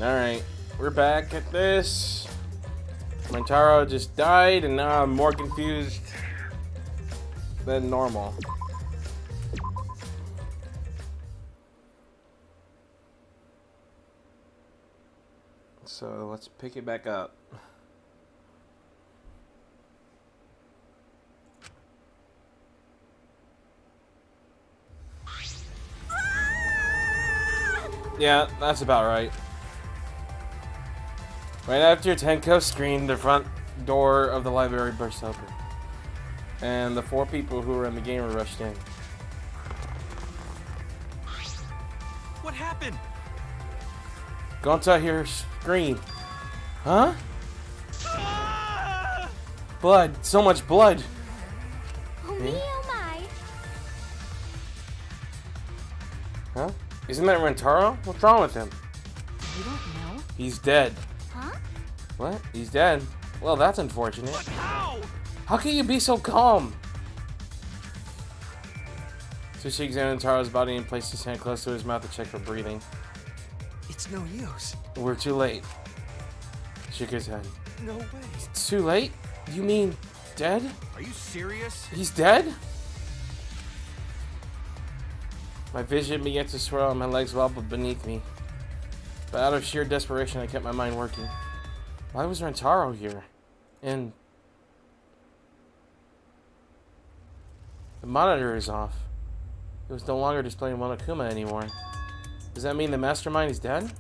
Alright, we're back at this. Rentaro just died, and now I'm more confused than normal. So let's pick it back up. Yeah, that's about right. Right after Tenko screamed, the front door of the library burst open. And the 4 people who were in the game were rushed in. What happened? Gonta here scream. Huh? Ah! Blood. So much blood. Oh me, oh my. Huh? Isn't that Rentaro? What's wrong with him? You don't know? He's dead. Huh? What? He's dead? Well, that's unfortunate. But how? How can you be so calm? Sushi examined Taro's body and placed his hand close to his mouth to check for breathing. It's no use. We're too late. Shook his head. No way. Too late? You mean dead? Are you serious? He's dead? My vision began to swirl and my legs wobbled beneath me. But out of sheer desperation, I kept my mind working. Why was Rentaro here? And the monitor is off. It was no longer displaying Monokuma anymore. Does that mean the mastermind is dead?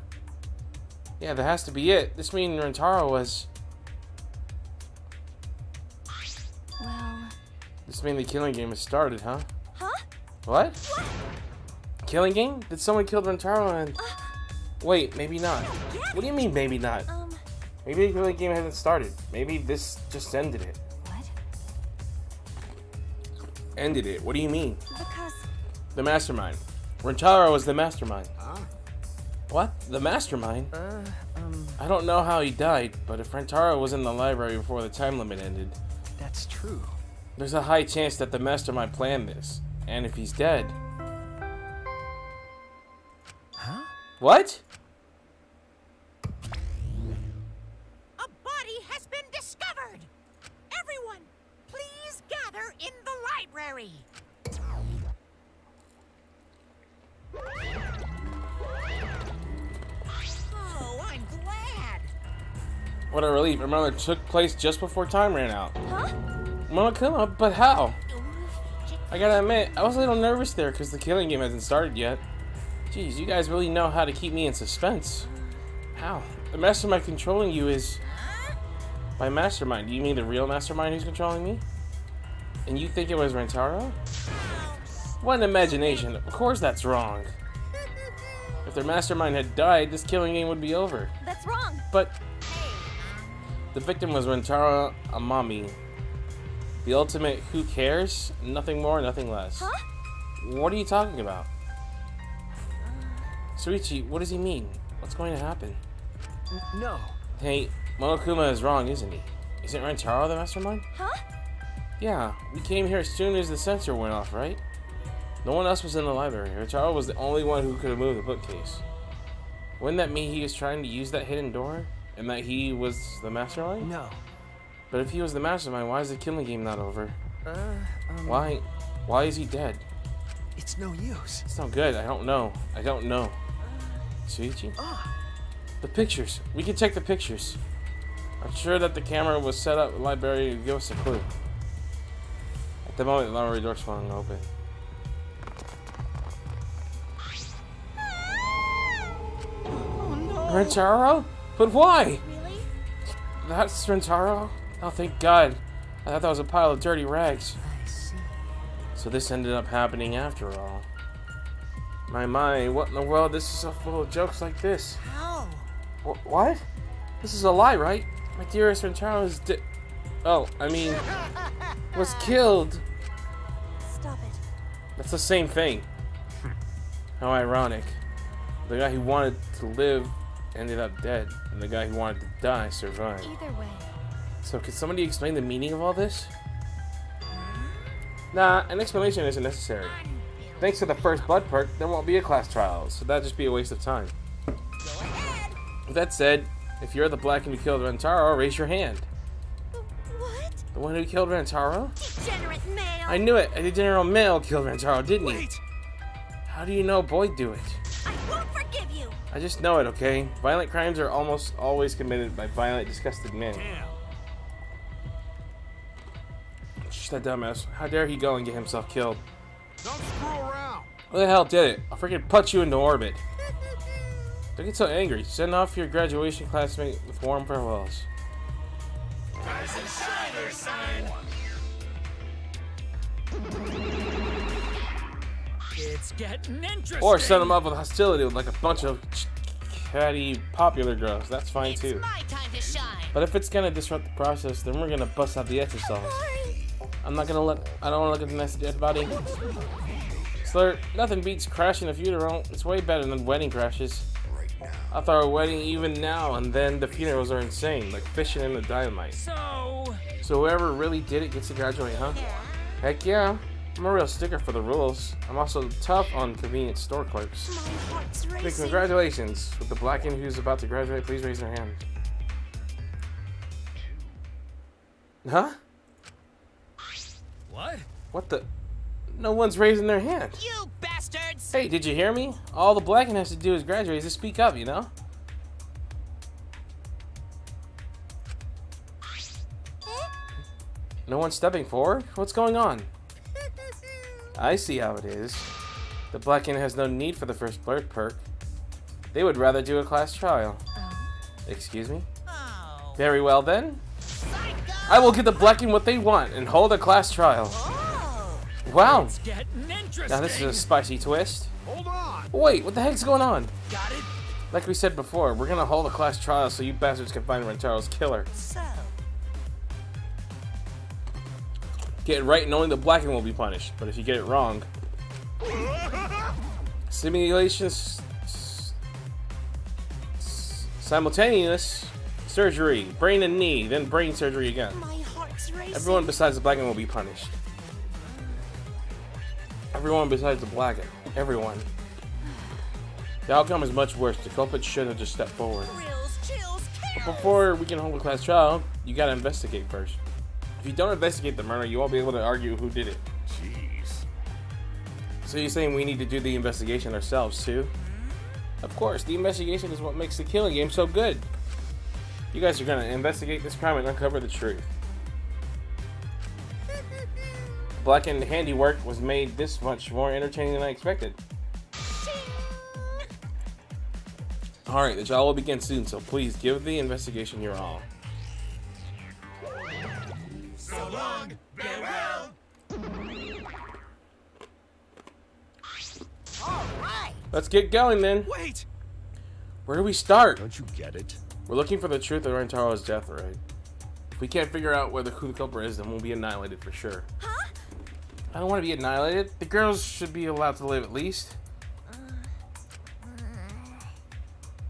Yeah, that has to be it. This means Rentaro was... Well... This means the killing game has started, huh? Huh? What? Killing game? Did someone kill Rentaro and... Wait, maybe not. What do you mean, maybe not? Maybe the killing game hasn't started. Maybe this just ended it. What? Ended it? What do you mean? Because... The mastermind. Rentaro was the mastermind. Huh? What? The mastermind? I don't know how he died, but if Rentaro was in the library before the time limit ended, That's true. there's a high chance that the mastermind planned this. And if he's dead... Huh? What? A body has been discovered! Everyone, please gather in the library! Oh, I'm glad! What a relief. Remember, it took place just before time ran out. Huh? Monokuma, but how? I gotta admit, I was a little nervous there because the killing game hasn't started yet. Jeez, you guys really know how to keep me in suspense. How? The mastermind controlling you is... By mastermind, do you mean the real mastermind who's controlling me? And you think it was Rentaro? What an imagination. Of course that's wrong. If their mastermind had died, this killing game would be over. That's wrong. But... The victim was Rentaro Amami. The ultimate who cares? Nothing more, nothing less. Huh? What are you talking about? Suichi, what does he mean? What's going to happen? No. Hey, Monokuma is wrong, isn't he? Isn't Rentaro the mastermind? Huh? Yeah, we came here as soon as the sensor went off, right? No one else was in the library. Rentaro was the only one who could have moved the bookcase. Wouldn't that mean he was trying to use that hidden door? And that he was the mastermind? No. But if he was the mastermind, why is the killing game not over? Why is he dead? It's no use. It's not good. I don't know. I don't know. Suichi? The pictures. We can check the pictures. I'm sure that the camera was set up in the library to give us a clue. At the moment, the library door swung open. Oh no. Rentaro? But why? Really? That's Rentaro? Oh, thank God. I thought that was a pile of dirty rags. I see. So this ended up happening after all. My, what in the world? This is so full of jokes like this. How? What? This is a lie, right? My dearest Rentaro is Oh, I mean, was killed. Stop it. That's the same thing. How ironic. The guy who wanted to live ended up dead, and the guy who wanted to die survived. Either way. So could somebody explain the meaning of all this? Nah, an explanation isn't necessary. Thanks to the first blood perk, there won't be a class trial, so that'd just be a waste of time. Go ahead! With that said, if you're the Blackened who killed Rentaro, raise your hand. What? The one who killed Rentaro? Degenerate male. I knew it. A degenerate male killed Rentaro, didn't he? Wait! How do you know Boyd do it? I won't forgive you. I just know it, okay? Violent crimes are almost always committed by violent, disgusted men. Damn. Shh, that dumbass. How dare he go and get himself killed? Don't screw around! Who the hell did it? I'll freaking punch you into orbit. Don't get so angry. Send off your graduation classmate with warm farewells. Rise and shine there, son! It's getting interesting! Or set them up with hostility with like a bunch of catty popular girls. That's fine It's too. my time to shine. But if it's gonna disrupt the process, then we're gonna bust out the exercise. I don't wanna look at the next dead body. Slur, nothing beats crashing a funeral. It's way better than wedding crashes. I thought a wedding even now and then the funerals are insane, like fishing in the dynamite. So whoever really did it gets to graduate, huh? Heck yeah. I'm a real sticker for the rules. I'm also tough on convenience store clerks. My heart's Big racing. congratulations. With the Blackened who's about to graduate, please raise their hand. Huh? what? What the? No one's raising their hand. You bastards! Hey, did you hear me? All the Blackened has to do is graduate is to speak up, you know? No one's stepping forward? What's going on? I see how it is. The Blackened has no need for the first blurt perk. They would rather do a class trial. Excuse me? Oh. Very well then. Psycho! I will give the Blackened what they want and hold a class trial. Oh. Wow. It's getting interesting! Now this is a spicy twist. Hold on! Wait, what the heck's going on? Got it? Like we said before, we're gonna hold a class trial so you bastards can find Rentaro's killer. So, Get it right and only the Blackened will be punished. But if you get it wrong... Simulations... Simultaneous surgery. Brain and knee, then brain surgery again. My heart's racing. Everyone besides the Blackened will be punished. Everyone besides the Blackened. Everyone. The outcome is much worse. The culprit should have just stepped forward. thrills, chills, But kills. before we can hold a class trial, you gotta investigate first. If you don't investigate the murder, you won't be able to argue who did it. Jeez. So you're saying we need to do the investigation ourselves too? Of course, the investigation is what makes the killing game so good. You guys are gonna investigate this crime and uncover the truth. Blackened handiwork was made this much more entertaining than I expected. Alright, the trial will begin soon, so please give the investigation your all. So long, farewell! All right. Let's get going then. Wait! Where do we start? Don't you get it? We're looking for the truth of Rentaro's death, right? If we can't figure out who the culprit is, then we'll be annihilated for sure. Huh? I don't want to be annihilated. The girls should be allowed to live at least.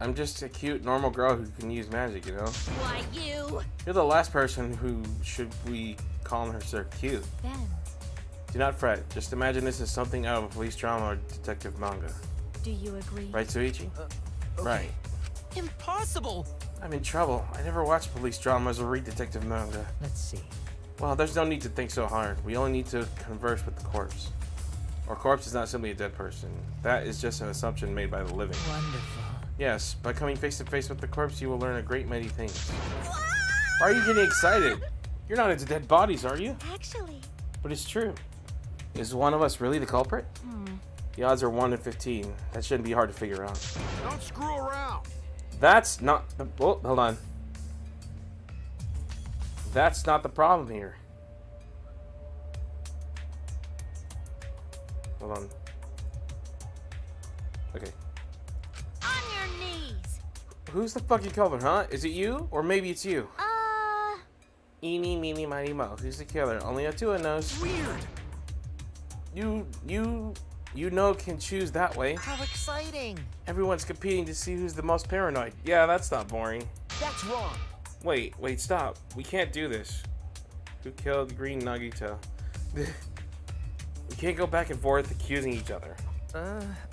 I'm just a cute, normal girl who can use magic, you know? Why you? You're the last person who should we call her so cute. Ben. Do not fret. Just imagine this as something out of a police drama or detective manga. Do you agree? Right, Suichi? Okay. Right. Impossible! I'm in trouble. I never watch police dramas or read detective manga. Let's see. Well, there's no need to think so hard. We only need to converse with the corpse. Our corpse is not simply a dead person. That is just an assumption made by the living. Wonderful. Yes, by coming face to face with the corpse, you will learn a great many things. Why are you getting excited? You're not into dead bodies, are you? Actually. But it's true. Is one of us really the culprit? The odds are 1 in 15. That shouldn't be hard to figure out. Don't screw around! That's not the... Oh, hold on. That's not the problem here. Hold on. Okay. On your knees. Who's the fucking culprit, huh? Is it you? Or maybe it's you? Eeny, meeny, miny, mo. Who's the killer? Only Atua knows. Weird! You know can choose that way. How exciting. Everyone's competing to see who's the most paranoid. Yeah, that's not boring. That's wrong! Wait, stop. We can't do this. Who killed Green Nagito? We can't go back and forth accusing each other.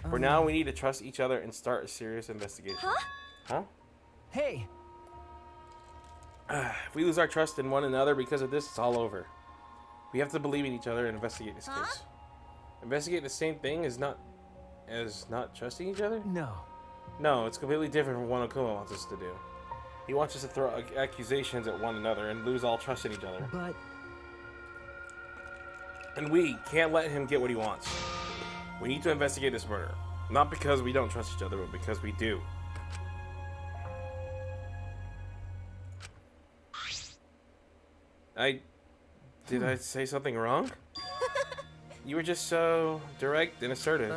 For now, we need to trust each other and start a serious investigation. Huh? Huh? Hey. If we lose our trust in one another because of this, it's all over. We have to believe in each other and investigate this case. Investigate the same thing as not trusting each other? No. No, it's completely different from what Okuma wants us to do. He wants us to throw accusations at one another and lose all trust in each other. But... And we can't let him get what he wants. We need to investigate this murder. Not because we don't trust each other, but because we do. Did I say something wrong? You were just so direct and assertive.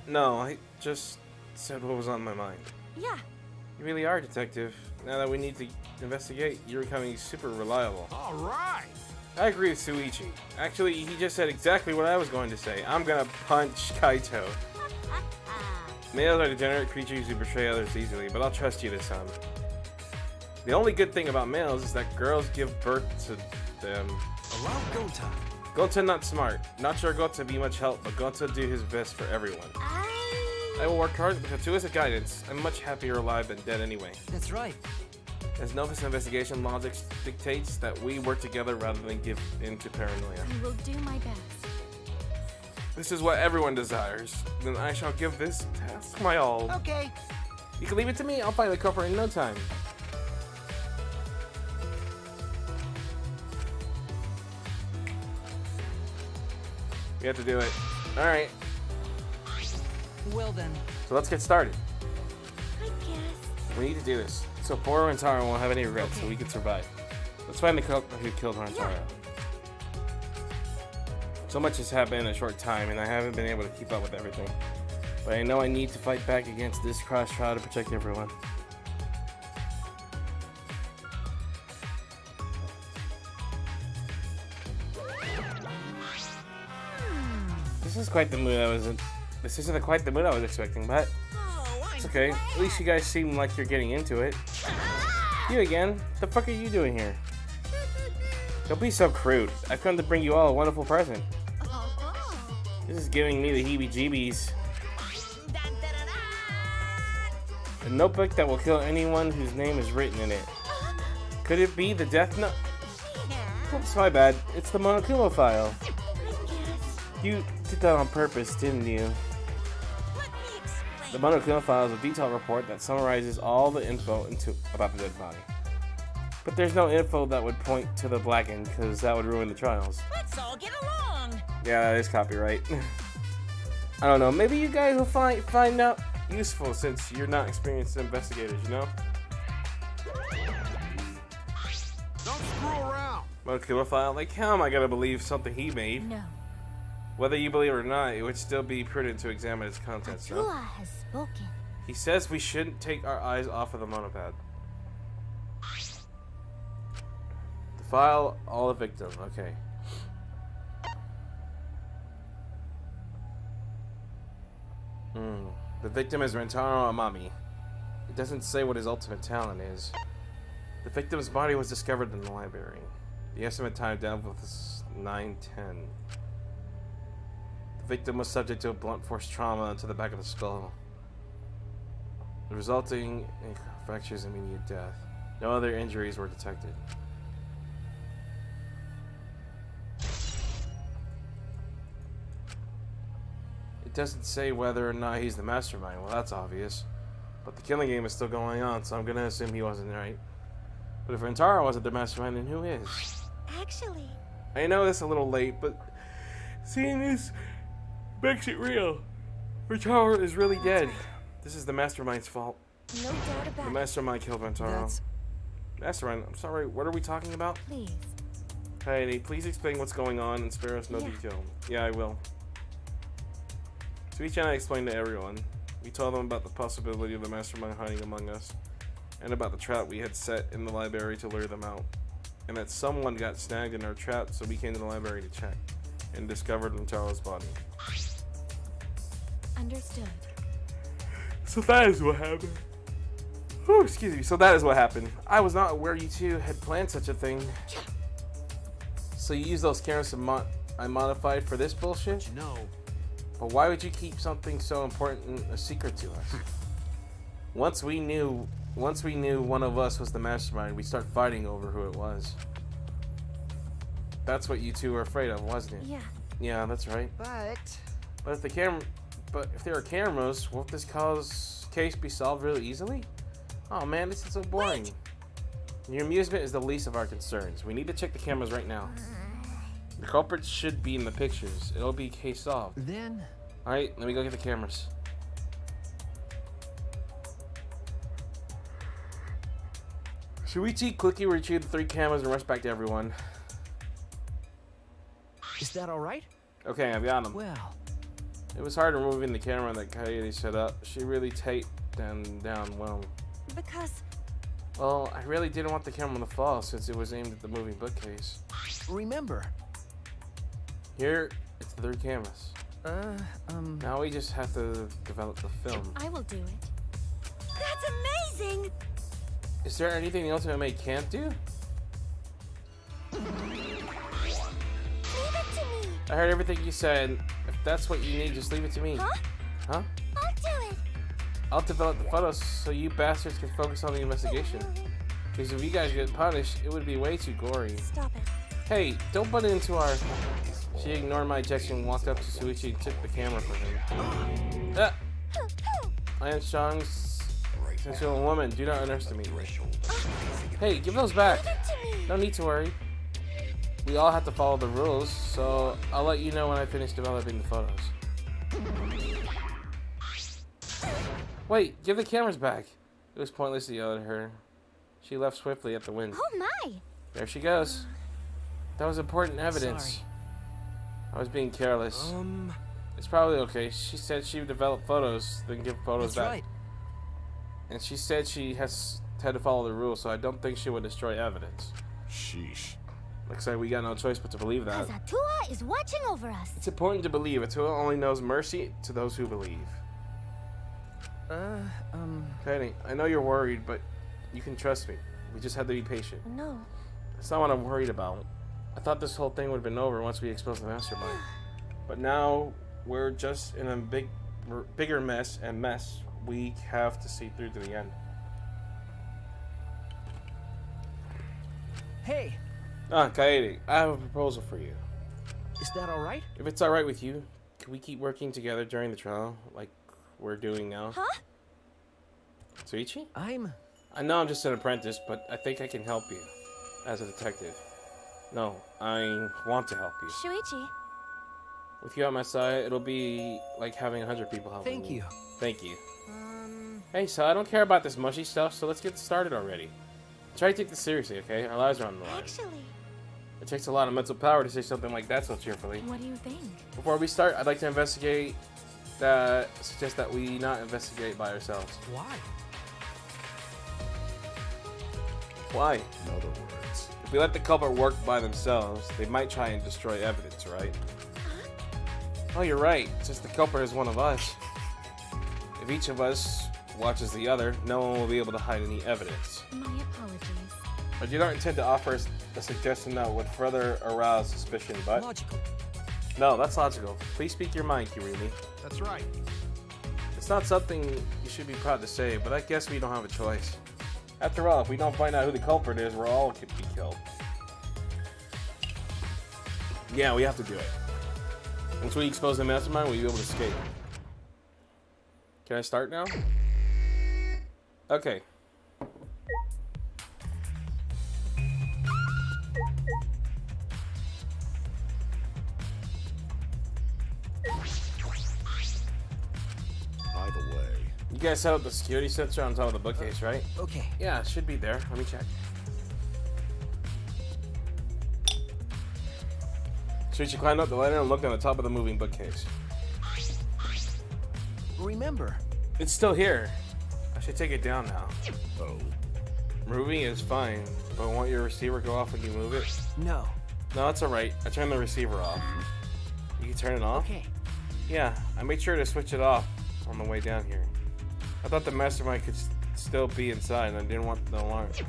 No, I just said what was on my mind. Yeah. You really are, Detective. Now that we need to investigate, you're becoming super reliable. All right. I agree with Suichi. Actually, he just said exactly what I was going to say. I'm gonna punch Kaito. Males are degenerate creatures who betray others easily, but I'll trust you this time. The only good thing about males is that girls give birth to them. Allow Gota. Gota not smart. Not sure Gota be much help, but Gota do his best for everyone. I will work hard with Hatsua's guidance. I'm much happier alive than dead anyway. That's right. As novice investigation logic dictates that we work together rather than give in to paranoia. I will do my best. This is what everyone desires. Then I shall give this task my all. Okay. You can leave it to me. I'll find the culprit in no time. We have to do it. All right. Well then. So let's get started. I guess. We need to do this. So Poro and Taro won't have any regrets, so we can survive. Let's find the culprit who killed Taro. So much has happened in a short time, and I haven't been able to keep up with everything. But I know I need to fight back against this cross trial to protect everyone. This is quite the mood I was in. This isn't quite the mood I was expecting, but it's okay. At least you guys seem like you're getting into it. You again? The fuck are you doing here? Don't be so crude. I've come to bring you all a wonderful present. This is giving me the heebie-jeebies. A notebook that will kill anyone whose name is written in it. Could it be the Death Note? Oops, my bad. It's the Monokuma file. You did that on purpose, didn't you? The Monokuma file is a detailed report that summarizes all the info about the dead body. But there's no info that would point to the blackened, because that would ruin the trials. Let's all get along. Yeah, that is copyright. I don't know, maybe you guys will find out useful since you're not experienced investigators, you know? Don't screw around. Monokuma file? Like, how am I gonna believe something he made? No. Whether you believe it or not, it would still be prudent to examine its contents, no? Tua has spoken. He says we shouldn't take our eyes off of the monopad. The file, all the victim, okay. The victim is Rentaro Amami. It doesn't say what his ultimate talent is. The victim's body was discovered in the library. The estimate time of death was 9:10. The victim was subject to a blunt force trauma to the back of the skull, resulting in fractures and immediate death. No other injuries were detected. It doesn't say whether or not he's the mastermind. Well, that's obvious. But the killing game is still going on, so I'm gonna assume he wasn't right. But if Rentaro wasn't the mastermind, then who is? Actually. I know it's a little late, but seeing this makes it real. Rentaro is really dead. This is the mastermind's fault. No doubt The about it. mastermind killed Rentaro. That's... Mastermind, I'm sorry, what are we talking about? Please. Heidi, please explain what's going on and spare us no Yeah. detail. Yeah, I will. Suichi and I explained to everyone. We told them about the possibility of the mastermind hiding among us, and about the trap we had set in the library to lure them out, and that someone got snagged in our trap, so we came to the library to check, and discovered Rentaro's body. Understood. So that is what happened. Oh, excuse me. So that is what happened. I was not aware you two had planned such a thing. So you used those cameras I modified for this bullshit? You know... But why would you keep something so important a secret to us? Once we knew Once we knew one of us was the mastermind, we start fighting over who it was. That's what you two were afraid of, wasn't it? Yeah. Yeah, that's right. But if there are cameras, won't this case be solved really easily? Oh man, this is so boring. Wait. Your amusement is the least of our concerns. We need to check the cameras right now. The culprit should be in the pictures. It'll be case solved. Then... Alright, let me go get the cameras. Shuichi quickly retrieved the 3 cameras and rushed back to everyone. Is that alright? Okay, I've got them. Well... It was hard removing the camera that Kaede set up. She really taped them down well. Because Well, I really didn't want the camera to fall since it was aimed at the moving bookcase. Remember... Here, it's the 3 cameras. Now we just have to develop the film. I will do it. That's amazing! Is there anything the Ultimate Maid can't do? Leave it to me! I heard everything you said. If that's what you need, just leave it to me. Huh? Huh? I'll do it! I'll develop the photos so you bastards can focus on the investigation. Because if you guys get punished, it would be way too gory. Stop it. Hey, don't butt into our... She ignored my objection and walked up to Shuichi and took the camera from him. Ah! I am strong, sensual woman. Do not underestimate me. Hey, give those back. Leave it to me! No need to worry. We all have to follow the rules, so I'll let you know when I finish developing the photos. Wait, give the cameras back. It was pointless to yell at her. She left swiftly at the wind. Oh my! There she goes. That was important evidence. Sorry. I was being careless. It's probably okay. She said she would develop photos, then give photos That's back. right. And she said she had to follow the rules, so I don't think she would destroy evidence. Sheesh. Looks like we got no choice but to believe that. Because Atua is watching over us. It's important to believe. Atua only knows mercy to those who believe. Penny, I know you're worried, but you can trust me. We just have to be patient. No. That's not what I'm worried about. I thought this whole thing would have been over once we exposed the mastermind. But now we're just in a bigger mess, and we have to see through to the end. Hey, Ah, Kaede, I have a proposal for you. is that alright? If it's alright with you, can we keep working together during the trial, like we're doing now? Huh? Suichi? I'm... I know I'm just an apprentice, but I think I can help you as a detective. No, I want to help you. Shuichi. With you at my side, it'll be like having 100 people helping Thank me. you. Thank you. Hey, so I don't care about this mushy stuff, so let's get started already. Try to take this seriously, okay? Our lives are on the line. Actually, It takes a lot of mental power to say something like that so cheerfully. what do you think? Before we start, I'd like to suggest that we not investigate by ourselves. Why? Why? In other words, If we let the culprit work by themselves, they might try and destroy evidence, right? Oh, you're right. Since the culprit is one of us, if each of us watches the other, no one will be able to hide any evidence. My apologies. I do not intend to offer a suggestion that would further arouse suspicion, but... Logical. No, that's logical. Please speak your mind, Kirumi. that's right. It's not something you should be proud to say, but I guess we don't have a choice. After all, if we don't find out who the culprit is, we're all could be killed. Yeah, we have to do it. Once we expose the mastermind, we'll be able to escape. Can I start now? Okay. By the way, You guys set up the security sensor on top of the bookcase, right? Okay. Yeah, it should be there. Let me check. Shuichi climbed up the ladder and looked on the top of the moving bookcase. Remember, It's still here. I should take it down now. oh, Moving is fine, but won't your receiver go off when you move it? no. No, that's alright. I turned the receiver off. You can turn it off? Okay. Yeah, I made sure to switch it off on the way down here. I thought the mastermind could still be inside, and I didn't want them to alarm. See.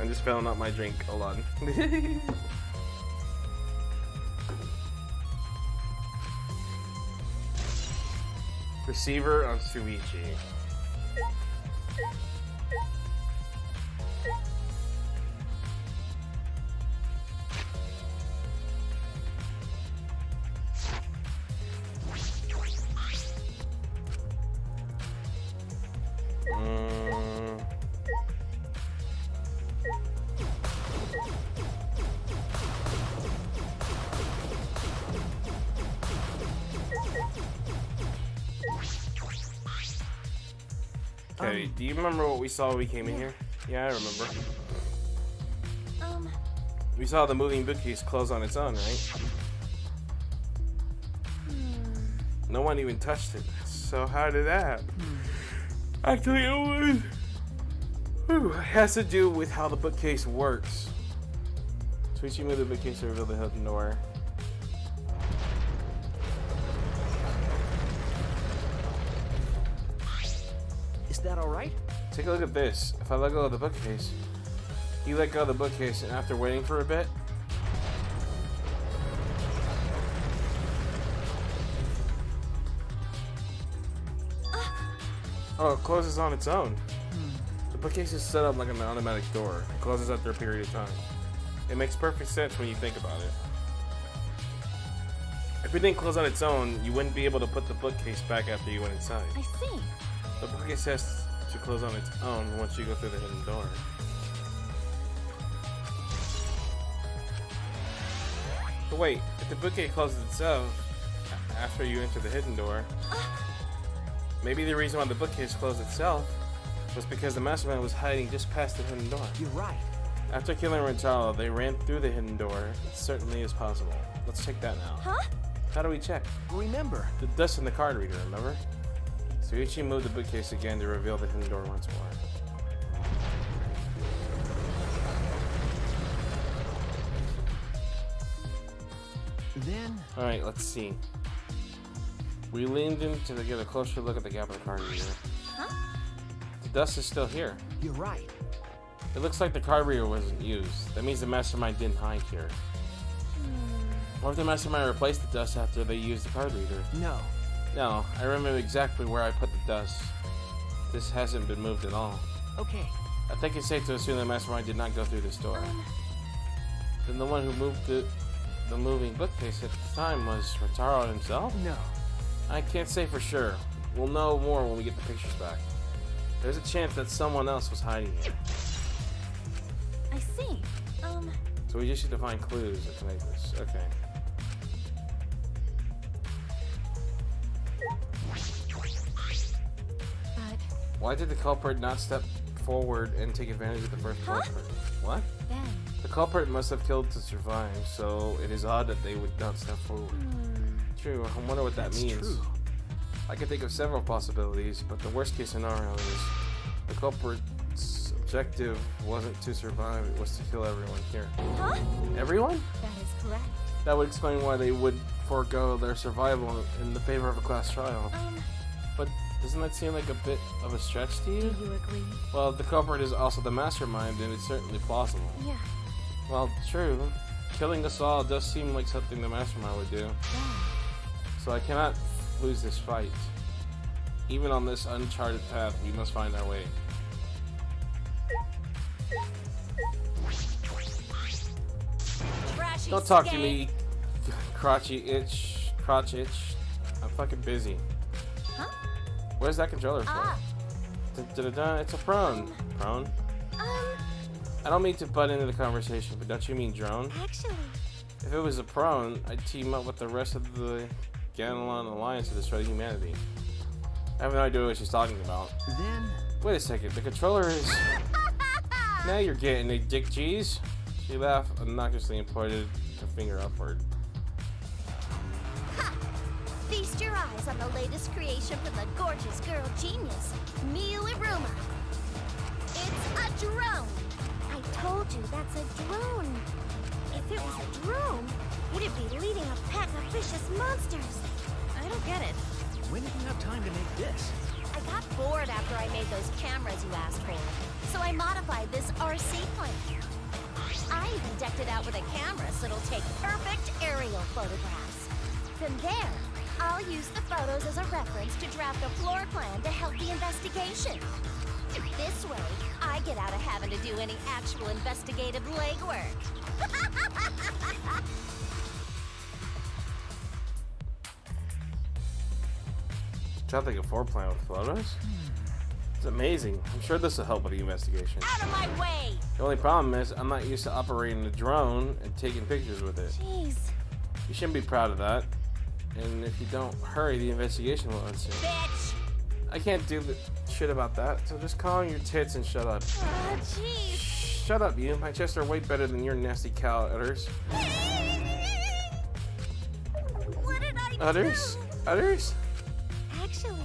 I'm just filling up my drink. Hold on. Receiver on Suichi. Okay, do you remember what we saw when we came in here? Yeah, I remember. We saw the moving bookcase close on its own, right? No one even touched it. So how did that happen? Actually, it has to do with how the bookcase works. Suichi moved the bookcase to reveal the hidden door. Is that all right? Take a look at this. If I let go of the bookcase, he let go of the bookcase, and after waiting for a bit, oh, it closes on its own. The bookcase is set up like an automatic door. It closes after a period of time. It makes perfect sense when you think about it. If it didn't close on its own, you wouldn't be able to put the bookcase back after you went inside. I see. The bookcase has to close on its own once you go through the hidden door. But wait, if the bookcase closes itself after you enter the hidden door, maybe the reason why the bookcase closed itself was because the mastermind was hiding just past the hidden door. You're right. After killing Rentaro, they ran through the hidden door. It certainly is possible. Let's check that now. Huh? How do we check? Remember. The dust in the card reader, remember? Suichi moved the bookcase again to reveal the hidden door once more. Then. Alright, let's see. We leaned in to get a closer look at the gap in the card reader. Huh? The dust is still here. You're right. It looks like the card reader wasn't used. That means the mastermind didn't hide here. Or if the mastermind replaced the dust after they used the card reader. No. No, I remember exactly where I put the dust. This hasn't been moved at all. Okay. I think it's safe to assume the mastermind did not go through this door. Then the one who moved the moving bookcase at the time was Rentaro himself? No. I can't say for sure. We'll know more when we get the pictures back. There's a chance that someone else was hiding here. I see. So we just need to find clues to connect this. Okay. But Why did the culprit not step forward and take advantage of the first culprit? What? then, The culprit must have killed to survive, so it is odd that they would not step forward. True, I wonder what that That's means. true. I can think of several possibilities, but the worst case scenario is the culprit's objective wasn't to survive, it was to kill everyone here. huh? Everyone? That is correct. That would explain why they would forego their survival in the favor of a class trial. But doesn't that seem like a bit of a stretch to Do you? you agree? Well, the culprit is also the mastermind, and it's certainly plausible. Yeah. Well, true. Killing us all does seem like something the mastermind would do. Yeah. So I cannot lose this fight. Even on this uncharted path, we must find our way. Trashy Don't talk to skank. me, crotch itch. I'm fucking busy. Huh? Where's that controller for? Ah. Da-da-da, it's a prone. Prone? I don't mean to butt into the conversation, but don't you mean drone? Actually, If it was a prone, I'd team up with the rest of the Ganelon Alliance to destroy humanity. I have no idea what she's talking about. Then. Wait a second, the controller is... Now you're getting a dick cheese. She laughed obnoxiously and pointed her finger upward. ha! Feast your eyes on the latest creation from the gorgeous girl genius, Miuruma. It's a drone. I told you that's a drone. If it was a drone, would it be leading a pack of vicious monsters? I don't get it. When did you have time to make this? I got bored after I made those cameras you asked for, so I modified this RC plane. I even decked it out with a camera so it'll take perfect aerial photographs. From there, I'll use the photos as a reference to draft a floor plan to help the investigation. This way, I get out of having to do any actual investigative legwork. Sounds like a floor plan with photos. It's amazing. I'm sure this will help with the investigation. Out of my way! The only problem is I'm not used to operating a drone and taking pictures with it. Jeez. You shouldn't be proud of that. And if you don't hurry, the investigation will ensue. Bitch! I can't do the shit about that, so just calm your tits and shut up. Oh, jeez. Shut up, you. My chests are way better than your nasty cow udders. What did I Udders? do? Udders? Actually,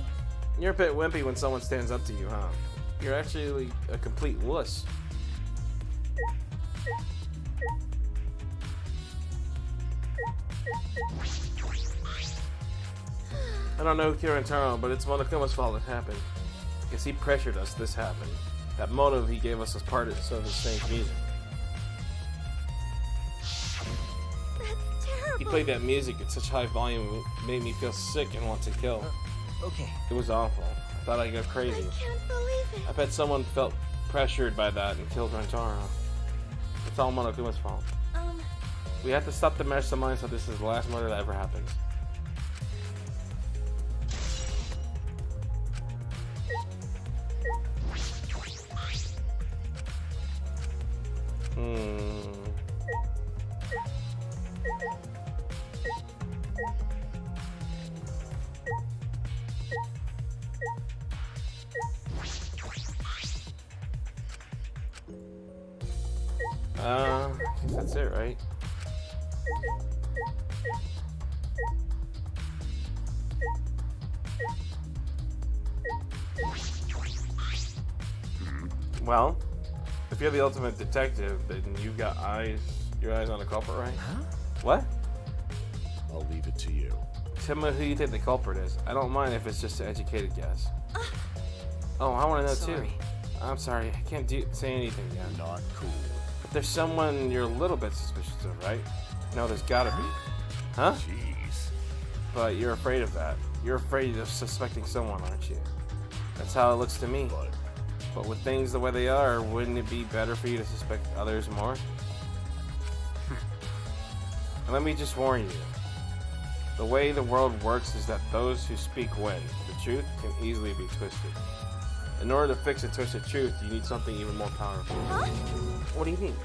You're a bit wimpy when someone stands up to you, huh? You're actually a complete wuss. I don't know Kirantaro, but it's Monokuma's fault it happened. Because he pressured us, this happened. That motive he gave us was part of his strange music. that's terrible. He played that music at such high volume it made me feel sick and want to kill. Okay. It was awful. I thought I'd go I crazy. can't believe it. I bet someone felt pressured by that and killed Rantaro. It's all Monokuma's fault. We have to stop the mastermind so this is the last murder that ever happens. I think that's it, right? Well, if you're the ultimate detective, then you've got your eyes on the culprit, right? Huh? What? I'll leave it to you. Tell me who you think the culprit is. I don't mind if it's just an educated guess. Oh, I want to know Sorry. too. I'm sorry, I can't say anything yet. Not cool. But there's someone you're a little bit suspicious of, right? No, there's gotta be. Huh? Jeez. But you're afraid of that. You're afraid of suspecting someone, aren't you? That's how it looks to me. But with things the way they are, wouldn't it be better for you to suspect others more? And let me just warn you. The way the world works is that those who speak win. The truth can easily be twisted. In order to fix a twisted truth, you need something even more powerful. Huh? What do you mean?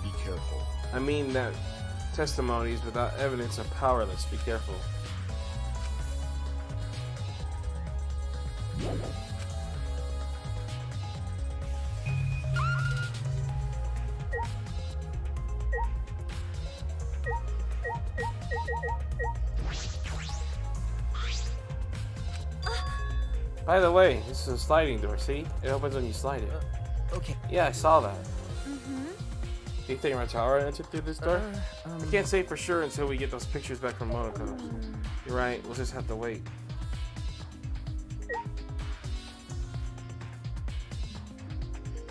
Be careful. I mean that testimonies without evidence are powerless. Be careful. By the way, this is a sliding door, see? It opens when you slide it. Okay. Yeah, I saw that. Mm-hmm. Do you think Ratara entered through this door? I can't say for sure until we get those pictures back from Monaco. You're right, we'll just have to wait.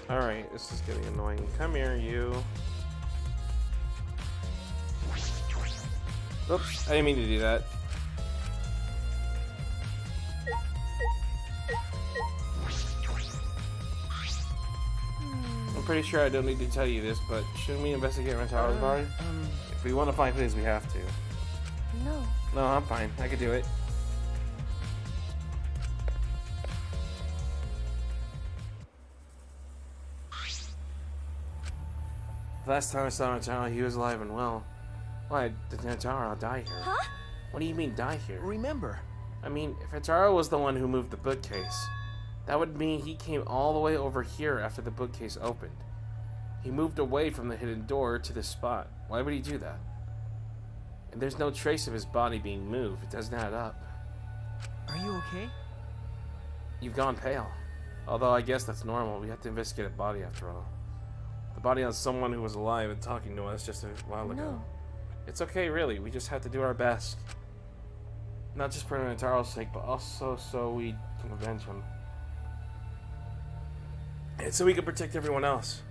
Alright, this is getting annoying. Come here, you. Oops, I didn't mean to do that. I'm pretty sure I don't need to tell you this, but shouldn't we investigate Rentaro's body? If we want to find things, we have to. No. No, I'm fine. I could do it. Last time I saw Rentaro, he was alive and well. Why did Rentaro die here? Huh? What do you mean die here? Remember. I mean, if Rentaro was the one who moved the bookcase, that would mean he came all the way over here after the bookcase opened. He moved away from the hidden door to this spot. Why would he do that? And there's no trace of his body being moved. It doesn't add up. Are you okay? You've gone pale. Although I guess that's normal. We have to investigate a body after all. The body on someone who was alive and talking to us just a while ago. No. It's okay, really. We just have to do our best. Not just for Rentaro's sake, but also so we can avenge him. And so we can protect everyone else.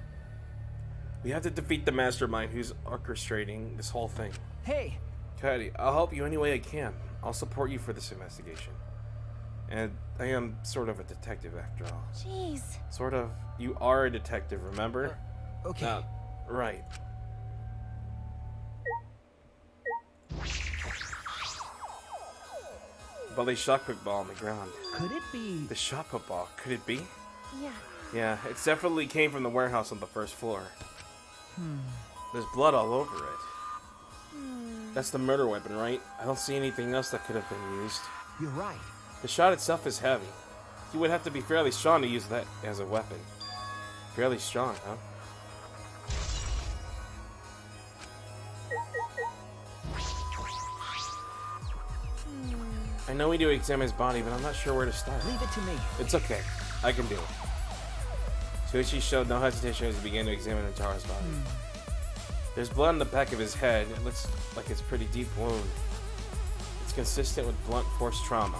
We have to defeat the mastermind who's orchestrating this whole thing. Hey. Cuddy, I'll help you any way I can. I'll support you for this investigation. And I am sort of a detective after all. Jeez. Sort of. You are a detective, remember? Okay. Right. But they shot put ball on the ground. Could it be? The shot put ball. Could it be? Yeah. Yeah, it definitely came from the warehouse on the first floor. There's blood all over it. That's the murder weapon, right? I don't see anything else that could have been used. You're right. The shot itself is heavy. You would have to be fairly strong to use that as a weapon. Fairly strong, huh? I know we need to examine his body, but I'm not sure where to start. Leave it to me. It's okay. I can do it. Shuichi showed no hesitation as he began to examine Antaro's body. There's blood on the back of his head. It looks like it's a pretty deep wound. It's consistent with blunt force trauma.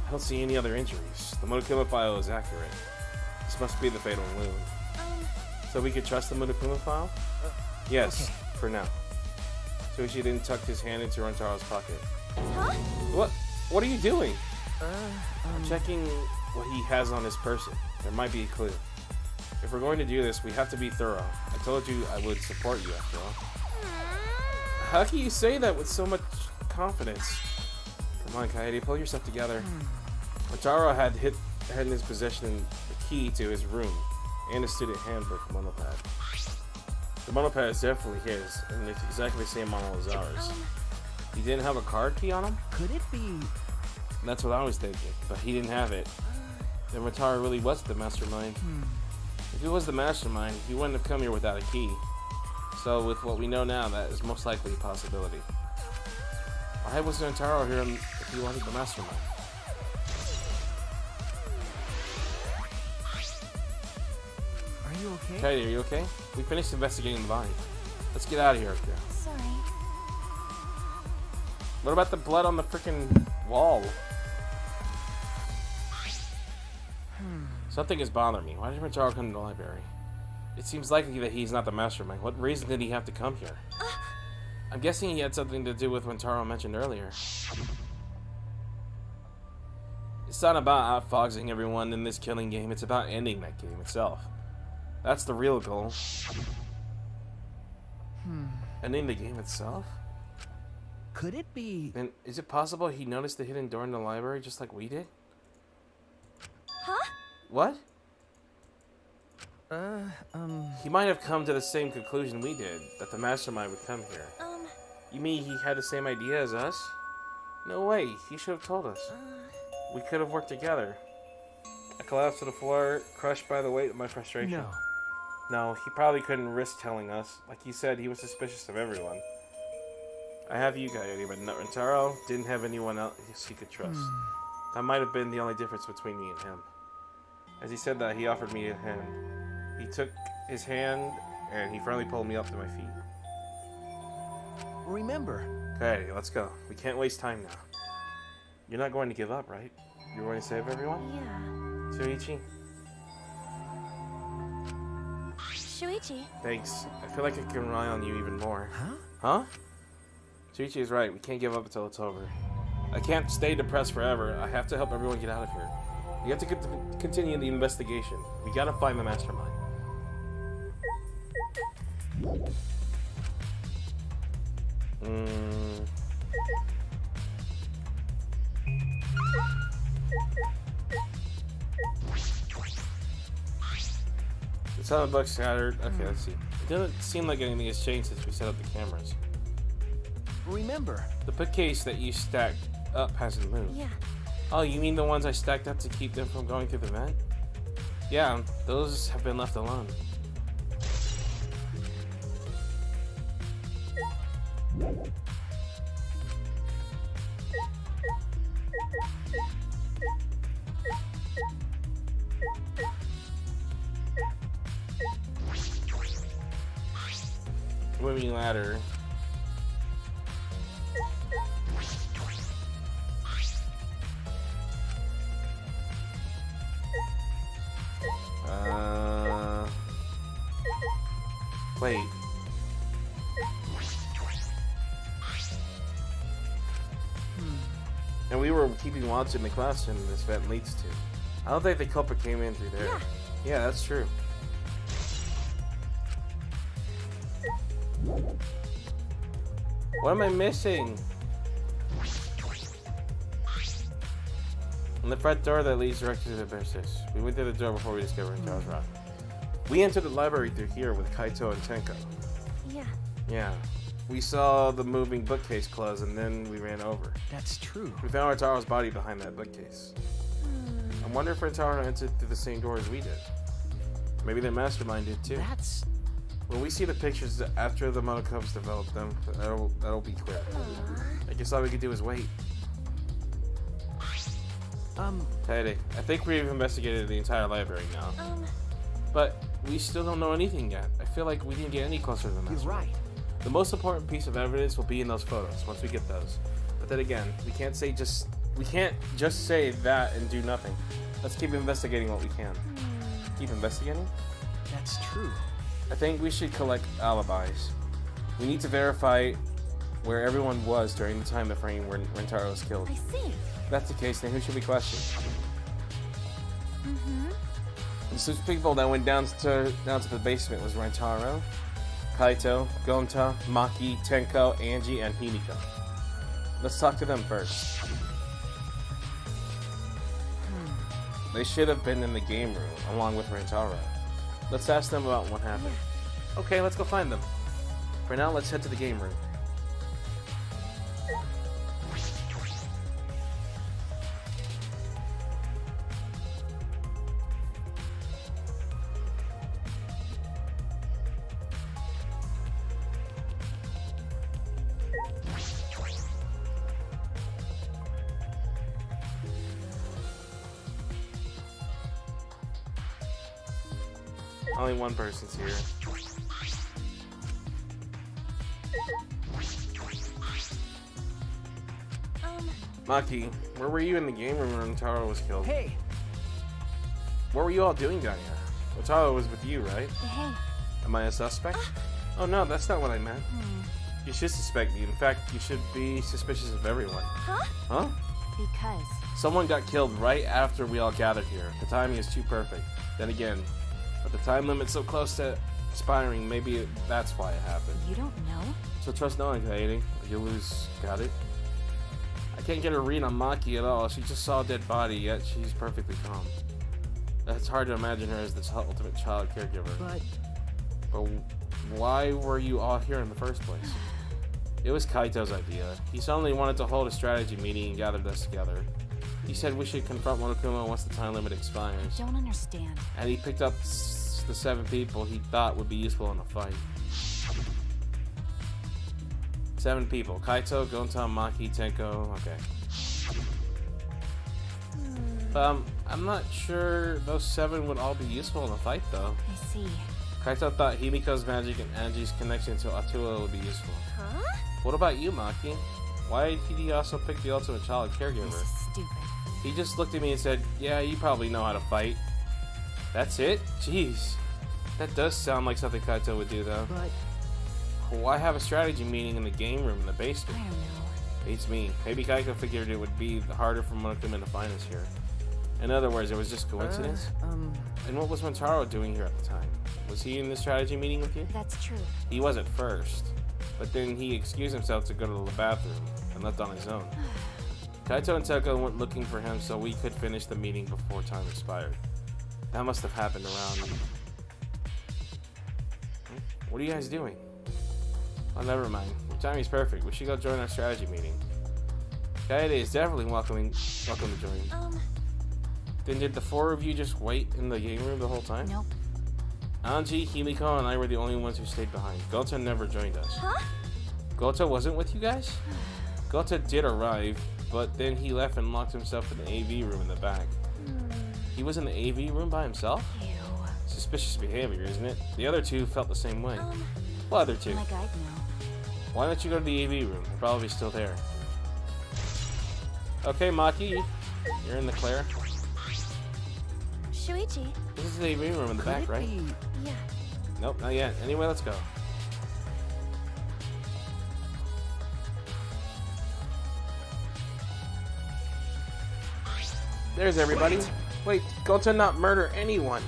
I don't see any other injuries. The Monokuma file is accurate. This must be the fatal wound. So we could trust the Monokuma file? Yes, okay. for now. Shuichi then tucked his hand into Antaro's pocket. Huh? What are you doing? I'm Checking what he has on his person. There might be a clue. If we're going to do this, we have to be thorough. I told you I would support you after all. How can you say that with so much confidence? Come on, Kaede, pull yourself together. Antaro had in his possession the key to his room and a student handbook monopad. The monopad is definitely his, and it's exactly the same model as ours. He didn't have a card key on him? Could it be? That's what I was thinking, but he didn't have it. Then Mataro really was the mastermind. If he was the mastermind, he wouldn't have come here without a key. So with what we know now, that is most likely a possibility. Why wasn't Antaro here if he wasn't the mastermind? Are you okay? Kaede, are you okay? We finished investigating the body. Let's get out of here, girl. Sorry. What about the blood on the freaking wall? Something is bothering me. Why did Mataro come to the library? It seems likely that he's not the mastermind. What reason did he have to come here? I'm guessing he had something to do with what Taro mentioned earlier. It's not about outfoxing everyone in this killing game. It's about ending that game itself. That's the real goal. Ending the game itself? Could it be? Then is it possible he noticed the hidden door in the library just like we did? Huh? What? He He might have come to the same conclusion we did, that the mastermind would come here. You mean he had the same idea as us? No way, he should have told us. We could have worked together. I collapsed to the floor, crushed by the weight of my frustration. No. No, he probably couldn't risk telling us. Like he said, he was suspicious of everyone. I have you, Coyote, but Taro didn't have anyone else he could trust. That might have been the only difference between me and him. As he said that, he offered me a hand. He took his hand, and he finally pulled me up to my feet. Remember. Okay, let's go. We can't waste time now. You're not going to give up, right? You're going to save everyone? Yeah. Shuichi? Shuichi. Thanks. I feel like I can rely on you even more. Huh? Huh? Shuichi is right. We can't give up until it's over. I can't stay depressed forever. I have to help everyone get out of here. We have to continue the investigation. We gotta find the mastermind. The sound bug scattered. Okay, let's see. It doesn't seem like anything has changed since we set up the cameras. Remember. The bookcase that you stacked up hasn't moved. Yeah. Oh, you mean the ones I stacked up to keep them from going through the vent? Yeah, those have been left alone. Swimming ladder. Wait. we were keeping watch in the classroom this vent leads to. I don't think the culprit came in through there. Yeah. Yeah, that's true. What am I missing? On the front door that leads directly to the business. We went through the door before we discovered Charles Rock. We entered the library through here with Kaito and Tenko. Yeah. Yeah. We saw the moving bookcase close and then we ran over. That's true. We found Rentaro's body behind that bookcase. I wonder if Rentaro entered through the same door as we did. Maybe their mastermind did too. That's... When we see the pictures after the Monokubs develop them, that'll be clear. I guess all we could do is wait. Hey, I think we've investigated the entire library now. But we still don't know anything yet. I feel like we didn't get any closer than You're this. right. The most important piece of evidence will be in those photos once we get those. But then again, we can't just say that and do nothing. Let's keep investigating what we can. Keep investigating? That's true. I think we should collect alibis. We need to verify where everyone was during the time frame when Rentaro was killed. I see. If that's the case, then who should we question? The six people that went down to the basement was Rentaro, Kaito, Gonta, Maki, Tenko, Angie, and Himiko. Let's talk to them first. They should have been in the game room along with Rentaro. Let's ask them about what happened. Okay, let's go find them. For now, let's head to the game room. Only one person's here. Maki, where were you in the game room when Rentaro was killed? Hey, What were you all doing down here? Rentaro was with you, right? Hey. Am I a suspect? Oh no, that's not what I meant. You should suspect me. In fact, you should be suspicious of everyone. Huh? Huh? Because. Someone got killed right after we all gathered here. The timing is too perfect. Then again, with the time limit so close to expiring, maybe that's why it happened. You don't know? So trust no anxiety, or you'll lose. Got it? I can't get a read on Maki at all. She just saw a dead body, yet she's perfectly calm. It's hard to imagine her as the ultimate child caregiver. But why were you all here in the first place? It was Kaito's idea. He suddenly wanted to hold a strategy meeting and gathered us together. He said we should confront Monokuma once the time limit expires. I don't understand. And he picked up the 7 people he thought would be useful in a fight. 7 people. Kaito, Gonta, Maki, Tenko. Okay. I'm not sure those 7 would all be useful in a fight, though. I see. Kaito thought Himiko's magic and Angie's connection to Atua would be useful. Huh? What about you, Maki? Why did he also pick the ultimate child caregiver? This is stupid. He just looked at me and said, yeah, you probably know how to fight. That's it? Jeez. That does sound like something Kaito would do, though. but Why have a strategy meeting in the game room in the I basement? don't know. Beats me. Maybe Kaito figured it would be harder for Monokuma to find us here. In other words, it was just coincidence? And what was Rentaro doing here at the time? Was he in the strategy meeting with you? That's true. He was at first, but then he excused himself to go to the bathroom and left on his own. Kaito and Tenko went looking for him so we could finish the meeting before time expired. That must have happened around... What are you guys doing? Oh, never mind. Your timing's perfect. We should go join our strategy meeting. Kaede is definitely welcome to join. Then did the 4 of you just wait in the game room the whole time? Nope. Anji, Himiko, and I were the only ones who stayed behind. Gota never joined us. Huh? Gota wasn't with you guys? Gota did arrive, but then he left and locked himself in the AV room in the back. He was in the AV room by himself? Ew. Suspicious behavior, isn't it? The other 2 felt the same way. What other 2? Like I'd know. Why don't you go to the AV room? They're probably still there. Okay, Maki, you're in the clear. Shuichi. This is the AV room in the could back, it right? be... Yeah. Nope, not yet. Anyway, let's go. There's everybody. Wait, Gonta not murder anyone.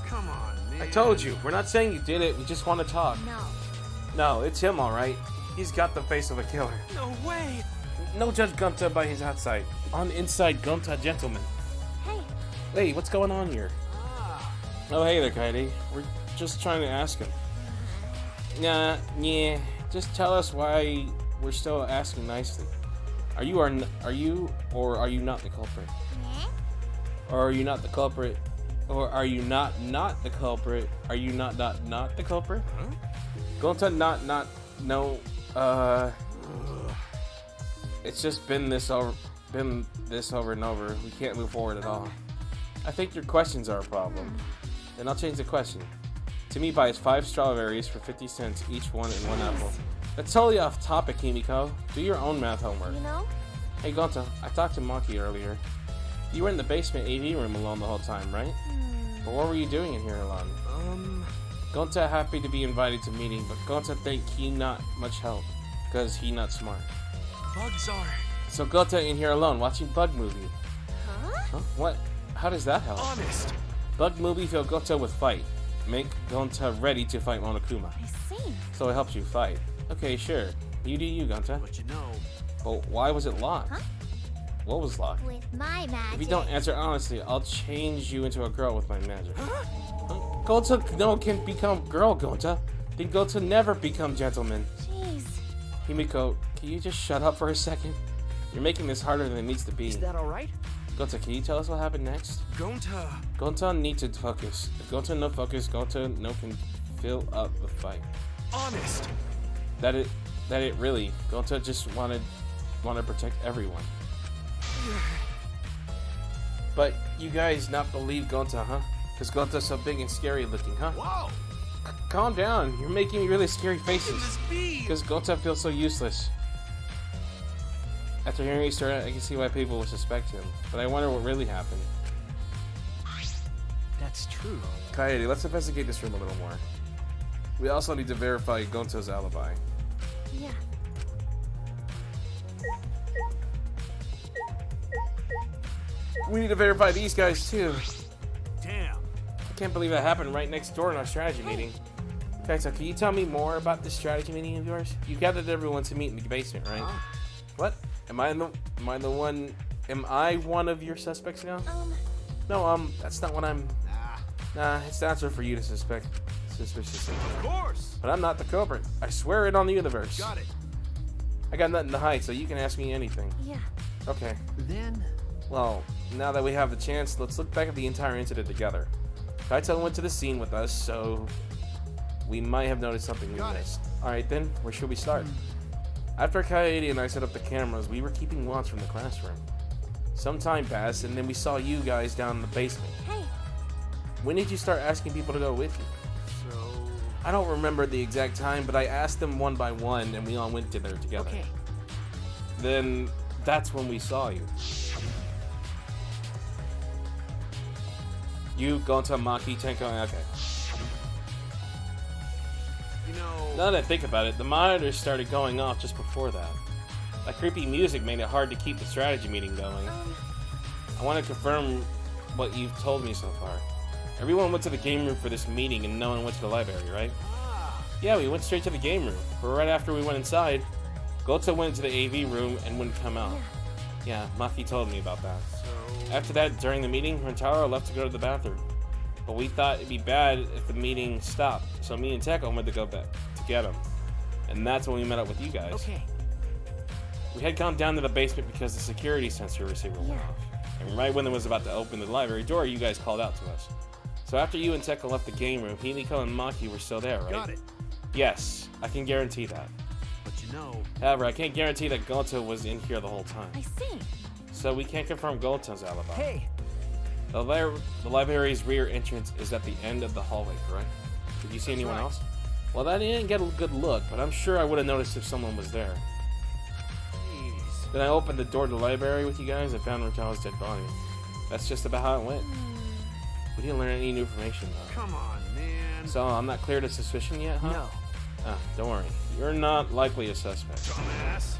Come on, man. I told you, we're not saying you did it, we just want to talk. No. No, it's him alright. He's got the face of a killer. No way. No judge Gonta by his outside. On inside Gonta, gentlemen. Hey, Hey, what's going on here? Oh, hey there, Kaede. We're just trying to ask him. Yeah, just tell us why we're still asking nicely. Are you or are you not the culprit? Or are you not the culprit? Or are you not the culprit? Are you not the culprit? Huh? Gonta no, it's just been this over and over. We can't move forward at all. I think your questions are a problem. Then I'll change the question. Timmy buys 5 strawberries for 50 cents each one and 1 apple. That's totally off topic, Himiko. Do your own math homework. you know? Hey Gonta, I talked to Maki earlier. You were in the basement AV room alone the whole time, right? But what were you doing in here alone? Gonta happy to be invited to meeting, but Gonta think he not much help, cause he not smart. Bugs are So Gonta in here alone watching bug movie. Huh? Huh? What? How does that help? honest. Bug movie fill Gonta with fight. Make Gonta ready to fight Monokuma. I see. So it helps you fight. Okay, sure. You do you, Gonta. But you know, But why was it locked? Huh? What was locked? With my magic. If you don't answer honestly, I'll change you into a girl with my magic. Gonta can become girl, Gonta. Then Gonta never become gentleman. Jeez. Himiko, can you just shut up for a second? You're making this harder than it needs to be. is that all right? Gonta, can you tell us what happened next? Gonta. Gonta need to focus. If Gonta no focus, Gonta no can fill up the fight. Honest. That it really. Gonta just want to protect everyone. But you guys not believe Gonta, huh? Because Gonta's so big and scary looking, huh? Whoa. Calm down. You're making me really scary What can faces. this be? Because Gonta feels so useless. After hearing his story, I can see why people would suspect him. But I wonder what really happened. That's true. Kaede, let's investigate this room a little more. We also need to verify Gonta's alibi. Yeah. We need to verify these guys too. Damn. I can't believe that happened right next door in our strategy meeting. Okay, so can you tell me more about this strategy meeting of yours? You gathered everyone to meet in the basement, right? What? Am I one of your suspects now? No, that's not what I'm. Nah, it's the answer for you to suspect suspiciously. Of course. But I'm not the culprit. I swear it on the universe. Got it. I got nothing to hide, so you can ask me anything. Yeah. Okay. Then Well, now that we have the chance, let's look back at the entire incident together. Kaito went to the scene with us, so we might have noticed something we missed. Alright then, where should we start? After Kaede and I set up the cameras, we were keeping watch from the classroom. Some time passed, and then we saw you guys down in the basement. Hey. When did you start asking people to go with you? so I don't remember the exact time, but I asked them one by one, and we all went there together. okay. Then, that's when we saw you. You, Gonta, Maki, Tenko, okay. You know. Now that I think about it, the monitors started going off just before that. That creepy music made it hard to keep the strategy meeting going. I want to confirm what you've told me so far. Everyone went to the game room for this meeting and no one went to the library, right? Yeah, we went straight to the game room, but right after we went inside, Gonta went into the AV room and wouldn't come out. Yeah, Maki told me about that. So After that, during the meeting, Rentaro left to go to the bathroom. But we thought it'd be bad if the meeting stopped, so me and Teko went to go back to get him. And that's when we met up with you guys. okay. We had gone down to the basement because the security sensor receiver went off. And right when it was about to open the library door, you guys called out to us. So after you and Teko left the game room, Himiko and Maki were still there, right? Got it. Yes, I can guarantee that. But you know. However, I can't guarantee that Gonta was in here the whole time. I see. So we can't confirm Gonta's alibi. Hey. The library's rear entrance is at the end of the hallway, correct? Did you see anyone right. else? Well, I didn't get a good look, but I'm sure I would have noticed if someone was there. Jeez. Then I opened the door to the library with you guys and found Rentaro's dead body. That's just about how it went. We didn't learn any new information, though. Come on, man. So I'm not clear to suspicion yet, huh? No. Ah, don't worry. You're not likely a suspect. Dumbass.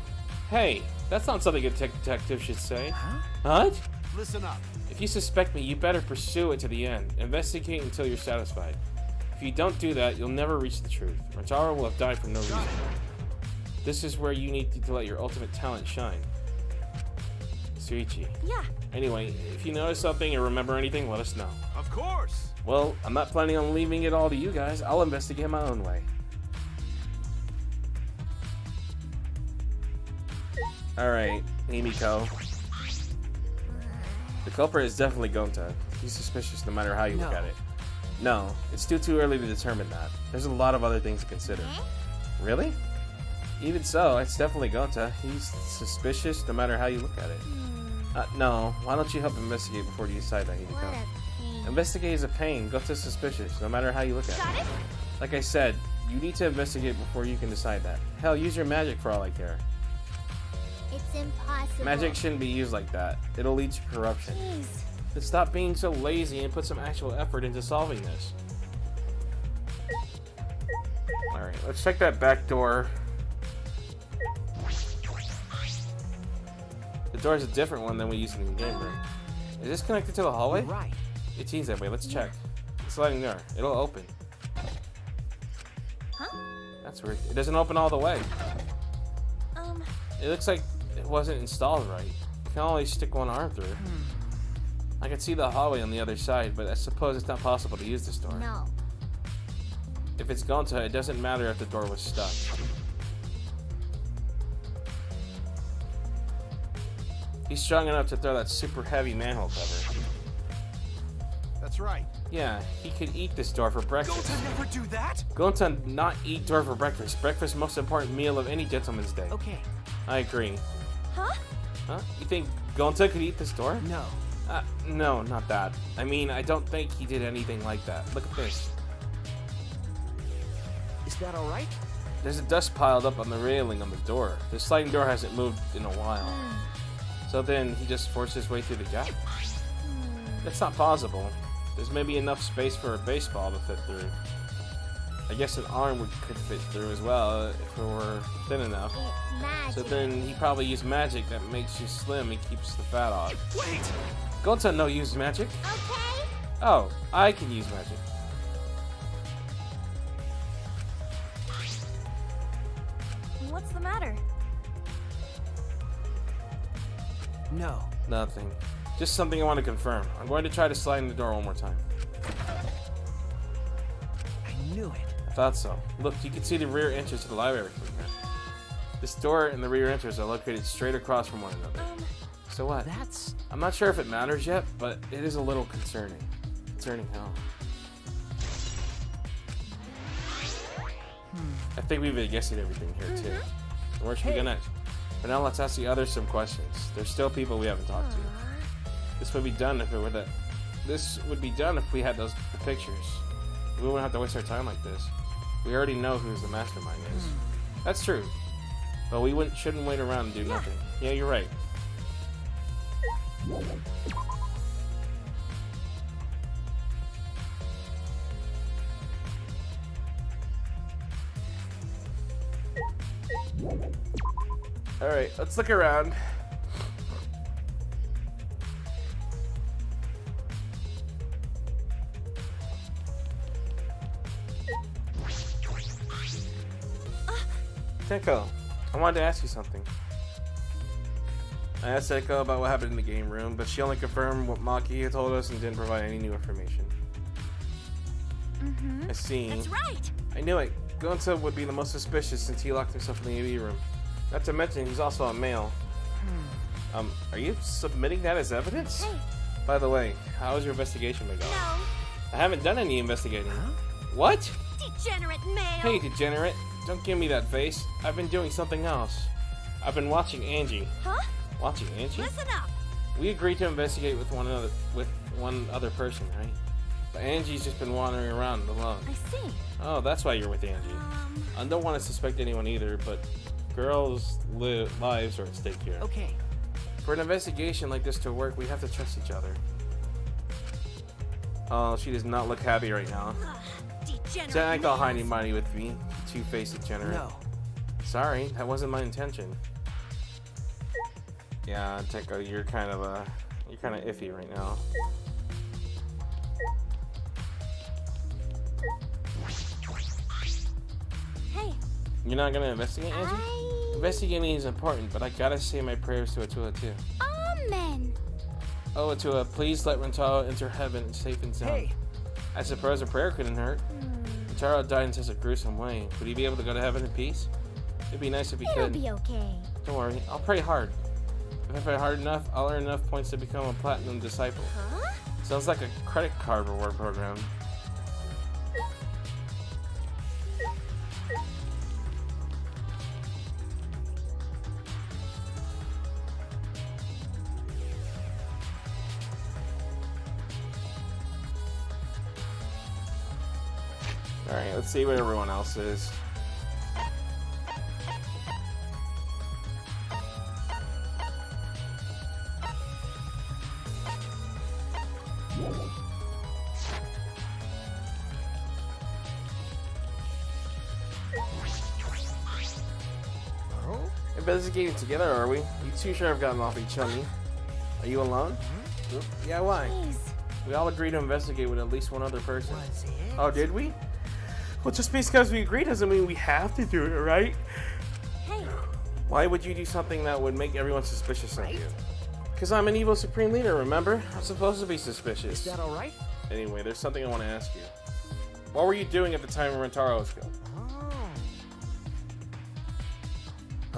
Hey, that's not something a detective should say. Huh? What? listen up. If you suspect me, you better pursue it to the end. Investigate until you're satisfied. If you don't do that, you'll never reach the truth. Rantaro will have died for no reason. This is where you need to let your ultimate talent shine. Suichi. Yeah. Anyway, if you notice something or remember anything, let us know. Of course. Well, I'm not planning on leaving it all to you guys. I'll investigate my own way. Alright, Himiko. The culprit is definitely Gonta. He's suspicious no matter how you look at it. No, it's too early to determine that. There's a lot of other things to consider. Really? Even so, it's definitely Gonta. He's suspicious no matter how you look at it. No, why don't you help investigate before you decide that, Himiko? Investigate is a pain. Gonta's suspicious no matter how you look at it. Like I said, you need to investigate before you can decide that. Hell, use your magic for all I care. It's impossible. Magic shouldn't be used like that. It'll lead to corruption. Jeez. So stop being so lazy and put some actual effort into solving this. Alright, let's check that back door. The door is a different one than we used in the game room. Is this connected to the hallway? You're right. It seems that way. Let's check. The sliding door. It'll open. Huh? That's weird. It doesn't open all the way. It looks like it wasn't installed right. You can only stick one arm through. I can see the hallway on the other side, but I suppose it's not possible to use this door. No. If it's Gonta, it doesn't matter if the door was stuck. He's strong enough to throw that super heavy manhole cover. That's right. Yeah, he could eat this door for breakfast. Gonta never do that. Gonta not eat door for breakfast. Breakfast most important meal of any gentleman's day. Okay. I agree. Huh? Huh? You think Gonta could eat this door? No. No, not that. I mean, I don't think he did anything like that. Look at this. Is that all right? There's a dust piled up on the railing on the door. The sliding door hasn't moved in a while. So then he just forced his way through the gap? That's not possible. There's maybe enough space for a baseball to fit through. I guess an arm could fit through as well if it were thin enough. It's magic. So then he probably used magic that makes you slim and keeps the fat off. Wait. Gonta no use magic. Okay. Oh, I can use magic. What's the matter? No. Nothing. Just something I want to confirm. I'm going to try to slide in the door one more time. I knew it. I thought so. Look, you can see the rear entrance to the library from here. This door and the rear entrance are located straight across from one another. So what? That's... I'm not sure if it matters yet, but it is a little concerning. Concerning how? I think we've investigated everything here too. So where should we go next? But now let's ask the others some questions. There's still people we haven't talked to. This would be done if it were that. This would be done if we had the pictures. We wouldn't have to waste our time like this. We already know who the mastermind is. That's true. But we shouldn't wait around and do nothing. Yeah, you're right. Alright, let's look around. Tenko, I wanted to ask you something. I asked Tenko about what happened in the game room, but she only confirmed what Maki had told us and didn't provide any new information. I see. That's right. I knew it. Gonta would be the most suspicious since he locked himself in the AV room. Not to mention, he's also a male. Are you submitting that as evidence? Hey. By the way, how has your investigation been going? No. I haven't done any investigating. What? Degenerate male. Hey, degenerate. Don't give me that face. I've been doing something else. I've been watching Angie. Huh? Watching Angie? Listen up. We agreed to investigate with one other person, right? But Angie's just been wandering around alone. I see. Oh, that's why you're with Angie. I don't want to suspect anyone either, but girls' lives are at stake here. Okay. For an investigation like this to work, we have to trust each other. Oh, she does not look happy right now. Degenerate. So I call males. hiding money with me, two-faced degenerate. No. Sorry, that wasn't my intention. Yeah, Tenko, you're kind of You're kind of iffy right now. Hey, You're not gonna investigate, Angie? Investigating is important, but I gotta say my prayers to Atula too. Amen. Oh, Atula, please let Rentaro enter heaven safe and sound. Hey. I suppose a prayer couldn't hurt. Rentaro died in such a gruesome way. Would he be able to go to heaven in peace? It'd be nice if he It'll could. be okay. Don't worry, I'll pray hard. If I pray hard enough, I'll earn enough points to become a platinum disciple. Huh? Sounds like a credit card reward program. Alright, let's see what everyone else is. Investigating together, are we? You two sure have gotten awfully chummy. Are you alone? Oop, yeah, why? Please. We all agreed to investigate with at least one other person. Was it? Oh, did we? Well, just because we agree doesn't mean we have to do it, right? Hey, Why would you do something that would make everyone suspicious of you? Because I'm an evil supreme leader, remember? I'm supposed to be suspicious. Is that all right? Anyway, there's something I want to ask you. What were you doing at the time Rentaro was killed?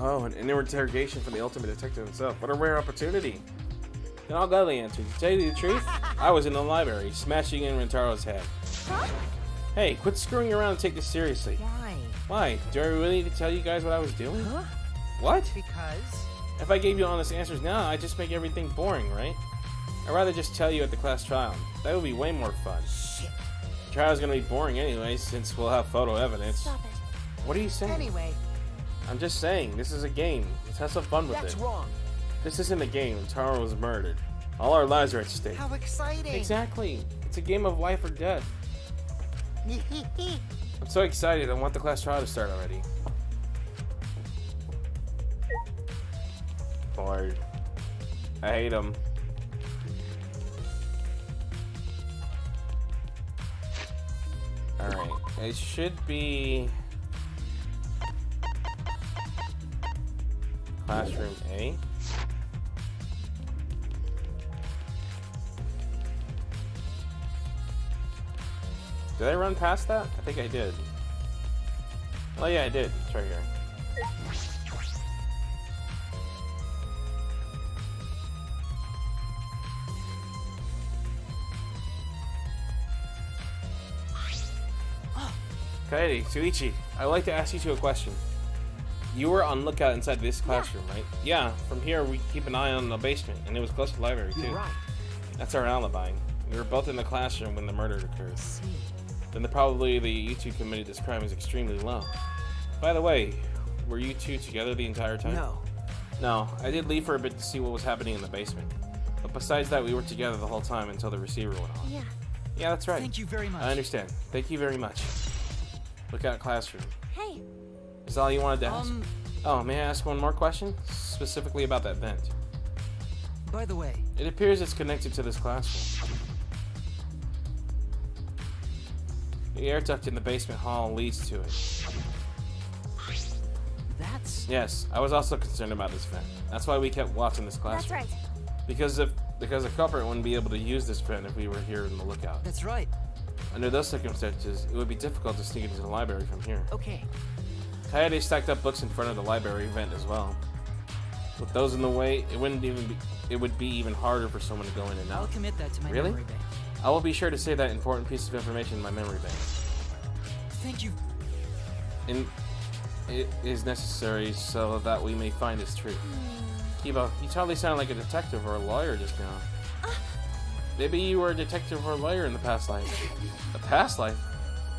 Oh, an interrogation from the ultimate detective himself. What a rare opportunity. Then I'll gladly answer. To tell you the truth, I was in the library, smashing in Rentaro's head. huh? Hey, quit screwing around and take this seriously. Why? Why? Do I really need to tell you guys what I was doing? Huh? What? Because. If I gave you honest answers now, I'd just make everything boring, right? I'd rather just tell you at the class trial. That would be way more fun. Shit. The trial's gonna be boring anyway, since we'll have photo evidence. Stop it. What are you saying? Anyway, I'm just saying, this is a game. Let's have some fun with that's it. wrong. This isn't a game. Taro was murdered. All our lives are at stake. How exciting! Exactly. It's a game of life or death. I'm so excited. I want the class trial to start already. Bored. I hate him. Alright. It should be... Classroom A. Did I run past that? I think I did. Oh yeah, I did. It's right here. Kaede, Suichi, I'd like to ask you two a question. You were on lookout inside this classroom, right? Yeah, from here we keep an eye on the basement, and it was close to the library too. You're right. That's our alibi. We were both in the classroom when the murder occurred. See. Then the probability you two committed this crime is extremely low. By the way, were you two together the entire time? No. No, I did leave for a bit to see what was happening in the basement. But besides that, we were together the whole time until the receiver went off. Yeah. Yeah, that's right. Thank you very much. I understand. Thank you very much. Look out classroom. Hey, Is that all you wanted to ask? Oh, may I ask one more question? Specifically about that vent. By the way, It appears it's connected to this classroom. The air duct in the basement hall leads to it. that's. Yes, I was also concerned about this vent. That's why we kept watching this that's classroom. right. Because a culprit wouldn't be able to use this vent if we were here in the lookout. That's right. Under those circumstances, it would be difficult to sneak into the library from here. Okay. Kaede stacked up books in front of the library vent as well. With those in the way, it would be even harder for someone to go in and I'll out. commit that to my Really? memory bank. I will be sure to save that important piece of information in my memory bank. Thank you. And it is necessary so that we may find its truth. Kiba, you totally sound like a detective or a lawyer just now. Maybe you were a detective or a lawyer in the past life. A past life?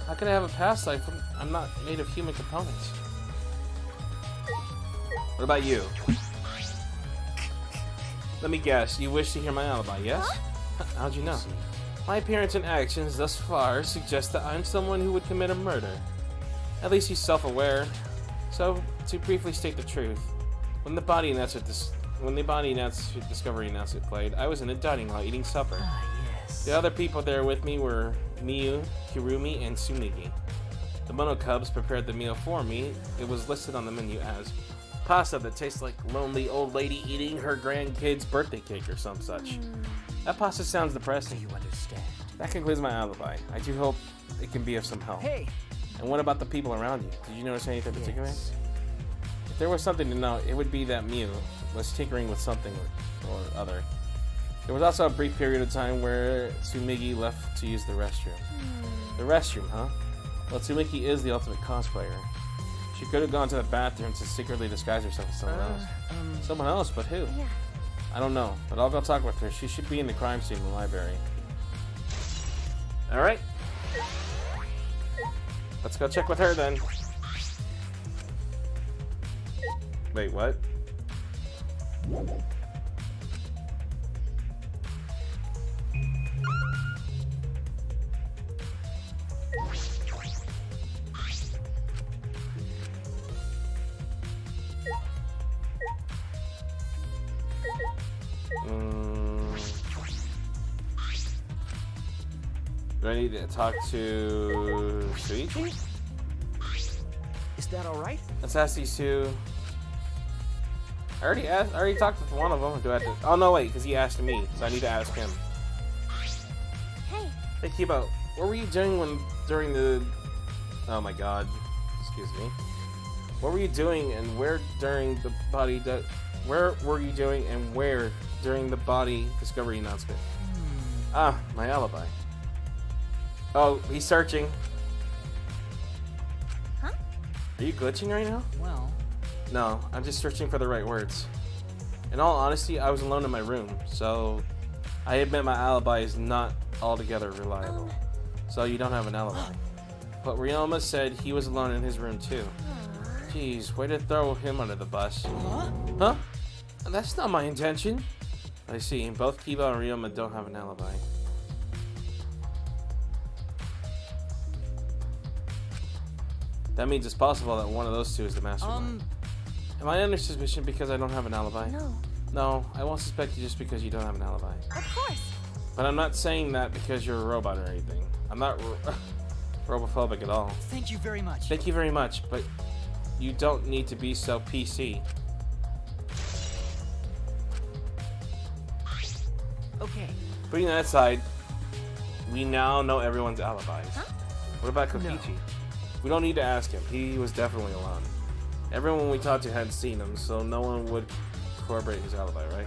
How can I have a past life when I'm not made of human components? What about you? Let me guess, you wish to hear my alibi, yes? How'd you know? My appearance and actions thus far suggest that I'm someone who would commit a murder. At least he's self-aware. So, to briefly state the truth, when the body when the body discovery announcement played, I was in a dining hall eating supper. Ah, yes. The other people there with me were Miyu, Kirumi, and Sumigi. The Mono Cubs prepared the meal for me. It was listed on the menu as pasta that tastes like lonely old lady eating her grandkid's birthday cake or some such. That pasta sounds Do depressing. you understand? That concludes my alibi. I do hope it can be of some help. Hey! And what about the people around you? Did you notice anything particular? Yes. If there was something to note, it would be that Miyu was tinkering with something or other. There was also a brief period of time where Tsumigi left to use the restroom. The restroom, huh? Well, Tsumigi is the ultimate cosplayer. She could have gone to the bathroom to secretly disguise herself as someone else. Someone else, but who? Yeah. I don't know, but I'll go talk with her. She should be in the crime scene in the library. Alright. Let's go check with her then. Wait, what? Do I need to talk to Shuichi? Is that alright? Let's ask these two. I already talked with one of them. Do I have to? Oh no, wait, because he asked me, so I need to ask him. Hey, Hey, Kibo, what were you doing during the? Oh my God, excuse me. What were you doing and where during the body? Where were you doing and where during the body discovery announcement? Ah, my alibi. Oh, he's searching. Huh? Are you glitching right now? Well, No, I'm just searching for the right words. In all honesty, I was alone in my room, so I admit my alibi is not altogether reliable. So you don't have an alibi. But Ryoma said he was alone in his room too. Jeez, way to throw him under the bus. Huh? That's not my intention. I see, both Kiba and Ryoma don't have an alibi. That means it's possible that one of those two is the mastermind. Am I under suspicion because I don't have an alibi? no. No, I won't suspect you just because you don't have an alibi. Of course. But I'm not saying that because you're a robot or anything. I'm not robophobic at all. thank you very much. Thank you very much, but you don't need to be so PC. Okay. Putting that aside, we now know everyone's alibis. What about Kokichi? We don't need to ask him. He was definitely alone. Everyone we talked to hadn't seen him, so no one would corroborate his alibi, right?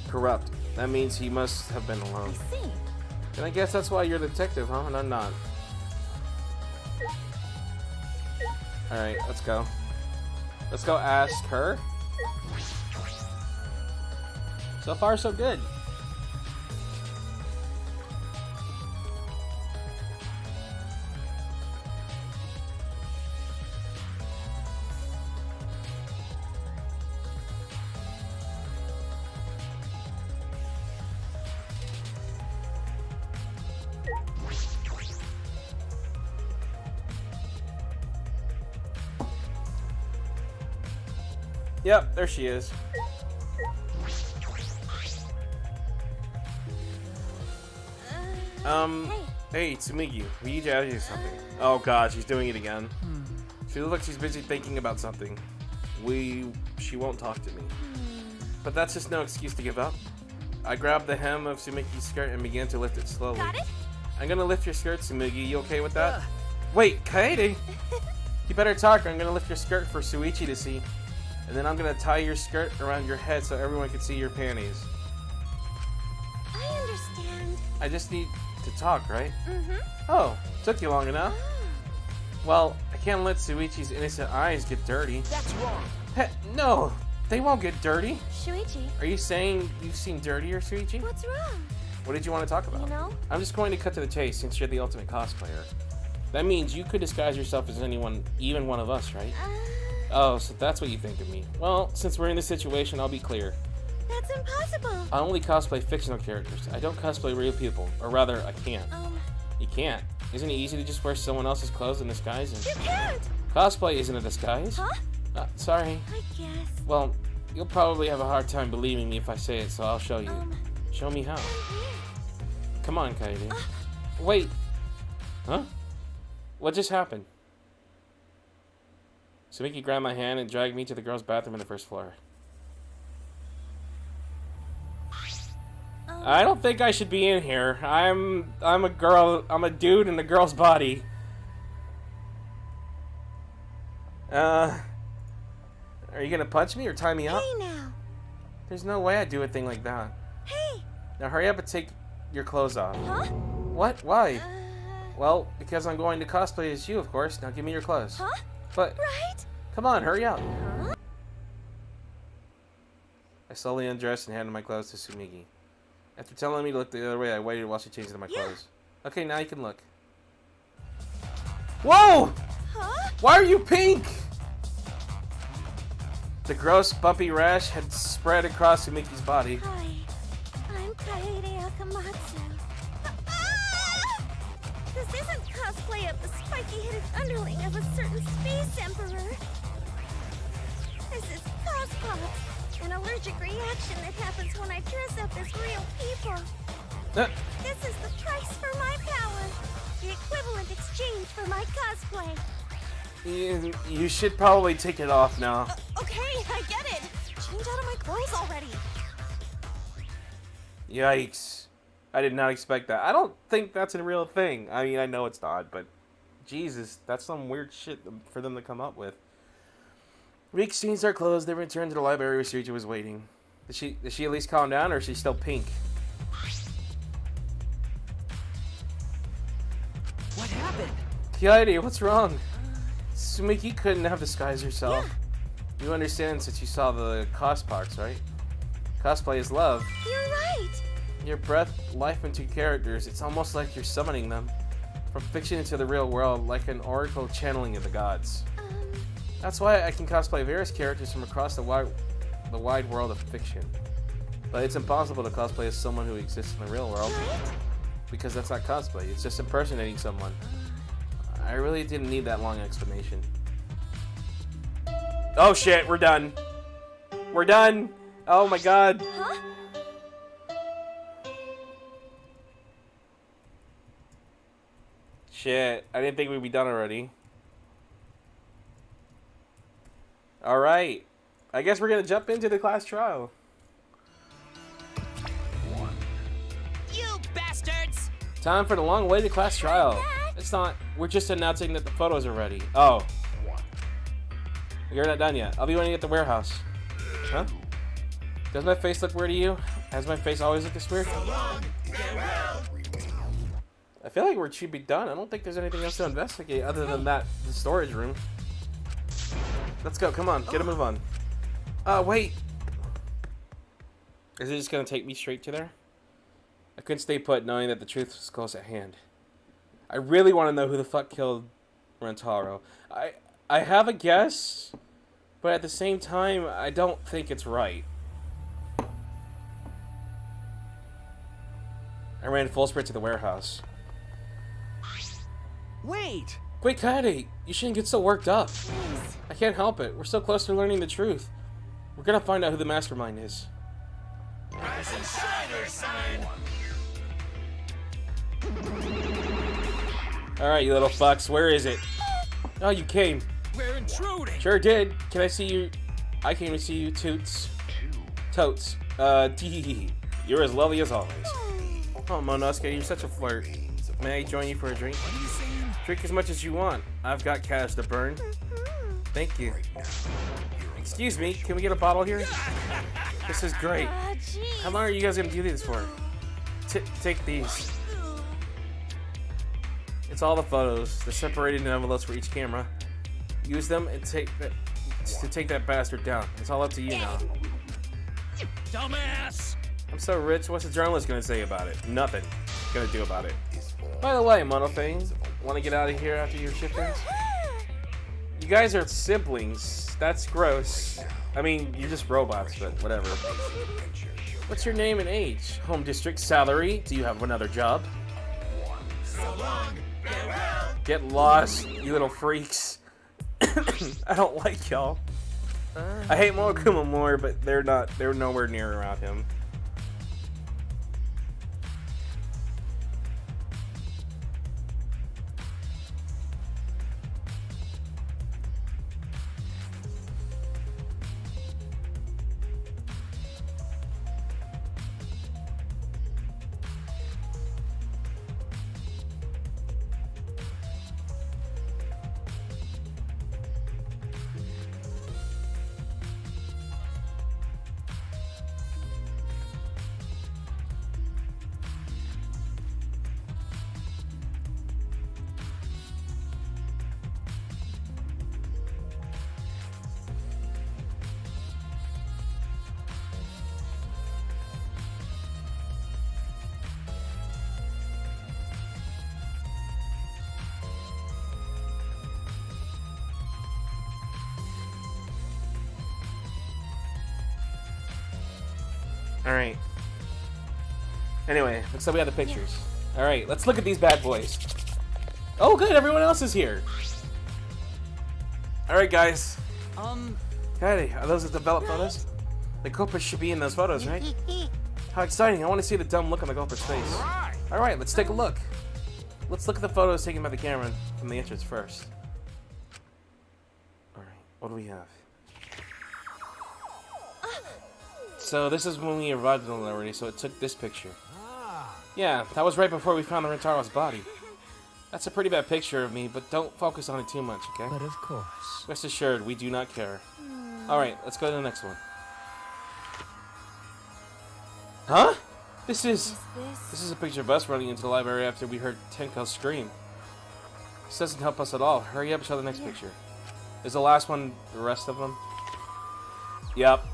Corrupt. That means he must have been alone. I see. And I guess that's why you're the detective, huh? And I'm not. Alright, let's go. Let's go ask her. So far, so good. Yep, there she is. Hey, Tsumigi, we need to ask you something. Oh god, she's doing it again. She looks like she's busy thinking about something. She won't talk to me. But that's just no excuse to give up. I grabbed the hem of Tsumigi's skirt and began to lift it slowly. Got it? I'm gonna lift your skirt, Tsumigi. You okay with that? Wait, Kaede! You better talk, or I'm gonna lift your skirt for Shuichi to see. And then I'm gonna tie your skirt around your head so everyone can see your panties. I understand. I just need to talk, right? Mm-hmm. Oh, took you long enough. Well, I can't let Shuichi's innocent eyes get dirty. That's wrong. No, they won't get dirty. Shuichi, Are you saying you've seen dirtier, Shuichi? what's wrong? What did you want to talk about? You know? I'm just going to cut to the chase since you're the ultimate cosplayer. That means you could disguise yourself as anyone, even one of us, right? Oh, so that's what you think of me. Well, since we're in this situation, I'll be clear. That's impossible. I only cosplay fictional characters. I don't cosplay real people. Or rather, I can't. You can't. Isn't it easy to just wear someone else's clothes in disguise? You can't! Cosplay isn't a disguise. Huh? Sorry. I guess. Well, You'll probably have a hard time believing me if I say it, so I'll show you. Show me how. Come on, Kaede. Wait. Huh? What just happened? Sumiki grabbed my hand and dragged me to the girls' bathroom on the first floor. I don't think I should be in here. I'm a girl. I'm a dude in a girl's body. Are you gonna punch me or tie me up? Hey now. There's no way I'd do a thing like that. Hey. Now hurry up and take your clothes off. Huh? What? Why? Well, because I'm going to cosplay as you, of course. Now give me your clothes. Huh? But Right? come on, hurry up. Huh? I slowly undressed and handed my clothes to Sumiki. After telling me to look the other way, I waited while she changed into my clothes. Okay, now you can look. Whoa! Huh? Why are you pink? The gross, bumpy rash had spread across Sumiki's body. Hi. I'm Kaede Akamatsu. This isn't cosplay of the spiky-headed underling of a certain space emperor. This is cospop, an allergic reaction that happens when I dress up as real people. This is the price for my power, the equivalent exchange for my cosplay. You should probably take it off now. Okay, I get it. Change out of my clothes already. Yikes. I did not expect that. I don't think that's a real thing. I mean, I know it's not, but Jesus, that's some weird shit for them to come up with. We exchanged our clothes, then returned to the library where Shuichi was waiting. Did she at least calm down, or is she still pink? What happened? Kaede, what's wrong? Sumiki couldn't have disguised herself. Yeah. You understand since you saw the cospox, right? Cosplay is love. You're right. Your breath life into characters. It's almost like you're summoning them from fiction into the real world, like an oracle channeling of the gods. That's why I can cosplay various characters from across the wide world of fiction. But it's impossible to cosplay as someone who exists in the real world. Right? Because that's not cosplay. It's just impersonating someone. I really didn't need that long explanation. Oh shit, we're done. We're done. Oh my god. Huh? Shit, I didn't think we'd be done already. Alright. I guess we're gonna jump into the class trial. You bastards! Time for the long-awaited class trial. It's not. We're just announcing that the photos are ready. Oh. You're not done yet. I'll be waiting at the warehouse. Huh? Does my face look weird to you? Has my face always looked this weird? I feel like we should be done. I don't think there's anything else to investigate other than the storage room. Let's go. Come on. Get a move on. Wait. Is it just going to take me straight to there? I couldn't stay put knowing that the truth was close at hand. I really want to know who the fuck killed Rentaro. I have a guess, but at the same time, I don't think it's right. I ran full sprint to the warehouse. Wait! Wait, Kaede, you shouldn't get so worked up. Please. I can't help it. We're so close to learning the truth. We're gonna find out who the mastermind is. Rise and shine, sign. Alright, you little fucks, where is it? Oh, you came. We're intruding. Sure did. Can I see you? I came to see you, Toots. Totes. You're as lovely as always. Oh, Monosuke, you're such a flirt. May I join you for a drink? Drink as much as you want. I've got cash to burn. Thank you. Excuse me, can we get a bottle here? This is great. How long are you guys gonna do this for? Take these. It's all the photos. They're separated in envelopes for each camera. Use them and take that bastard down. It's all up to you now. Dumbass! I'm so rich, what's the journalist gonna say about it? Nothing. Gonna do about it. By the way, Monophane, wanna get out of here after your shift ends? You guys are siblings. That's gross. I mean, you're just robots, but whatever. What's your name and age? Home district, salary? Do you have another job? So long, farewell. Get lost, you little freaks. I don't like y'all. I hate Monokuma more, but they're nowhere near around him. Alright. Anyway, looks like we have the pictures. Alright, let's look at these bad boys. Oh, good, everyone else is here. Alright, guys. Hey, are those the developed photos? The culprit should be in those photos, right? How exciting, I want to see the dumb look on the culprit's face. Alright, let's take a look. Let's look at the photos taken by the camera from the entrance first. Alright, what do we have? So this is when we arrived in the library, so it took this picture. Yeah, that was right before we found the Rentaro's body. That's a pretty bad picture of me, but don't focus on it too much, okay? But of course. Rest assured, we do not care. Alright, let's go to the next one. Huh? This is a picture of us running into the library after we heard Tenko scream. This doesn't help us at all. Hurry up and show the next picture. Is the last one the rest of them? Yep.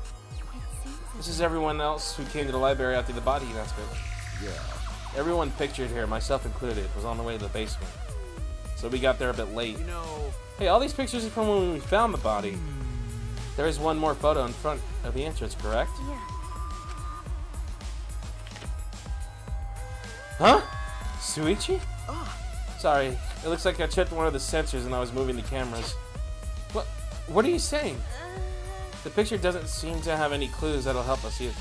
This is everyone else who came to the library after the body announcement. Yeah. Everyone pictured here, myself included, was on the way to the basement. So we got there a bit late. You know, Hey, all these pictures are from when we found the body. There is one more photo in front of the entrance, correct? Yeah. Huh? Suichi? Sorry, it looks like I checked one of the sensors and I was moving the cameras. What are you saying? The picture doesn't seem to have any clues that'll help us either.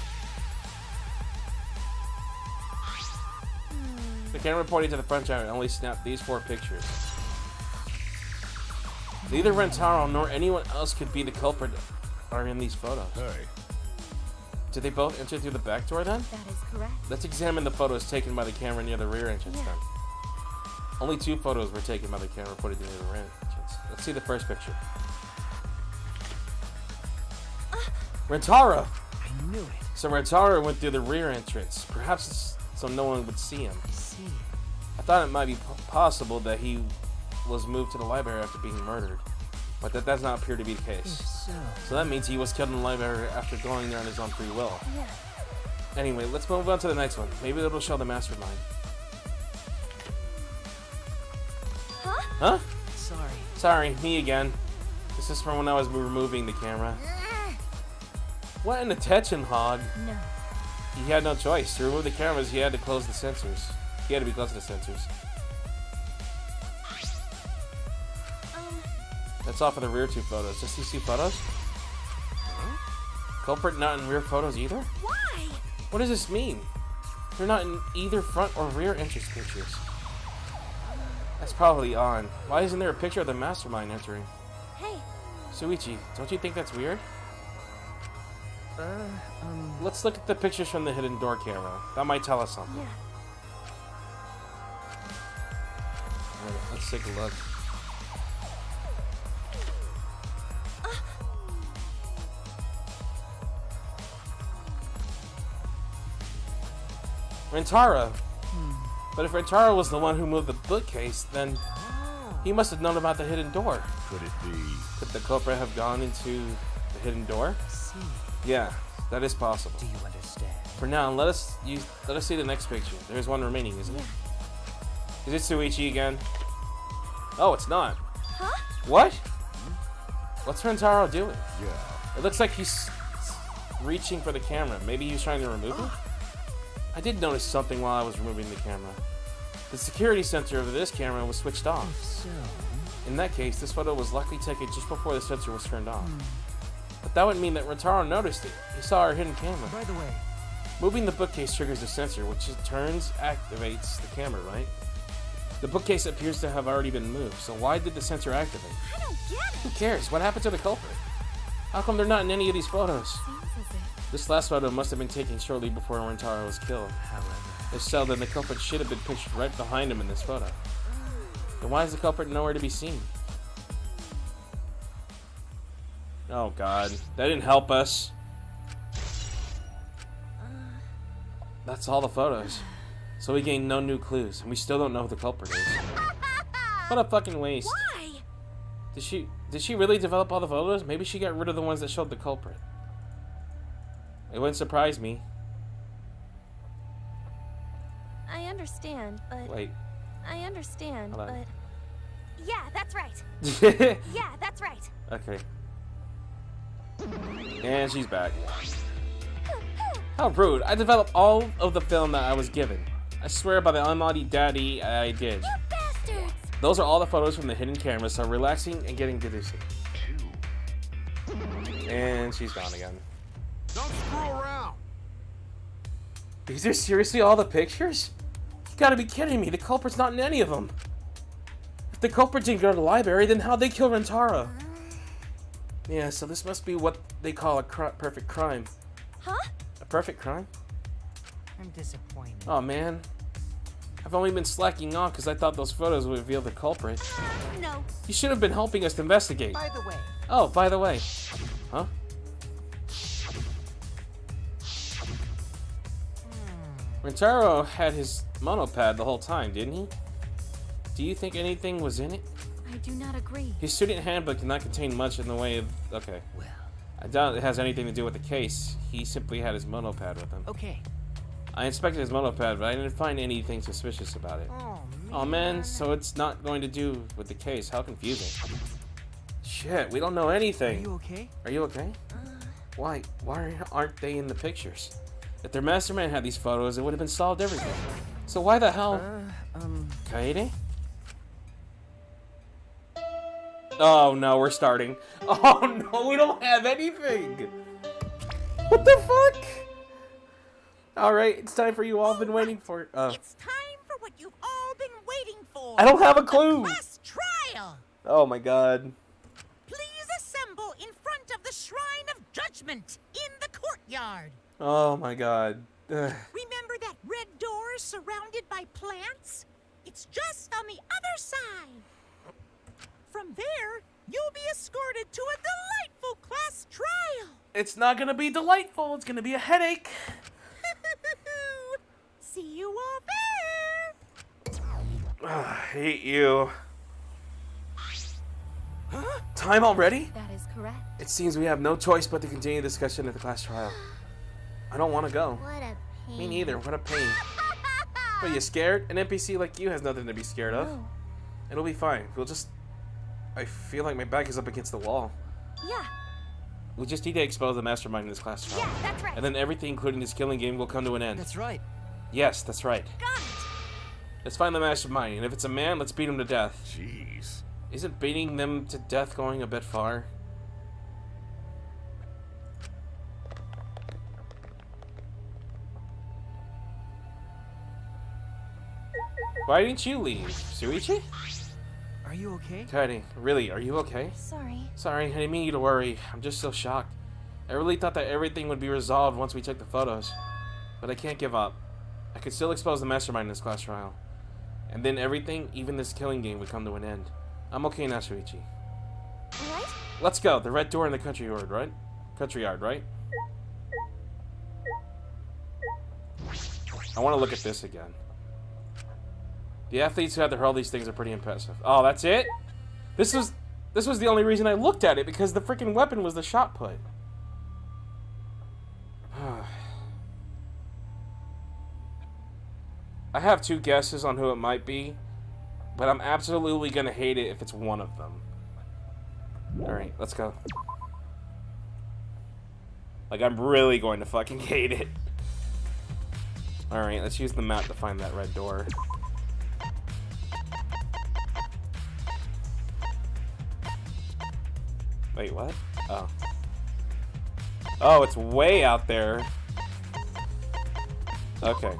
The camera pointing to the front camera only snapped these 4 pictures. Neither Rentaro nor anyone else could be the culprit are in these photos. Hey. Did they both enter through the back door then? That is correct. Let's examine the photos taken by the camera near the rear entrance then. Only 2 photos were taken by the camera pointed near the rear entrance. Let's see the first picture. Rentaro! I knew it. So Rentaro went through the rear entrance. Perhaps it's so no one would see him. I see. I thought it might be possible that he was moved to the library after being murdered. But that does not appear to be the If case. so. So that means he was killed in the library after going there on his own free will. Yeah. Anyway, let's move on to the next one. Maybe it'll show the mastermind. Huh? Huh? Sorry. Sorry, me again. This is from when I was removing the camera. What an attention hog. No. He had no choice. To remove the cameras, he had to close the sensors. He had to be close to the sensors. That's all for the rear 2 photos. Just these 2 photos? Culprit not in rear photos either? Why? What does this mean? They're not in either front or rear entrance pictures. That's probably on. Why isn't there a picture of the mastermind entering? Hey. Suichi, don't you think that's weird? Let's look at the pictures from the hidden door camera. That might tell us something. Yeah. Alright, let's take a look. Rentaro. But if Rentaro was the one who moved the bookcase, then he must have known about the hidden door. Could it be? Could the culprit have gone into the hidden door? I see. Yeah, that is possible. Do you understand? For now, let us see the next picture. There's one remaining, isn't it? Is it Suichi again? Oh, it's not. Huh? What? What's Rentaro doing? Yeah. It looks like he's reaching for the camera. Maybe he's trying to remove it? I did notice something while I was removing the camera. The security sensor of this camera was switched off. So. In that case, this photo was likely taken just before the sensor was turned off. But that would mean that Rentaro noticed it. He saw our hidden camera. By the way, Moving the bookcase triggers the sensor, which in turns activates the camera, right? The bookcase appears to have already been moved, so why did the sensor activate? I don't get it. Who cares? What happened to the culprit? How come they're not in any of these photos? Seems as if... This last photo must have been taken shortly before Rentaro was killed. however, If so, then the culprit should have been pictured right behind him in this photo. Then why is the culprit nowhere to be seen? Oh god, that didn't help us. That's all the photos. So we gained no new clues, and we still don't know who the culprit is. What a fucking waste. Why? Did she really develop all the photos? Maybe she got rid of the ones that showed the culprit. It wouldn't surprise me. I understand, but... Wait. I understand, Hello. but... Yeah, that's right. Okay. Yeah, that's right. And she's back. How rude. I developed all of the film that I was given. I swear by the almighty daddy I did. You bastards! Those are all the photos from the hidden camera, so relaxing and getting to this. And she's gone again. Don't screw around. These are seriously all the pictures? You gotta be kidding me. The culprit's not in any of them. If the culprit didn't go to the library, then how'd they kill Rentaro? Yeah, so this must be what they call a perfect crime. Huh? A perfect crime? I'm disappointed. Oh man. I've only been slacking off because I thought those photos would reveal the culprit. No. You should have been helping us to investigate. By the way, Oh, by the way. Huh? Rentaro had his monopad the whole time, didn't he? Do you think anything was in it? I do not agree. His student handbook did not contain much in the way of... Okay. well, I doubt it has anything to do with the case. He simply had his monopad with him. okay. I inspected his monopad, but I didn't find anything suspicious about it. Oh, man. Oh man, so it's not going to do with the case. How confusing. Shit, we don't know Are anything. you okay? Are you okay? Why? Why aren't they in the pictures? If their mastermind had these photos, it would have been solved everything. So why the hell? Kaede? Oh no, we're starting. Oh no, we don't have anything. What the fuck? All right, it's time for you all been waiting for. It's time for what you've all been waiting for. I don't have a clue. The class trial. Oh my god. Please assemble in front of the Shrine of Judgment in the courtyard. Oh my god. Ugh. Remember that red door surrounded by plants? It's just on the other side. From there, you'll be escorted to a delightful class trial. It's not gonna be delightful. It's gonna be a headache. See you all there. I hate you. Time already? That is correct. It seems we have no choice but to continue discussion at the class trial. I don't want to go. What a pain. Me neither. What a pain. Are you scared? An NPC like you has nothing to be scared of. No. It'll be fine. We'll just... I feel like my back is up against the wall. Yeah. We just need to expose the mastermind in this class trial. Yeah, that's right. And then everything, including this killing game, will come to an end. That's right. Yes, that's right. Got it. Let's find the mastermind, and if it's a man, let's beat him to death. Jeez. Isn't beating them to death going a bit far? Why didn't you leave, Suichi? Are you okay? Kaede, really, are you okay? Sorry. Sorry, I didn't mean you to worry. I'm just so shocked. I really thought that everything would be resolved once we took the photos. But I can't give up. I could still expose the mastermind in this class trial. And then everything, even this killing game, would come to an end. I'm okay now, Shuichi. Alright? Let's go. The red door in the country yard, right? Country yard, right? I want to look at this again. The athletes who had to hurl these things are pretty impressive. Oh, that's it? This was the only reason I looked at it, because the freaking weapon was the shot put. I have two guesses on who it might be, but I'm absolutely gonna hate it if it's one of them. Alright, let's go. Like, I'm really going to fucking hate it. Alright, let's use the map to find that red door. Wait, what? Oh. Oh, it's way out there. Okay.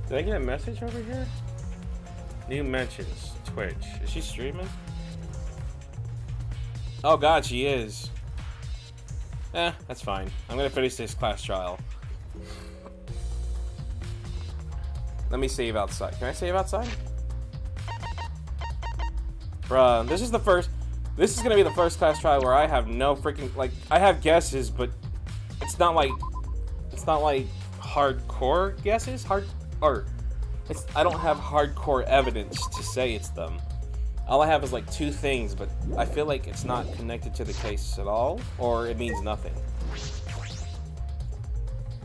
Did I get a message over here? New mentions. Twitch. Is she streaming? Oh god, she is. That's fine. I'm gonna finish this class trial. Let me save outside. Can I save outside? Bruh, this is gonna be the first class trial where I have no freaking, like, I have guesses, but it's not like hardcore guesses? I don't have hardcore evidence to say it's them. All I have is like 2 things, but I feel like it's not connected to the case at all, or it means nothing.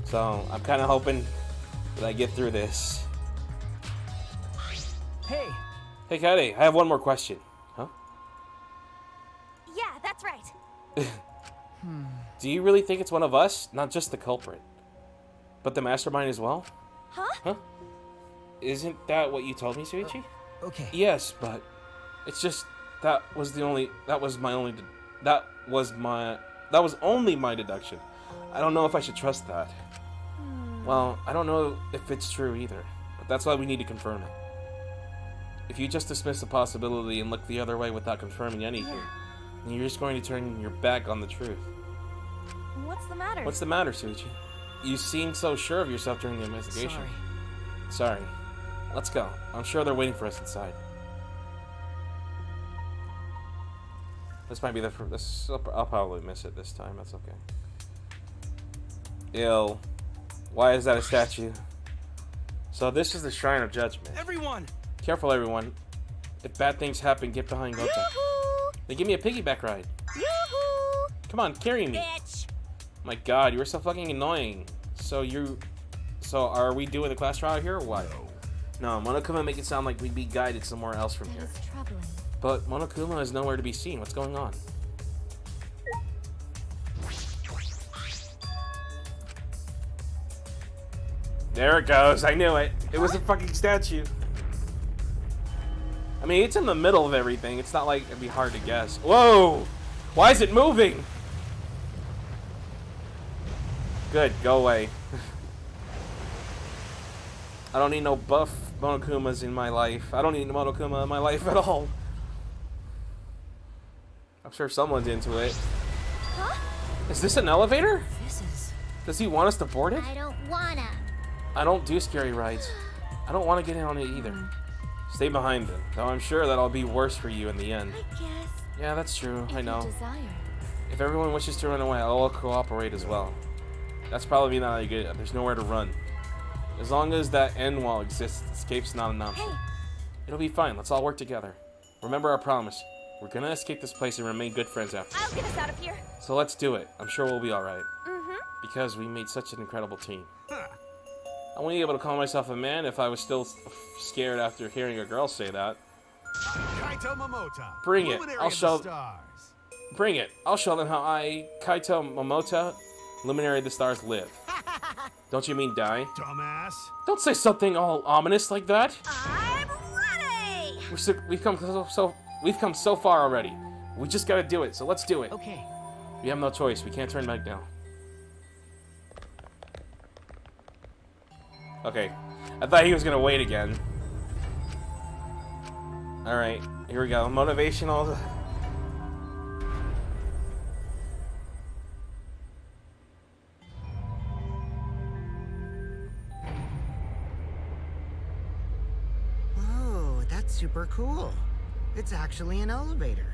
So I'm kind of hoping that I get through this. Hey, Hey, Kaede, I have one more question. Huh? Yeah, that's right. Do you really think it's one of us? Not just the culprit, but the mastermind as well? Huh? Huh? Isn't that what you told me, Suichi? okay. Yes, but it's just that was only my deduction. I don't know if I should trust that. Well, I don't know if it's true either, but that's why we need to confirm it. If you just dismiss the possibility and look the other way without confirming anything, then you're just going to turn your back on the truth. What's the matter? What's the matter, Suichi? You seemed so sure of yourself during the investigation. Sorry. Let's go. I'm sure they're waiting for us inside. This might be the first. I'll probably miss it this time. That's okay. Ill. Why is that a statue? So this is the Shrine of Judgment. Everyone! Careful, everyone. If bad things happen, get behind Gota. Yoo-hoo! Then give me a piggyback ride. Yoo-hoo! Come on, carry me. Bitch! My god, you are so fucking annoying. So are we doing the class trial here or what? No, Monokuma make it sound like we'd be guided somewhere else from here. That is troubling. But Monokuma is nowhere to be seen. What's going on? There it goes. I knew it. It was a fucking statue. I mean, it's in the middle of everything. It's not like it'd be hard to guess. Whoa! Why is it moving? Good. Go away. I don't need no buff Monokumas in my life. I don't need Monokuma in my life at all. I'm sure someone's into it. Huh? Is this an elevator? This is... Does he want us to board it? I don't wanna. I don't do scary rides. I don't want to get in on it either. Stay behind them, though I'm sure that'll be worse for you in the end. I guess. Yeah, that's true. I If know. you desire. If everyone wishes to run away, I'll cooperate as well. That's probably not a good. There's nowhere to run. As long as that end wall exists, escape's not an option. Hey. It'll be fine. Let's all work together. Remember our promise. We're gonna escape this place and remain good friends after. I'll get us out of here. So let's do it. I'm sure we'll be alright. Mm-hmm. Because we made such an incredible team. Huh. I wouldn't be able to call myself a man if I was still scared after hearing a girl say that. Kaito Momota. Bring it. Luminary I'll of the show. stars. Bring it. I'll show them how I, Kaito Momota, Luminary of the Stars, live. Don't you mean die? Dumbass. Don't say something all ominous like that. I'm ready. We've come so far already. We just gotta do it. So let's do it. Okay. We have no choice. We can't turn back now. Okay. I thought he was gonna wait again. Alright, here we go. Motivational. Oh, that's super cool. It's actually an elevator.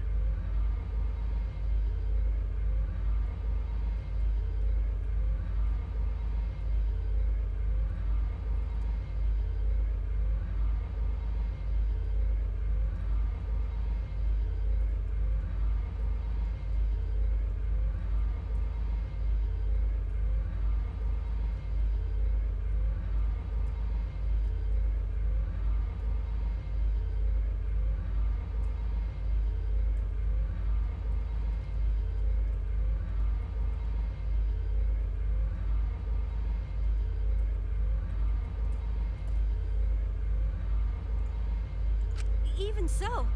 Even so,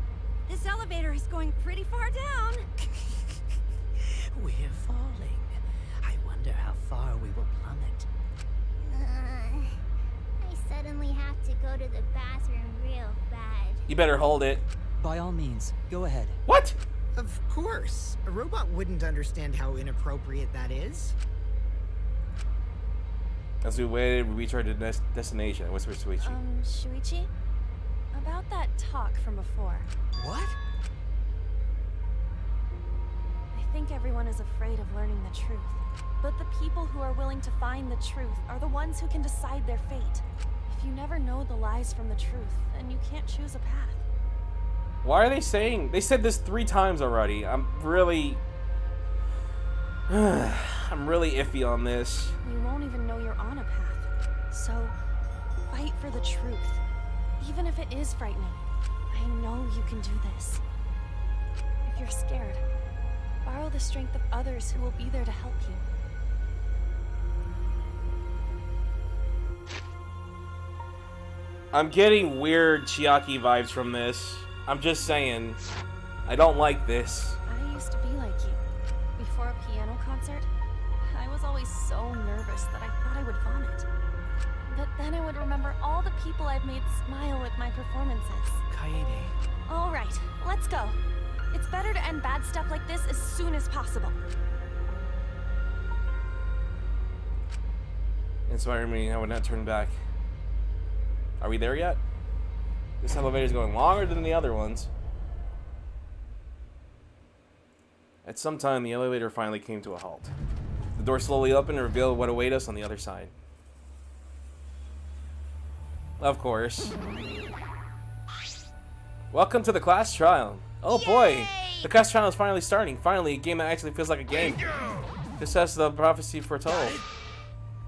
this elevator is going pretty far down. We're falling. I wonder how far we will plummet. I suddenly have to go to the bathroom real bad. You better hold it. By all means, go ahead. What? Of course. A robot wouldn't understand how inappropriate that is. As we waited, we reached our destination. I whispered to Shuichi. Shuichi? About that talk from before. What? I think everyone is afraid of learning the truth. But the people who are willing to find the truth are the ones who can decide their fate. If you never know the lies from the truth, then you can't choose a path. Why are they saying? They said this 3 times already. I'm really iffy on this. You won't even know you're on a path. So, fight for the truth. Even if it is frightening, I know you can do this. If you're scared, borrow the strength of others who will be there to help you. I'm getting weird Chiaki vibes from this. I'm just saying. I don't like this. I used to be like you. Before a piano concert, I was always so nervous that I thought I would vomit. But then I would remember all the people I've made smile with my performances. Kaede. All right, let's go. It's better to end bad stuff like this as soon as possible. Inspire me, I would not turn back. Are we there yet? This elevator is going longer than the other ones. At some time, the elevator finally came to a halt. The door slowly opened and revealed what awaited us on the other side. Of course. Welcome to the class trial. Oh boy! The class trial is finally starting. Finally, a game that actually feels like a game. This has the prophecy foretold.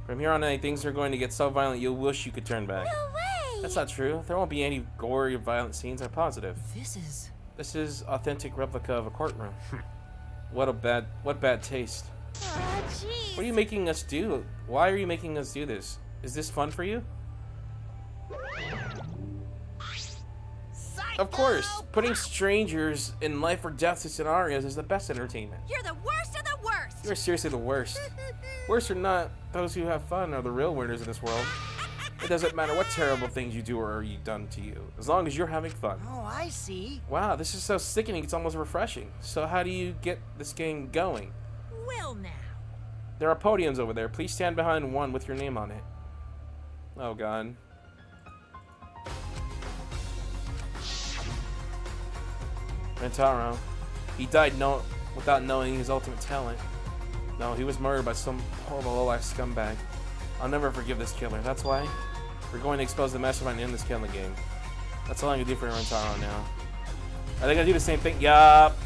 From here on out, things are going to get so violent you'll wish you could turn back. No way! That's not true. There won't be any gory or violent scenes, I'm positive. This is authentic replica of a courtroom. What bad taste. Aw, jeez. What are you making us do? Why are you making us do this? Is this fun for you? Of course, putting strangers in life or death scenarios is the best entertainment. You're the worst of the worst! You're seriously the worst. Worst or not, those who have fun are the real winners in this world. It doesn't matter what terrible things you do or are done to you, as long as you're having fun. Oh, I see. Wow, this is so sickening, it's almost refreshing. So how do you get this game going? Well now. There are podiums over there. Please stand behind one with your name on it. Oh god. Rentaro. He died without knowing his ultimate talent. No, he was murdered by some horrible low-life scumbag. I'll never forgive this killer. That's why we're going to expose the mastermind in this killing game. That's all I can do for Rentaro now. Are they gonna do the same thing? Yup.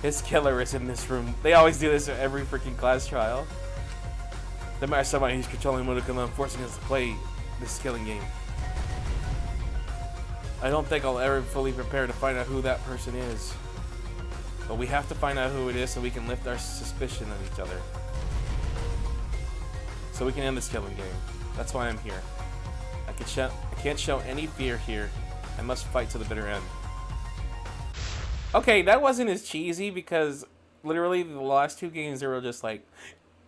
His killer is in this room. They always do this at every freaking class trial. The mastermind who's controlling Mudokuma and forcing us to play this killing game. I don't think I'll ever fully prepare to find out who that person is. But we have to find out who it is so we can lift our suspicion of each other. So we can end this killing game. That's why I'm here. I can't show any fear here. I must fight to the bitter end. Okay, that wasn't as cheesy because literally the last 2 games they were just like,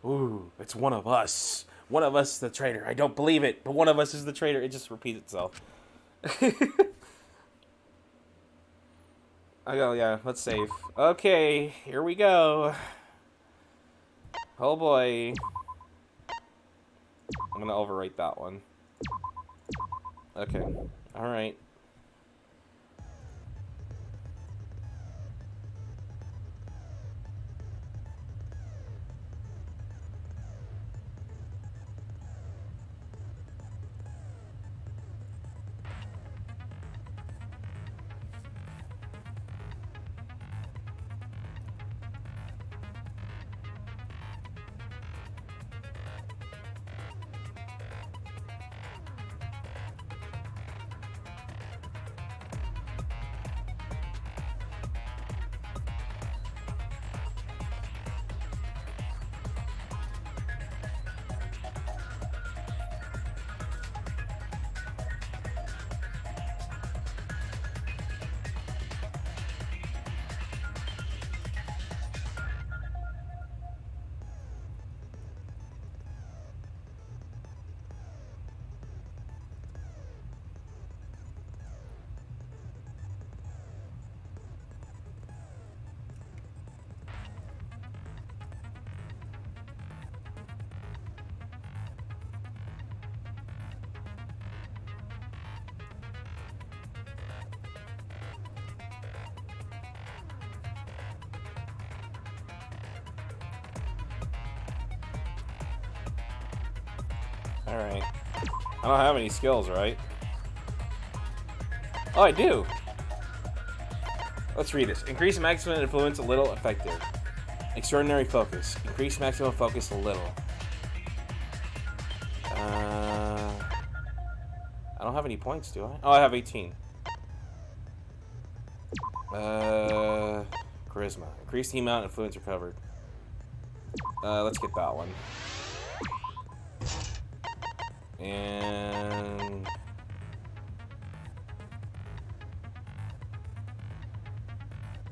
ooh, it's one of us. One of us is the traitor. I don't believe it, but one of us is the traitor. It just repeats itself. I go, yeah, let's save. Okay, here we go. Oh boy. I'm gonna overwrite that one. Okay, alright. Alright. I don't have any skills, right? Oh, I do! Let's read this. Increase maximum influence a little, effective. Extraordinary focus. Increase maximum focus a little. I don't have any points, do I? Oh, I have 18. Charisma. Increase the amount of influence recovered. Let's get that one. And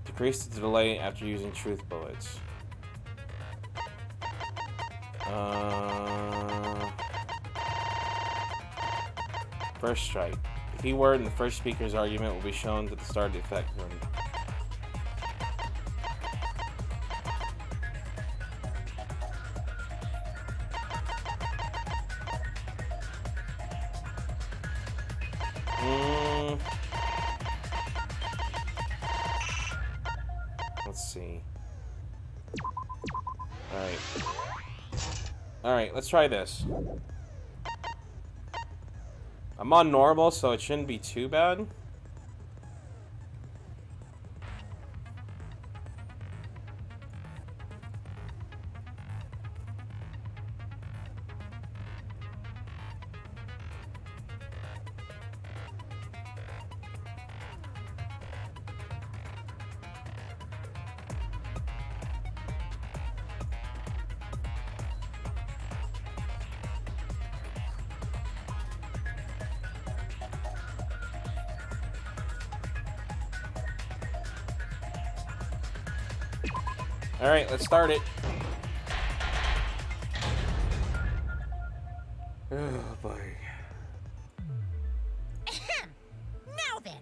decrease the delay after using truth bullets. First strike. The key word in the first speaker's argument will be shown to the start of the effect. Let's see. Alright. Alright, let's try this. I'm on normal, so it shouldn't be too bad. Alright, let's start it. Oh boy. Now then,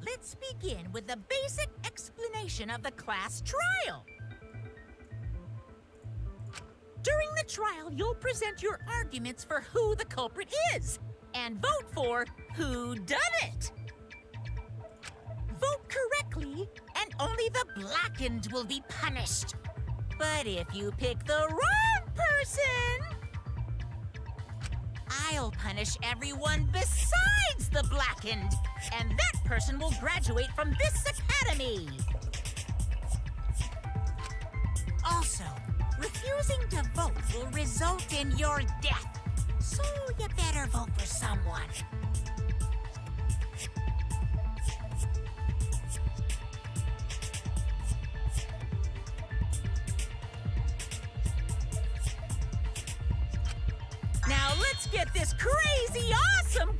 let's begin with the basic explanation of the class trial. During the trial, you'll present your arguments for who the culprit is, and vote for who done it. Vote correctly, and only the blackened will be punished. But if you pick the wrong person, I'll punish everyone besides the blackened, and that person will graduate from this academy. Also, refusing to vote will result in your death, so you better vote for someone. Now let's get this crazy awesome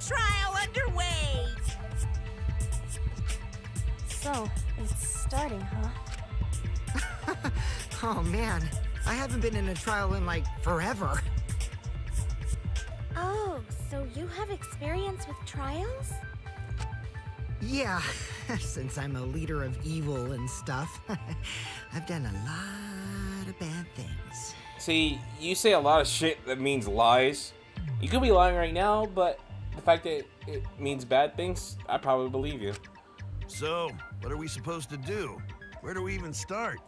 trial underway! So, it's starting, huh? Oh man, I haven't been in a trial in like forever. Oh, so you have experience with trials? Yeah, Since I'm a leader of evil and stuff, I've done a lot of bad things. See, you say a lot of shit that means lies. You could be lying right now, but the fact that it means bad things, I probably believe you. So, what are we supposed to do? Where do we even start?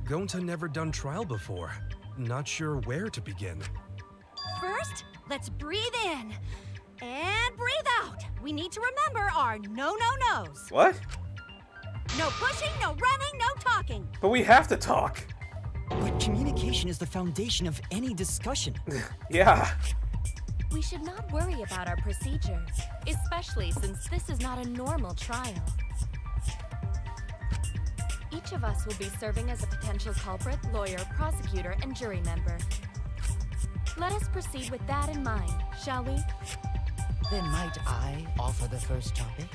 Gonta never done trial before. Not sure where to begin. First, let's breathe in. And breathe out. We need to remember our no-no-nos. What? No pushing, no running, no talking. But we have to talk. But communication is the foundation of any discussion. Yeah. We should not worry about our procedures, especially since this is not a normal trial. Each of us will be serving as a potential culprit, lawyer, prosecutor, and jury member. Let us proceed with that in mind, shall we? Then might I offer the first topic?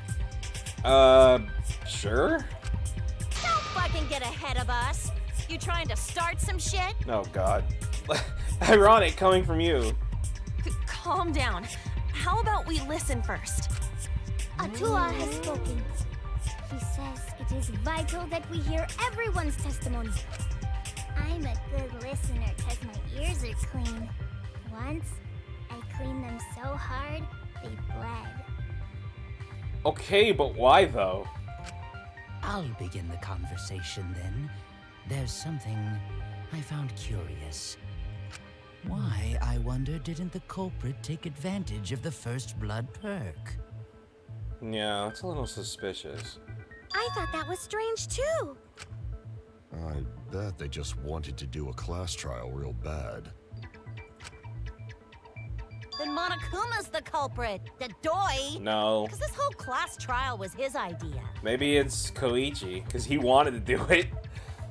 Sure? Don't fucking get ahead of us. You trying to start some shit? Oh, God. Ironic coming from you. Calm down. How about we listen first? Atua has spoken. He says it is vital that we hear everyone's testimony. I'm a good listener because my ears are clean. Once, I cleaned them so hard, they bled. Okay, but why though? I'll begin the conversation then. There's something I found curious. Why, I wonder, didn't the culprit take advantage of the first blood perk? Yeah, it's a little suspicious. I thought that was strange too. I bet they just wanted to do a class trial real bad. Then Monokuma's the culprit, the doi. No. Because this whole class trial was his idea. Maybe it's Koichi, because he wanted to do it.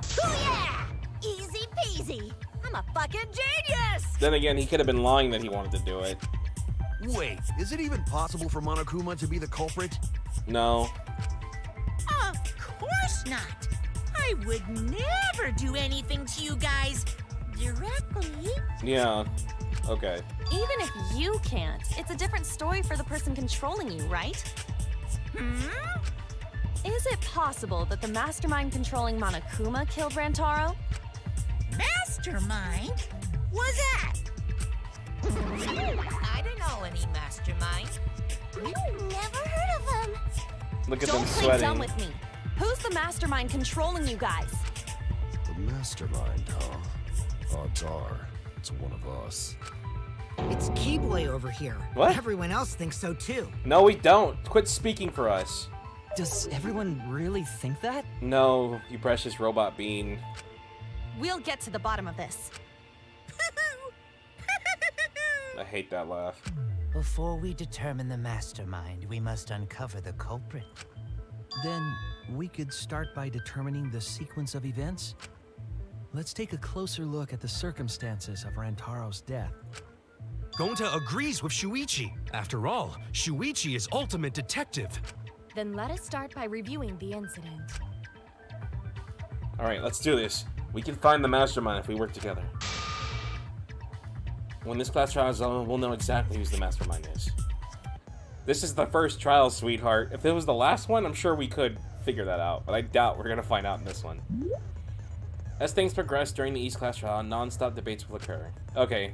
Booyah! Easy peasy. I'm a fucking genius! Then again, he could have been lying that he wanted to do it. Wait, is it even possible for Monokuma to be the culprit? No. Of course not. I would never do anything to you guys directly. Yeah. Okay. Even if you can't, it's a different story for the person controlling you, right? Is it possible that the mastermind controlling Monokuma killed Rantaro? Mastermind? Was that? I don't know any mastermind. Never heard of him. Look at Don't them play sweating. dumb with me. Who's the mastermind controlling you guys? The mastermind, huh? Odds are, it's one of us. It's Keyboy over here. What? Everyone else thinks so too. No, we don't. Quit speaking for us. Does everyone really think that? No, you precious robot bean. We'll get to the bottom of this. I hate that laugh. Before we determine the mastermind, we must uncover the culprit. Then we could start by determining the sequence of events. Let's take a closer look at the circumstances of Rantaro's death. Gonta agrees with Shuichi. After all, Shuichi is ultimate detective. Then let us start by reviewing the incident. Alright, let's do this. We can find the mastermind if we work together. When this class trial is over, we'll know exactly who the mastermind is. This is the first trial, sweetheart. If it was the last one, I'm sure we could figure that out, but I doubt we're gonna find out in this one. As things progress during the East class trial, non-stop debates will occur. Okay.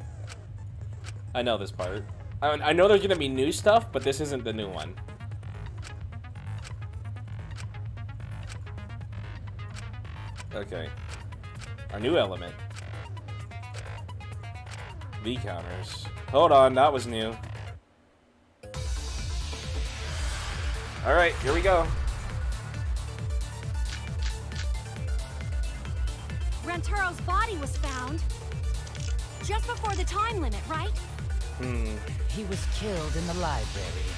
I know this part. I know there's gonna be new stuff, but this isn't the new one. Okay. Our new element. V counters. Hold on, that was new. Alright, here we go. Rantaro's body was found just before the time limit, right? He was killed in the library.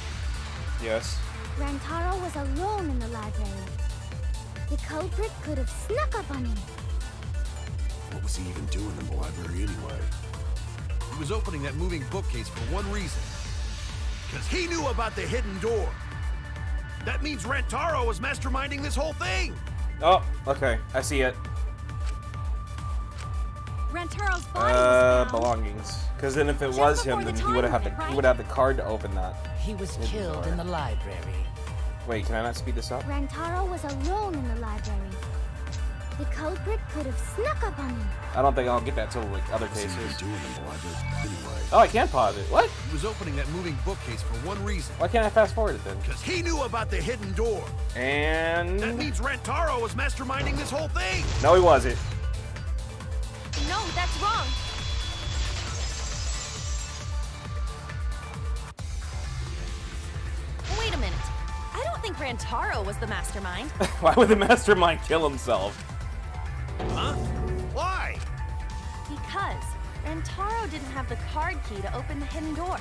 Yes. Rantaro was alone in the library. The culprit could have snuck up on him. What was he even doing in the library anyway? He was opening that moving bookcase for one reason. Because he knew about the hidden door. That means Rantaro was masterminding this whole thing. Oh, okay. I see it. Rantaro's body was found. Belongings. Because then if it Just was him, before then the he would have time the limit, right? card to open that. He was Hidden killed door. in the library. Wait, can I not speed this up? Rantaro was alone in the library. The culprit could have snuck up on him. I don't think I'll get that till like other What's he cases. doing in the library anyway? Oh, I can pause it. What? He was opening that moving bookcase for one reason. Why can't I fast forward it then? Because he knew about the hidden door. And That means Rantaro was masterminding this whole thing. no, he wasn't. No, that's wrong. Wait a minute. I don't think Rantaro was the mastermind. Why would the mastermind kill himself? Huh? Why? Because Rantaro didn't have the card key to open the hidden door.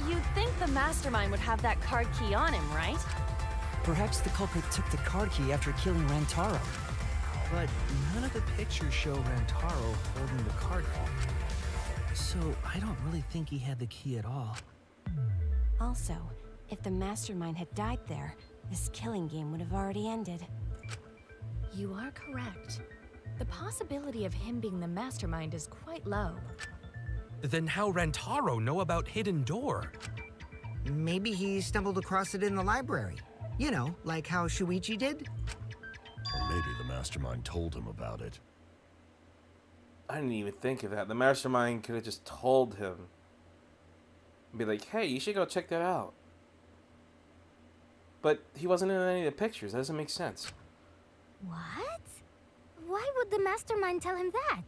You'd think the mastermind would have that card key on him, right? Perhaps the culprit took the card key after killing Rantaro. But none of the pictures show Rantaro holding the card key. So I don't really think he had the key at all. Also, if the mastermind had died there, this killing game would have already ended. You are correct. The possibility of him being the mastermind is quite low. Then how Rantaro know about hidden door? Maybe he stumbled across it in the library. You know, like how Shuichi did? Or maybe the mastermind told him about it. I didn't even think of that. The mastermind could have just told him. Be like, hey, you should go check that out. But he wasn't in any of the pictures. That doesn't make sense. What? Why would the mastermind tell him that?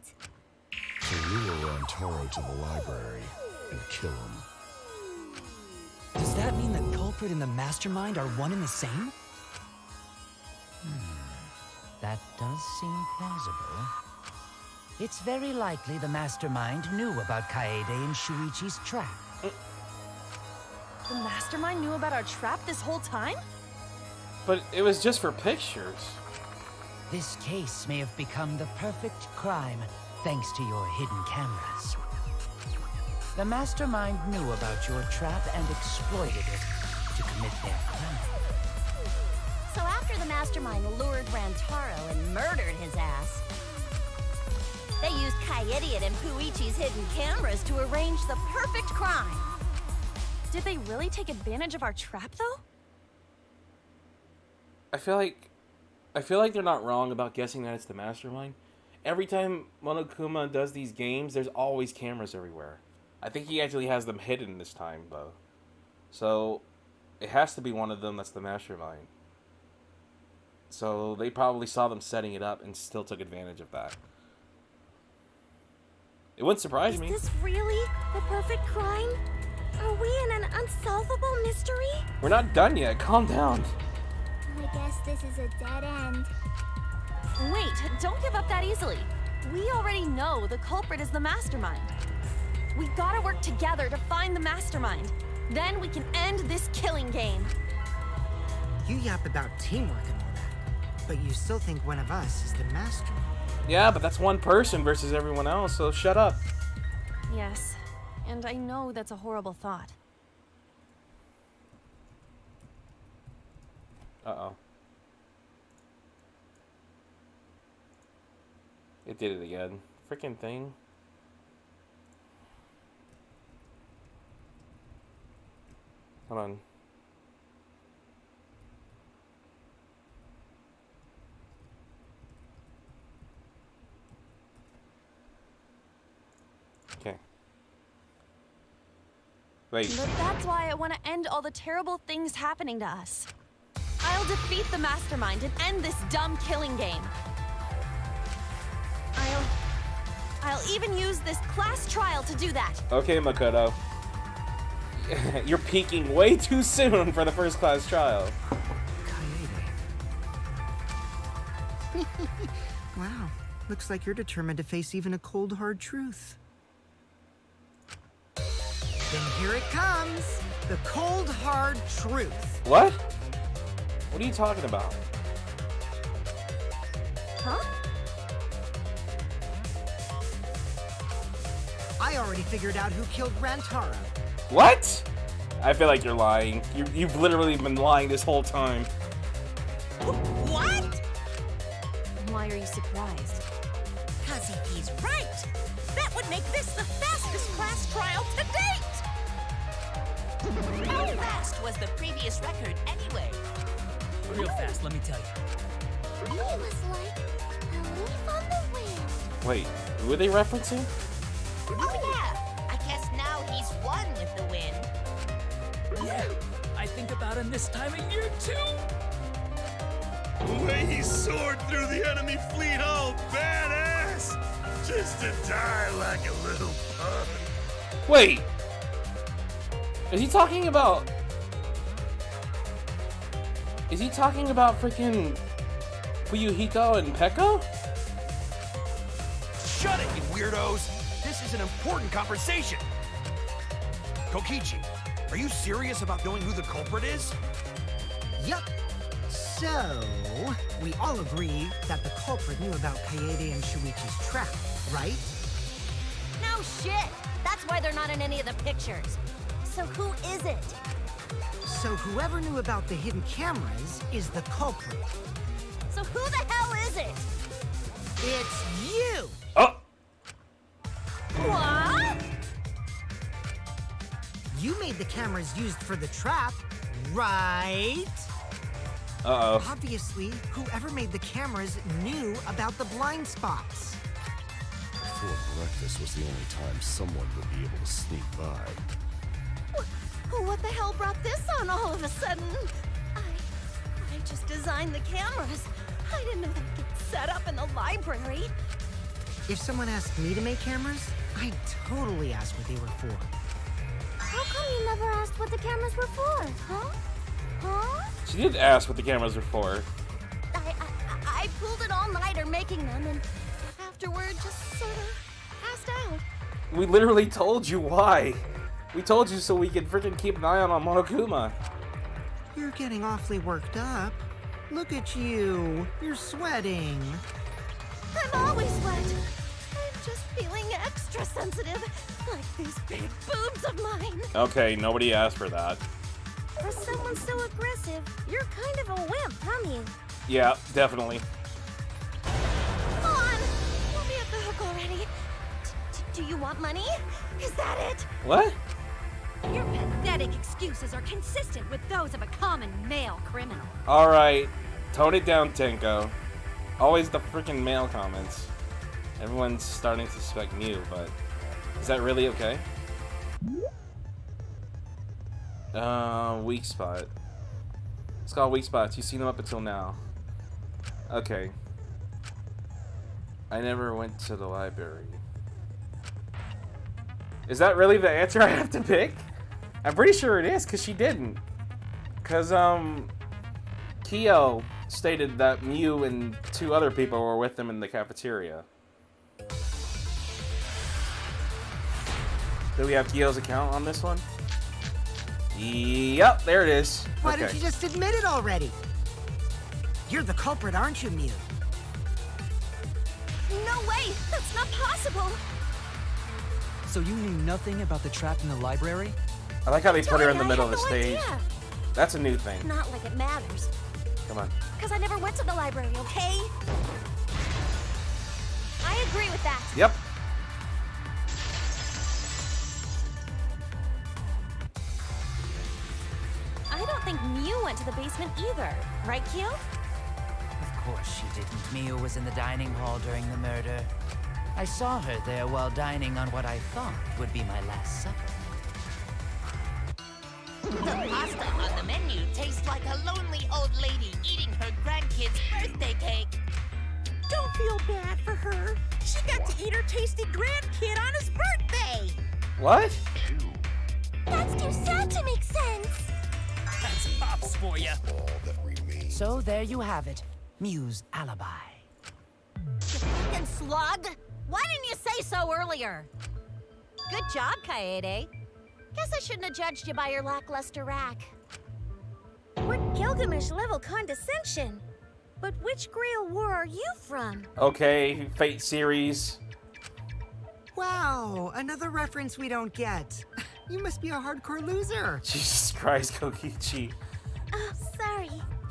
To lure Rantaro to the library and kill him. Does that mean the culprit and the mastermind are one and the same? That does seem plausible. It's very likely the mastermind knew about Kaede and Shuichi's trap. The mastermind knew about our trap this whole time? But it was just for pictures. This case may have become the perfect crime thanks to your hidden cameras. The mastermind knew about your trap and exploited it to commit their crime. So after the mastermind lured Rantaro and murdered his ass, they used Kaede and Puichi's hidden cameras to arrange the perfect crime. Did they really take advantage of our trap, though? I feel like they're not wrong about guessing that it's the mastermind. Every time Monokuma does these games, there's always cameras everywhere. I think he actually has them hidden this time, though. So, it has to be one of them that's the mastermind. So, they probably saw them setting it up and still took advantage of that. It wouldn't surprise me. Is this really the perfect crime? Are we in an unsolvable mystery? We're not done yet. Calm down. I guess this is a dead end. Wait, don't give up that easily. We already know the culprit is the mastermind. We gotta work together to find the mastermind. Then we can end this killing game. You yap about teamwork and all that, but you still think one of us is the mastermind. Yeah, but that's one person versus everyone else, so shut up. Yes, and I know that's a horrible thought. Uh-oh. It did it again. Freaking thing. Hold on. Okay. Wait. But that's why I want to end all the terrible things happening to us. I'll defeat the mastermind and end this dumb killing game. I'll even use this class trial to do that. Okay, Makoto. You're peaking way too soon for the first class trial. Wow, looks like you're determined to face even a cold, hard truth. Then here it comes, the cold, hard truth. What? What are you talking about? Huh? I already figured out who killed Rantaro. What? I feel like you're lying. You've literally been lying this whole time. What? Why are you surprised? 'Cause if he's right, that would make this the fastest class trial to date! How fast was the previous record anyway? Real fast, let me tell you. It was like a leaf on the wind. Wait, who are they referencing? Oh yeah, I guess now he's one with the wind. Yeah, I think about him this time of year too. The way he soared through the enemy fleet, all badass! Just to die like a little pug. Wait! Is he talking about... Is he talking about freaking Fuyuhiko and Pekko? Shut it, you weirdos! This is an important conversation! Kokichi, are you serious about knowing who the culprit is? Yup. So, we all agree that the culprit knew about Kaede and Shuichi's trap, right? No shit! That's why they're not in any of the pictures. So who is it? So whoever knew about the hidden cameras is the culprit. So who the hell is it? It's you! Oh! What? You made the cameras used for the trap, right? Uh-oh. Obviously, whoever made the cameras knew about the blind spots. Before breakfast was the only time someone would be able to sneak by. What the hell brought this on all of a sudden? I just designed the cameras. I didn't know they'd get set up in the library. If someone asked me to make cameras, I'd totally ask what they were for. How come you never asked what the cameras were for, huh? Huh? She did ask what the cameras were for. I pulled an all-nighter making them, and afterward just sort of passed out. We literally told you why. We told you so we could freaking keep an eye on Monokuma. You're getting awfully worked up. Look at you. You're sweating. I'm always wet. I'm just feeling extra sensitive, like these big boobs of mine. Okay, nobody asked for that. For someone so aggressive, you're kind of a wimp, huh, Mew? Yeah, definitely. Come on! Let me at the hook already. Do you want money? Is that it? What? Your pathetic excuses are consistent with those of a common male criminal. Alright, tone it down, Tenko. Always the freaking male comments. Everyone's starting to suspect Mew, but is that really okay? Weak spot. It's called weak spots. You've seen them up until now. Okay. I never went to the library. Is that really the answer I have to pick? I'm pretty sure it is, because she didn't. Because, Kyo stated that Mew and 2 other people were with them in the cafeteria. Do we have Kyo's account on this one? Yep, there it is. Why don't you just admit it already? You're the culprit, aren't you, Mew? No way! That's not possible! So you knew nothing about the trap in the library? I like how they put her in the middle of the no stage. idea. That's a new thing. Not like it matters. Come on. Because I never went to the library, okay? I agree with that. Yep. I don't think Mew went to the basement either, right, Kyo? Of course she didn't. Mia was in the dining hall during the murder. I saw her there while dining on what I thought would be my last supper. The pasta on the menu tastes like a lonely old lady eating her grandkid's birthday cake. Don't feel bad for her. She got to eat her tasty grandkid on his birthday. What? That's too sad to make sense. That's pops for you. All that remains. So there you have it. Mew's alibi. You fucking slug! Why didn't you say so earlier? Good job, Kaede. Guess I shouldn't have judged you by your lackluster rack. What Gilgamesh-level condescension? But which Grail War are you from? Okay, Fate series. Wow, another reference we don't get. You must be a hardcore loser. Jesus Christ, Kokichi. Oh, sorry.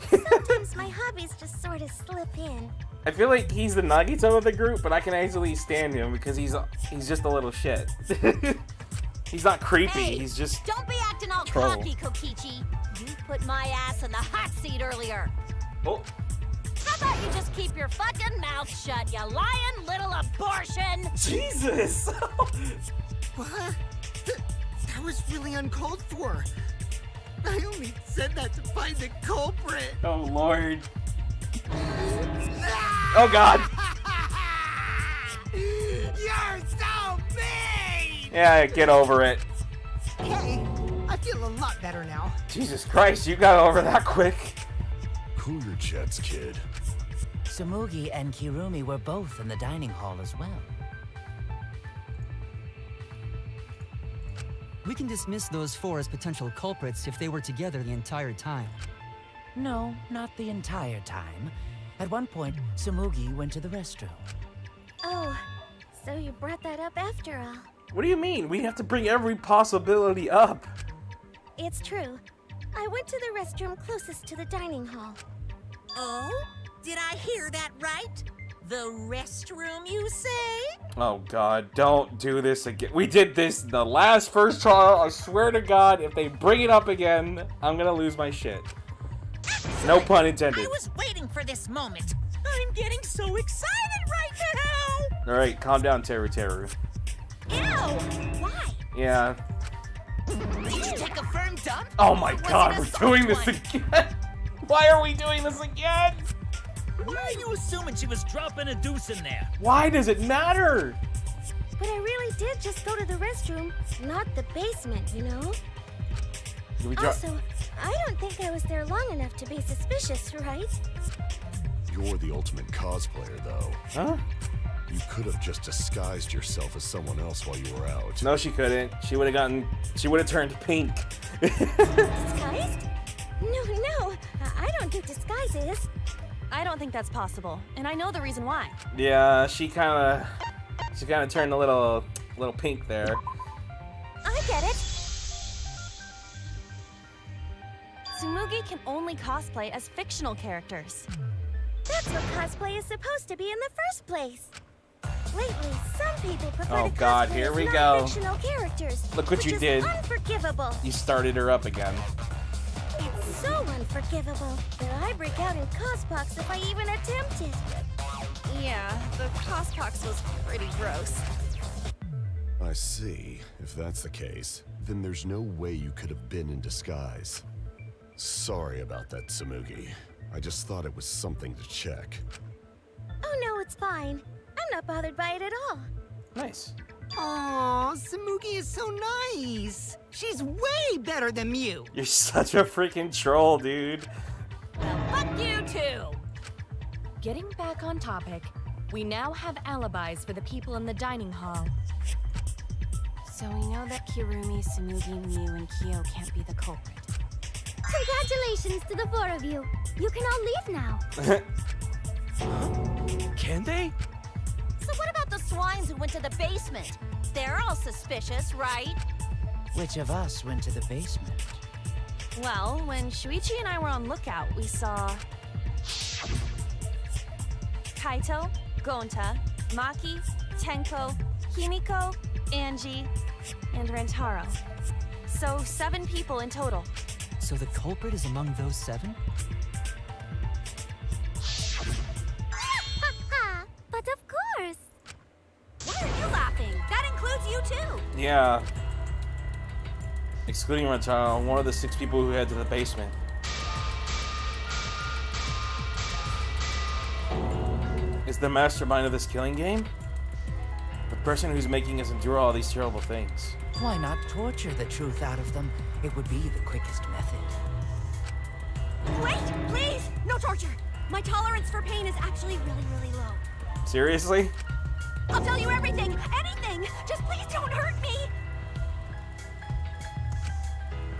Sometimes my hobbies just sort of slip in. I feel like he's the Nagito of the group, but I can easily stand him because he's just a little shit. He's not creepy, Hey, he's just don't be acting all troll. cocky, Kokichi. You put my ass in the hot seat earlier. Oh. How about you just keep your fucking mouth shut, you lying little abortion? Jesus! What? That was really uncalled for. I only said that to find the culprit. Oh, Lord. Oh, God. You're so mean! Yeah, get over it. Hey, I feel a lot better now. Jesus Christ, you got over that quick. Cool your jets, kid. Tsumugi and Kirumi were both in the dining hall as well. We can dismiss those four as potential culprits if they were together the entire time. No, not the entire time. At one point, Tsumugi went to the restroom. Oh, so you brought that up after all. What do you mean? We have to bring every possibility up. It's true. I went to the restroom closest to the dining hall. Oh? Did I hear that right? The restroom, you say? Oh, God, don't do this again. We did this the last first trial. I swear to God, if they bring it up again, I'm gonna lose my shit. Excellent. No pun intended. I was waiting for this moment. I'm getting so excited right now. All right, calm down, Teru. Ew! Why? Yeah. Did you take a firm dump? Oh my Or was God, it a we're soft doing this one? again. Why are we doing this again? Why are you assuming she was dropping a deuce in there? Why does it matter? But I really did just go to the restroom, not the basement, you know? Also, I don't think I was there long enough to be suspicious, right? You're the ultimate cosplayer, though. Huh? You could have just disguised yourself as someone else while you were out. No, she couldn't. She would have turned pink. Disguised? No, I don't do disguises. I don't think that's possible, and I know the reason why. Yeah, she kind of turned a little pink there. I get it. Tsumugi can only cosplay as fictional characters. That's what cosplay is supposed to be in the first place. Lately, some people prefer Oh to God, cosplay here as we go. non-fictional characters. Look what which you is did. Unforgivable. You started her up again. It's so unforgivable that I break out in cospox if I even attempt it. Yeah, the cospox was pretty gross. I see. If that's the case, then there's no way you could have been in disguise. Sorry about that, Tsumugi. I just thought it was something to check. Oh no, it's fine. I'm not bothered by it at all. Nice. Aw, Tsumugi is so nice. She's way better than Mew. You're such a freaking troll, dude. Well, fuck you too! Getting back on topic, we now have alibis for the people in the dining hall. So we know that Kirumi, Tsumugi, Mew, and Kyo can't be the culprit. Congratulations to the four of you. You can all leave now. Can they? So what about the swines who went to the basement? They're all suspicious, right? Which of us went to the basement? Well, when Shuichi and I were on lookout, we saw Kaito, Gonta, Maki, Tenko, Himiko, Angie, and Rentaro. So 7 people in total. So the culprit is among those 7? But of course. Why are you laughing? That includes you too. Yeah. Excluding Rentaro, one of the 6 people who head to the basement. Is the mastermind of this killing game? The person who's making us endure all these terrible things. Why not torture the truth out of them? It would be the quickest method. Wait, please! No torture! My tolerance for pain is actually really low. Seriously? I'll tell you everything! Anything! Just please don't hurt me!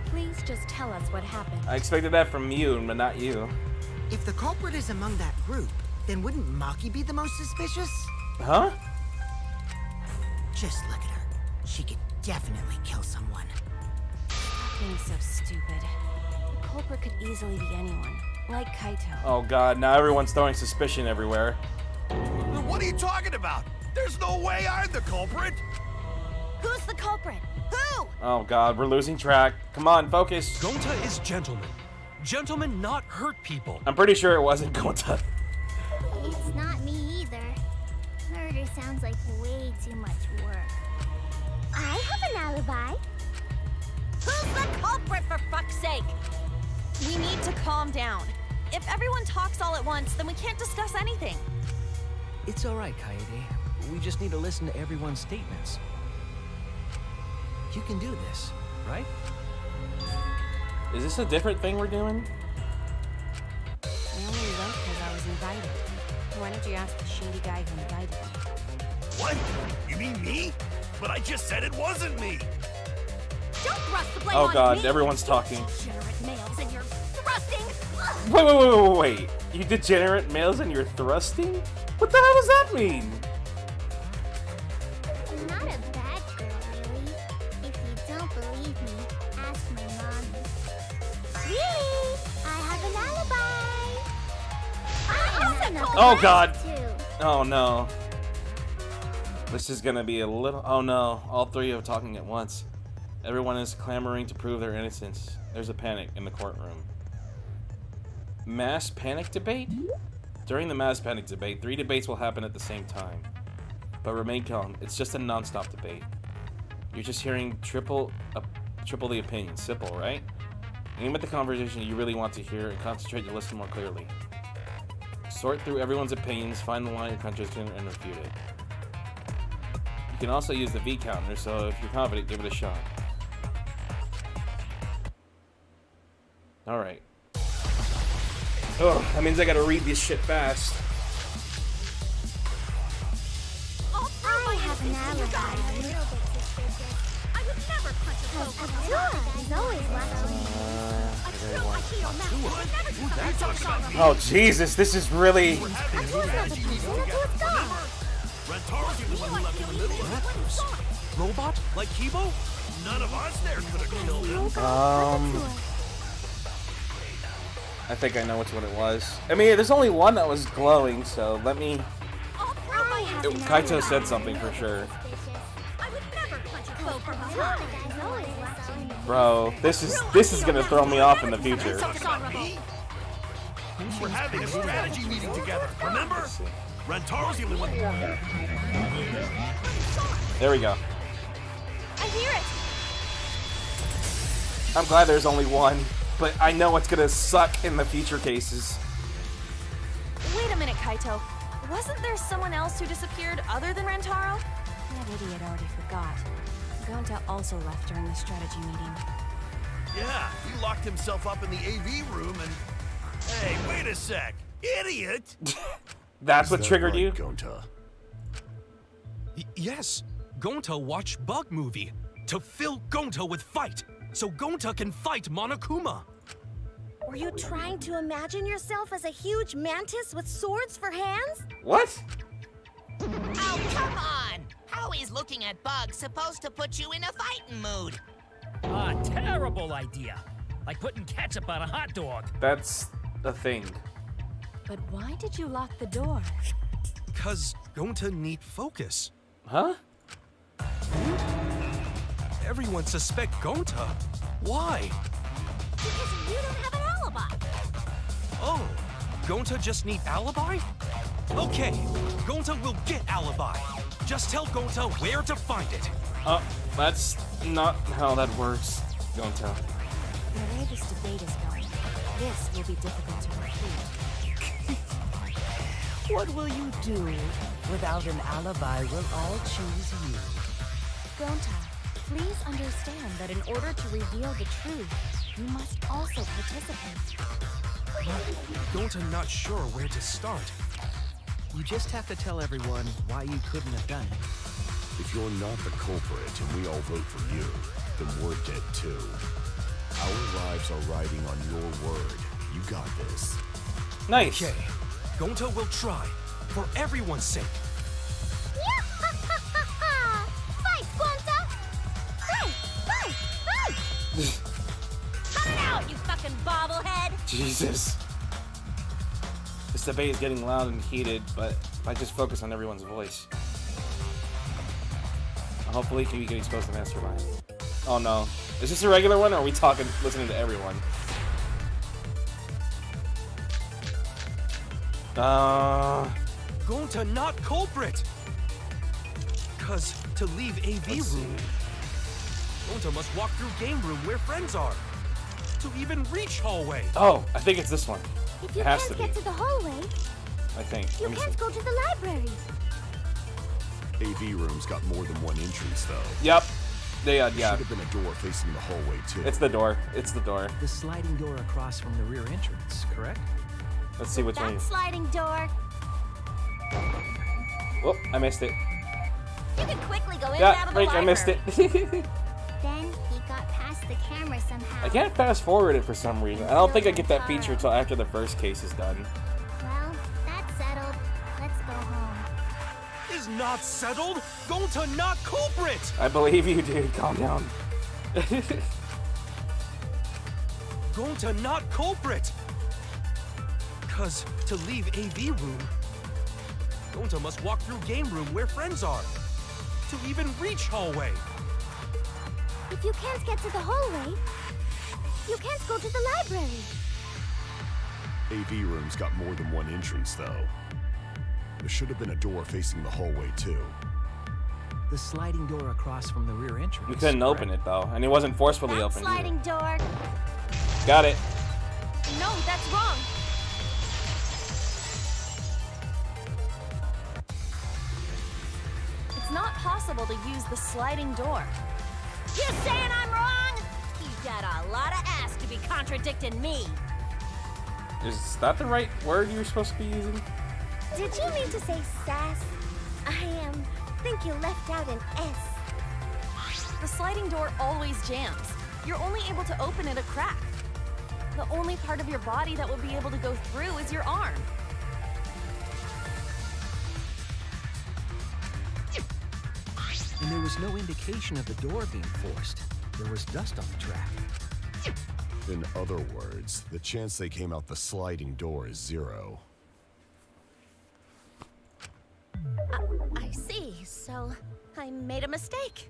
Please just tell us what happened. I expected that from you, but not you. If the culprit is among that group, then wouldn't Maki be the most suspicious? Huh? Just look at her. She could definitely kill someone. Stop being so stupid. The culprit could easily be anyone, like Kaito. Oh God, now everyone's throwing suspicion everywhere. What are you talking about? There's no way I'm the culprit. Who's the culprit? Who? Oh God, we're losing track. Come on, focus. Gonta is gentleman. Gentlemen not hurt people. I'm pretty sure it wasn't Gonta. It's not me either. Murder sounds like way too much work. I have an alibi. Who's the culprit, for fuck's sake? We need to calm down. If everyone talks all at once, then we can't discuss anything. It's all right, Kaede. We just need to listen to everyone's statements. You can do this, right? Is this a different thing we're doing? I only went because I was invited. Why don't you ask the shady guy who invited me? What? You mean me? But I just said it wasn't me. Don't thrust the blame Oh on god, me. everyone's talking. Degenerate males and you're thrusting. Wait. You degenerate males and you're thrusting? What the hell does that mean? I'm not a bad girl, really. If you don't believe me, ask my mommy. Really? I have an alibi. I also know. Oh god. Too. Oh no. This is gonna be a little... Oh no, all three are talking at once. Everyone is clamoring to prove their innocence. There's a panic in the courtroom. Mass panic debate? During the mass panic debate, 3 debates will happen at the same time. But remain calm, it's just a non-stop debate. You're just hearing triple the opinion. Simple, right? Aim at the conversation you really want to hear and concentrate to listen more clearly. Sort through everyone's opinions, find the line of contradiction, and refute it. You can also use the V counter, so if you're confident, give it a shot. Alright. Oh, that means I gotta read this shit fast. I have an alibi. A little bit suspicious. I would never punch a cloak from behind. He's always watching me. Oh Jesus, this is really... Robot? Like Kibo? None of us there could have killed him. I think I know which one it was. I mean, there's only one that was glowing, so let me... Kaito said something for sure. Bro, this is gonna throw me off in the future. We're having a strategy meeting together, remember? Rantaro's the only one. There we go. I hear it. I'm glad there's only one, but I know it's gonna suck in the future cases. Wait a minute, Kaito. Wasn't there someone else who disappeared other than Rantaro? That idiot already forgot. Gonta also left during the strategy meeting. Yeah, he locked himself up in the AV room and... Hey, wait a sec. Idiot! That's what triggered you? Gonta? Yes. Gonta watched Bug Movie to fill Gonta with fight, so Gonta can fight Monokuma. Were you trying to imagine yourself as a huge mantis with swords for hands? What? Oh, come on! How is looking at bugs supposed to put you in a fighting mood? Ah, terrible idea. Like putting ketchup on a hot dog. That's a thing. But why did you lock the door? 'Cause Gonta need focus. Huh? Everyone suspect Gonta. Why? Because you don't have an alibi. Oh, Gonta just need alibi? Okay, Gonta will get alibi. Just tell Gonta where to find it. That's not how that works, Gonta. The way this debate is going, this will be difficult to refute. What will you do? Without an alibi, we'll all choose you. Gonta, please understand that in order to reveal the truth, you must also participate. Gonta not sure where to start. You just have to tell everyone why you couldn't have done it. If you're not the culprit and we all vote for you, then we're dead too. Our lives are riding on your word. You got this. Nice. Okay, Gonta will try, for everyone's sake. Fight, Gonta! Fight! Fight! Fight! Cut it out, you fucking bobblehead! Jesus. This debate is getting loud and heated, but if I just focus on everyone's voice. Hopefully we can expose the mastermind. Oh no. Is this a regular one or are we listening to everyone? Gonta, not culprit! Cause to leave AV room, Gonta must walk through game room where friends are. To even reach hallway. Oh, I think it's this one. If you It has can't to be. get to the hallway, I think. you Let me can't see. go to the library. AV room's got more than one entrance, though. Yep. They, There yeah. should have been a door facing the hallway, too. It's the door. It's the door. The sliding door across from the rear entrance, correct? Let's see which one. That sliding door. Oh, I missed it. You can quickly go in and out Yeah, of the Frank, I library. missed it. Then he got past the camera somehow. I can't fast forward it for some reason. I don't think I get that feature until after the first case is done. Well, that's settled. Let's go home. Is not settled? Gonta, not culprit! I believe you, dude. Calm down. Gonta, not culprit! Cause to leave AV room, Gonta must walk through game room where friends are. To even reach hallway. If you can't get to the hallway, you can't go to the library. AV room's got more than one entrance, though. There should have been a door facing the hallway, too. The sliding door across from the rear entrance. We couldn't open it, though. And it wasn't forcefully That open sliding door. Got it. No, that's wrong. It's not possible to use the sliding door. You saying I'm wrong? You got a lot of ass to be contradicting me. Is that the right word you were supposed to be using? Did you mean to say sass? I think you left out an S. The sliding door always jams. You're only able to open it a crack. The only part of your body that will be able to go through is your arm. And there was no indication of the door being forced. There was dust on the track. In other words, the chance they came out the sliding door is 0. I see. So I made a mistake.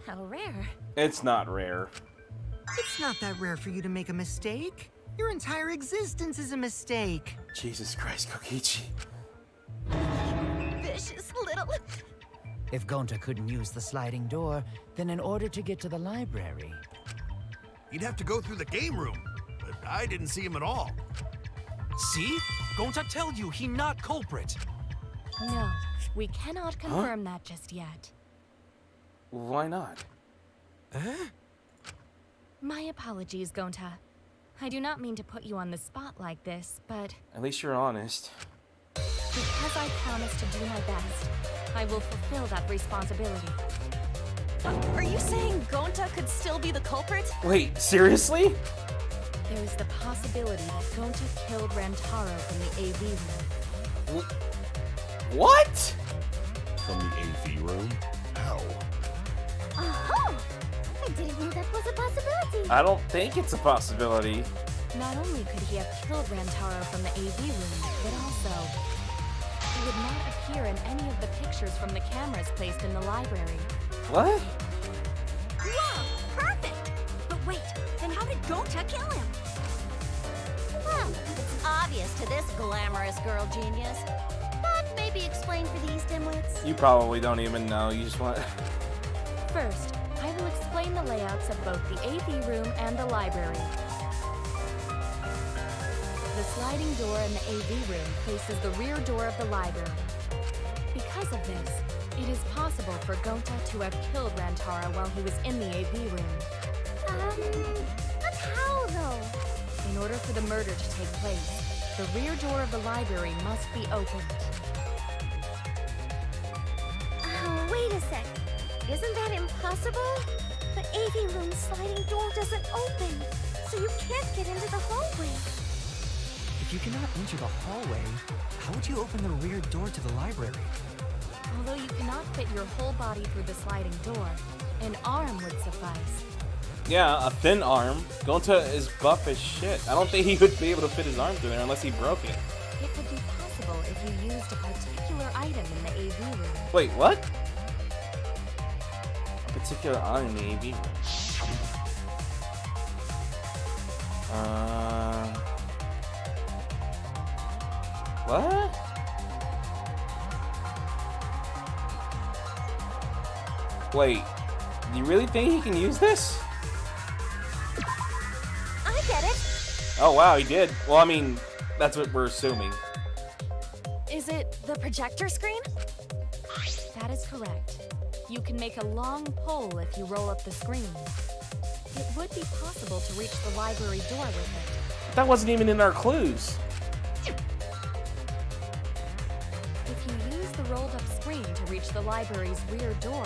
How rare. It's not rare. It's not that rare for you to make a mistake. Your entire existence is a mistake. Jesus Christ, Kokichi. Vicious little. If Gonta couldn't use the sliding door, then in order to get to the library, He'd have to go through the game room, but I didn't see him at all. See? Gonta tell you he not culprit. No, we cannot confirm that just yet. Why not? My apologies, Gonta. I do not mean to put you on the spot like this, but At least you're honest. because I promised to do my best, I will fulfill that responsibility. Are you saying Gonta could still be the culprit? Wait, seriously? There is the possibility that Gonta killed Rantaro from the AV room. What? From the AV room? How? Oh! I didn't know that was a possibility. I don't think it's a possibility. Not only could he have killed Rantaro from the AV room, but also he would not appear in any of the pictures from the cameras placed in the library. What? Wow! Perfect! But wait, then how did Gonta kill him? Well, it's obvious to this glamorous girl genius. But maybe explain for these dimwits. You probably don't even know. You just want... First, I will explain the layouts of both the AV room and the library. The sliding door in the AV room faces the rear door of the library. Because of this, it is possible for Gonta to have killed Rantaro while he was in the AV room. But how though? In order for the murder to take place, the rear door of the library must be opened. Wait a sec. Isn't that impossible? The AV room sliding door doesn't open, so you can't get into the hallway. If you cannot enter the hallway, how would you open the rear door to the library? Although you cannot fit your whole body through the sliding door, an arm would suffice. Yeah, a thin arm. Gonta is buff as shit. I don't think he would be able to fit his arm through there unless he broke it. It would be possible if you used a particular item in the AV room. Wait, what? A particular arm in the AV room. What? Wait, do you really think he can use this? I get it. Oh wow, he did. Well, I mean, that's what we're assuming. Is it the projector screen? That is correct. You can make a long pole if you roll up the screen. It would be possible to reach the library door with it. That wasn't even in our clues. If you use the rolled up screen to reach the library's rear door,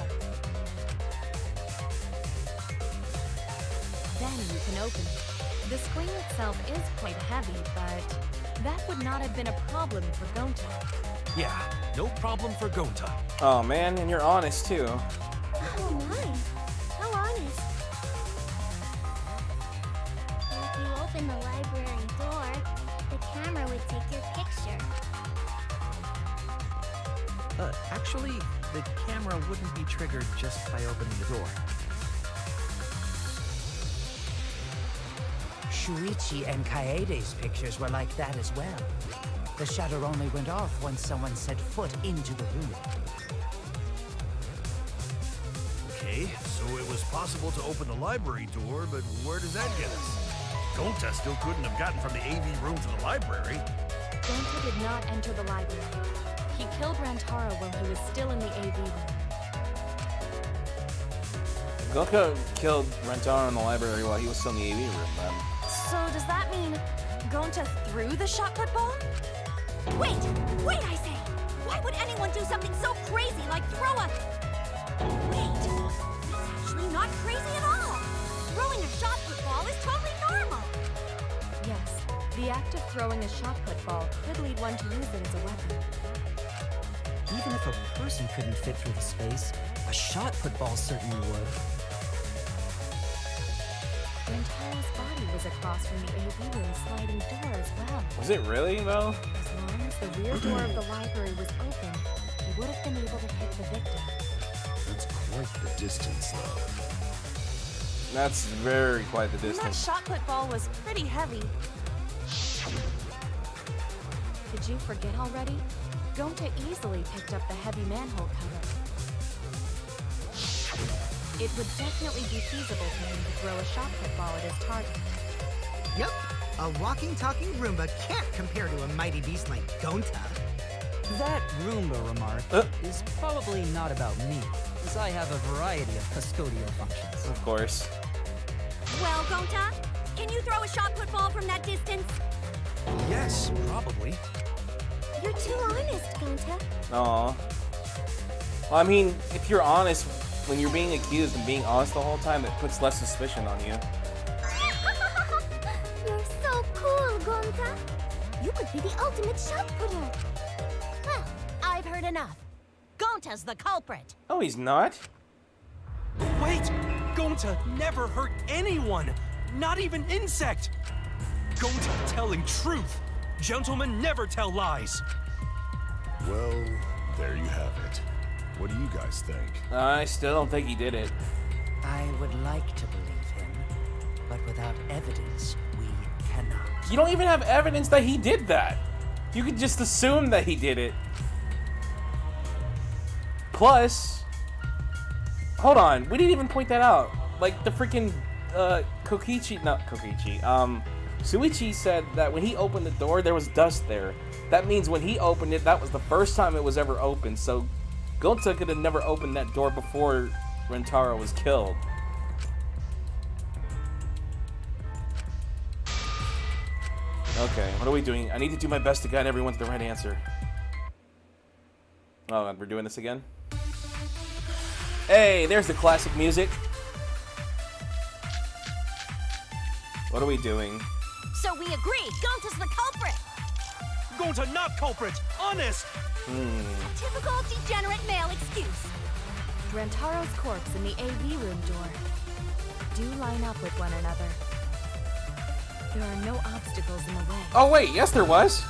then you can open it. The screen itself is quite heavy, but that would not have been a problem for Gonta. Yeah, no problem for Gonta. Oh man, and you're honest too. Oh my. How honest. If you open the library door, the camera would take your picture. Actually, the camera wouldn't be triggered just by opening the door. Shuichi and Kaede's pictures were like that as well. The shutter only went off once someone set foot into the room. Okay, so it was possible to open the library door, but where does that get us? Gonta still couldn't have gotten from the AV room to the library. Gonta did not enter the library. He killed Rantaro while he was still in the AV room. Gonta killed Rantaro in the library while he was still in the AV room, then. So does that mean Gonta threw the shot put ball? Wait, I say! Why would anyone do something so crazy like throw a... Wait, that's actually not crazy at all! Throwing a shot put ball is totally normal! Yes, the act of throwing a shot put ball could lead one to use it as a weapon. Even if a person couldn't fit through the space, a shot put ball certainly would. Rantaro's body was across from the AV room sliding door as well. Was it really, though? As long as the rear door of the library was open, he would have been able to hit the victim. That's quite the distance, though. That's very quite the And that distance. shot put ball was pretty heavy. Did you forget already? Gonta easily picked up the heavy manhole cover. It would definitely be feasible for him to throw a shot put ball at his target. Yep, a walking, talking Roomba can't compare to a mighty beast like Gonta. That Roomba remark is probably not about me, as I have a variety of custodial functions. Of course. Well, Gonta, can you throw a shot put ball from that distance? Yes, probably. You're too honest, Gonta. Aw. Well, I mean, if you're honest, when you're being accused and being honest the whole time, it puts less suspicion on you. You're so cool, Gonta. You could be the ultimate shot putter. Well, I've heard enough. Gonta's the culprit. Oh, he's not? Wait! Gonta never hurt anyone! Not even insect! Gonta telling truth! Gentlemen never tell lies! Well, there you have it. What do you guys think? I still don't think he did it. I would like to believe him, but without evidence, we cannot. You don't even have evidence that he did that. You could just assume that he did it. Plus, hold on, we didn't even point that out. Like the freaking Shuichi said that when he opened the door, there was dust there. That means when he opened it, that was the first time it was ever opened. So Gonta could have never opened that door before Rantaro was killed. Okay, what are we doing? I need to do my best to guide everyone to the right answer. Oh, and we're doing this again? Hey, there's the classic music. What are we doing? So we agree, Gonta's the culprit. Gonta not culprit! Honest! A typical degenerate male excuse. Rantaro's corpse and the AV room door do line up with one another. There are no obstacles in the way. Oh wait, yes there was.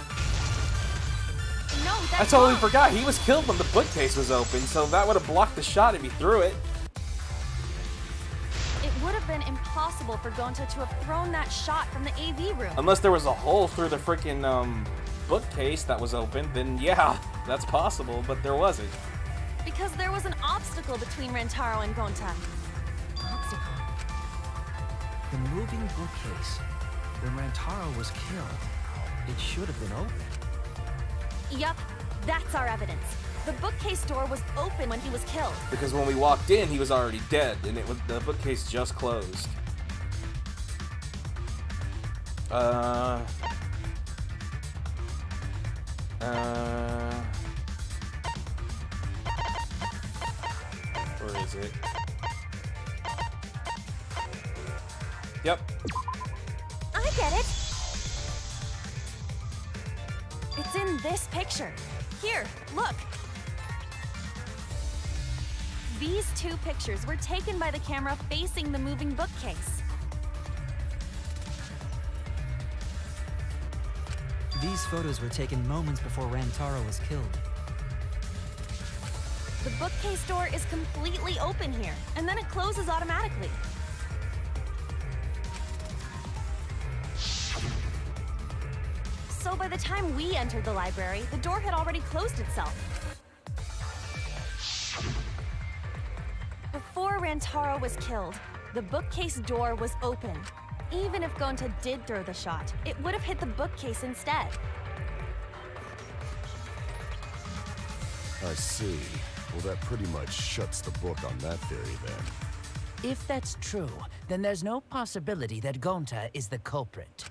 No, I totally forgot. He was killed when the bookcase was open, so that would have blocked the shot if he threw it. It would have been impossible for Gonta to have thrown that shot from the AV room. Unless there was a hole through the freaking bookcase that was open, then yeah, that's possible, but there wasn't. Because there was an obstacle between Rantaro and Gonta. Obstacle? The moving bookcase. When Rantaro was killed, it should have been open. Yup, that's our evidence. The bookcase door was open when he was killed. Because when we walked in, he was already dead, and the bookcase just closed. Where is it? Yep. I get it. It's in this picture. Here, look. These two pictures were taken by the camera facing the moving bookcase. These photos were taken moments before Rantaro was killed. The bookcase door is completely open here, and then it closes automatically. So by the time we entered the library, the door had already closed itself. Before Rantaro was killed, the bookcase door was open. Even if Gonta did throw the shot, it would have hit the bookcase instead. I see. Well, that pretty much shuts the book on that theory, then. If that's true, then there's no possibility that Gonta is the culprit.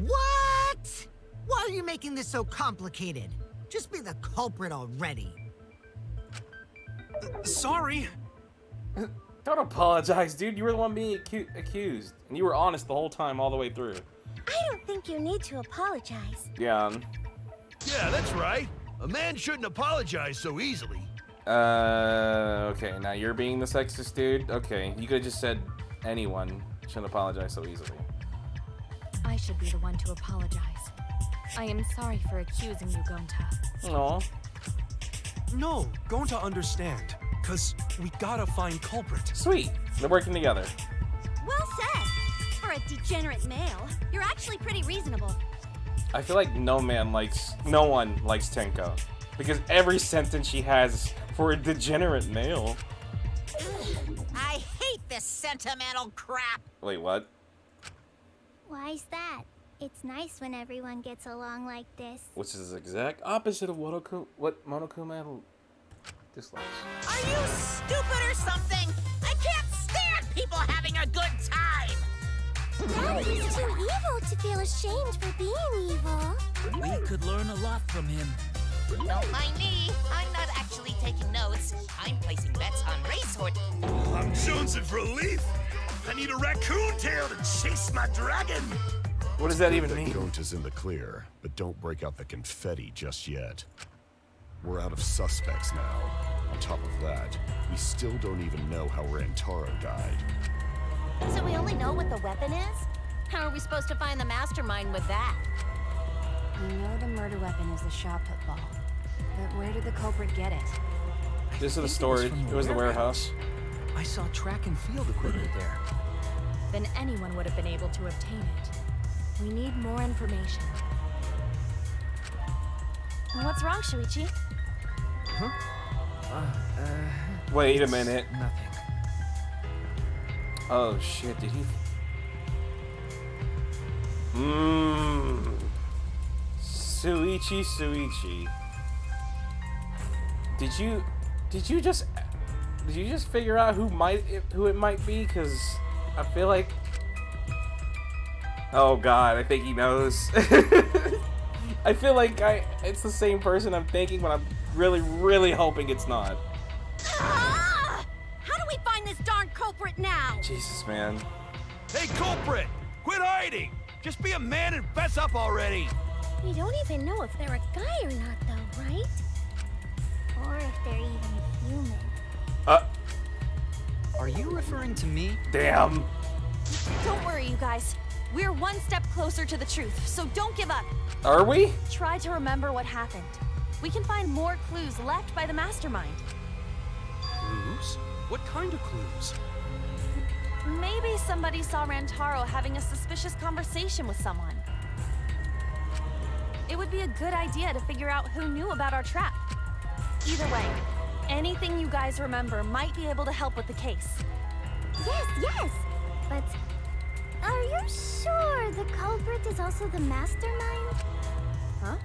What? Why are you making this so complicated? Just be the culprit already. Sorry. Don't apologize, dude. You were the one being accused, and you were honest the whole time, all the way through. I don't think you need to apologize. Yeah. Yeah, that's right. A man shouldn't apologize so easily. Okay, now you're being the sexist dude? Okay, you could have just said anyone shouldn't apologize so easily. I should be the one to apologize. I am sorry for accusing you, Gonta. Aw. No, going to understand. Cause we gotta find culprit. Sweet. They're working together. Well said. For a degenerate male, you're actually pretty reasonable. I feel like no one likes Tenko. Because every sentence she has for a degenerate male. I hate this sentimental crap. Wait, what? Why's that? It's nice when everyone gets along like this. Which is the exact opposite of what Monokuma dislikes. Are you stupid or something? I can't stand people having a good time. Daddy is too evil to feel ashamed for being evil. We could learn a lot from him. Don't mind me. I'm not actually taking notes. I'm placing bets on racehorse. I'm jonesing for a leaf. I need a raccoon tail to chase my dragon. What does that even mean? Gonta's in the clear, but don't break out the confetti just yet. We're out of suspects now. On top of that, we still don't even know how Rantaro died. So we only know what the weapon is? How are we supposed to find the mastermind with that? We know the murder weapon is the shot put ball. But where did the culprit get it? This is the storage. It was the warehouse. I saw track and field equipment there. Then anyone would have been able to obtain it. We need more information. What's wrong, Shuichi? Huh? Wait a minute. Nothing. Oh shit, did he? Shuichi. Did you just figure out who it might be? Cause I feel like, oh god, I think he knows. I feel like it's the same person I'm thinking, but I'm really hoping it's not. Ah! How do we find this darn culprit now? Jesus, man. Hey, culprit! Quit hiding! Just be a man and fess up already! We don't even know if they're a guy or not, though, right? Or if they're even human. Are you referring to me? Damn. Don't worry, you guys. We're one step closer to the truth, so don't give up. Are we? Try to remember what happened. We can find more clues left by the mastermind. Clues? What kind of clues? Maybe somebody saw Rantaro having a suspicious conversation with someone. it would be a good idea to figure out who knew about our trap. Either way, anything you guys remember might be able to help with the case. Yes, but are you sure the culprit is also the mastermind? Huh?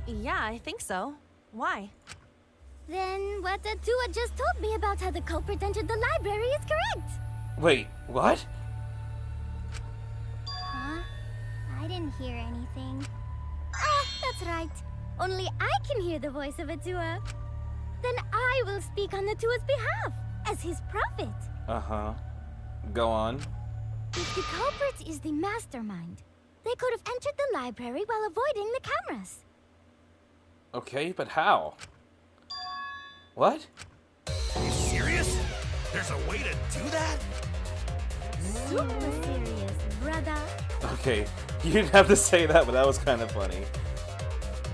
Yeah, I think so. Why? Then what Atua just told me about how the culprit entered the library is correct. Wait, what? Huh? I didn't hear anything. Oh, that's right. Only I can hear the voice of Atua. Then I will speak on Atua's behalf, as his prophet. Uh-huh. Go on. If the culprit is the mastermind, they could have entered the library while avoiding the cameras. Okay, but how? What? Are you serious? There's a way to do that? Super serious, brother. Okay, you didn't have to say that, but that was kind of funny.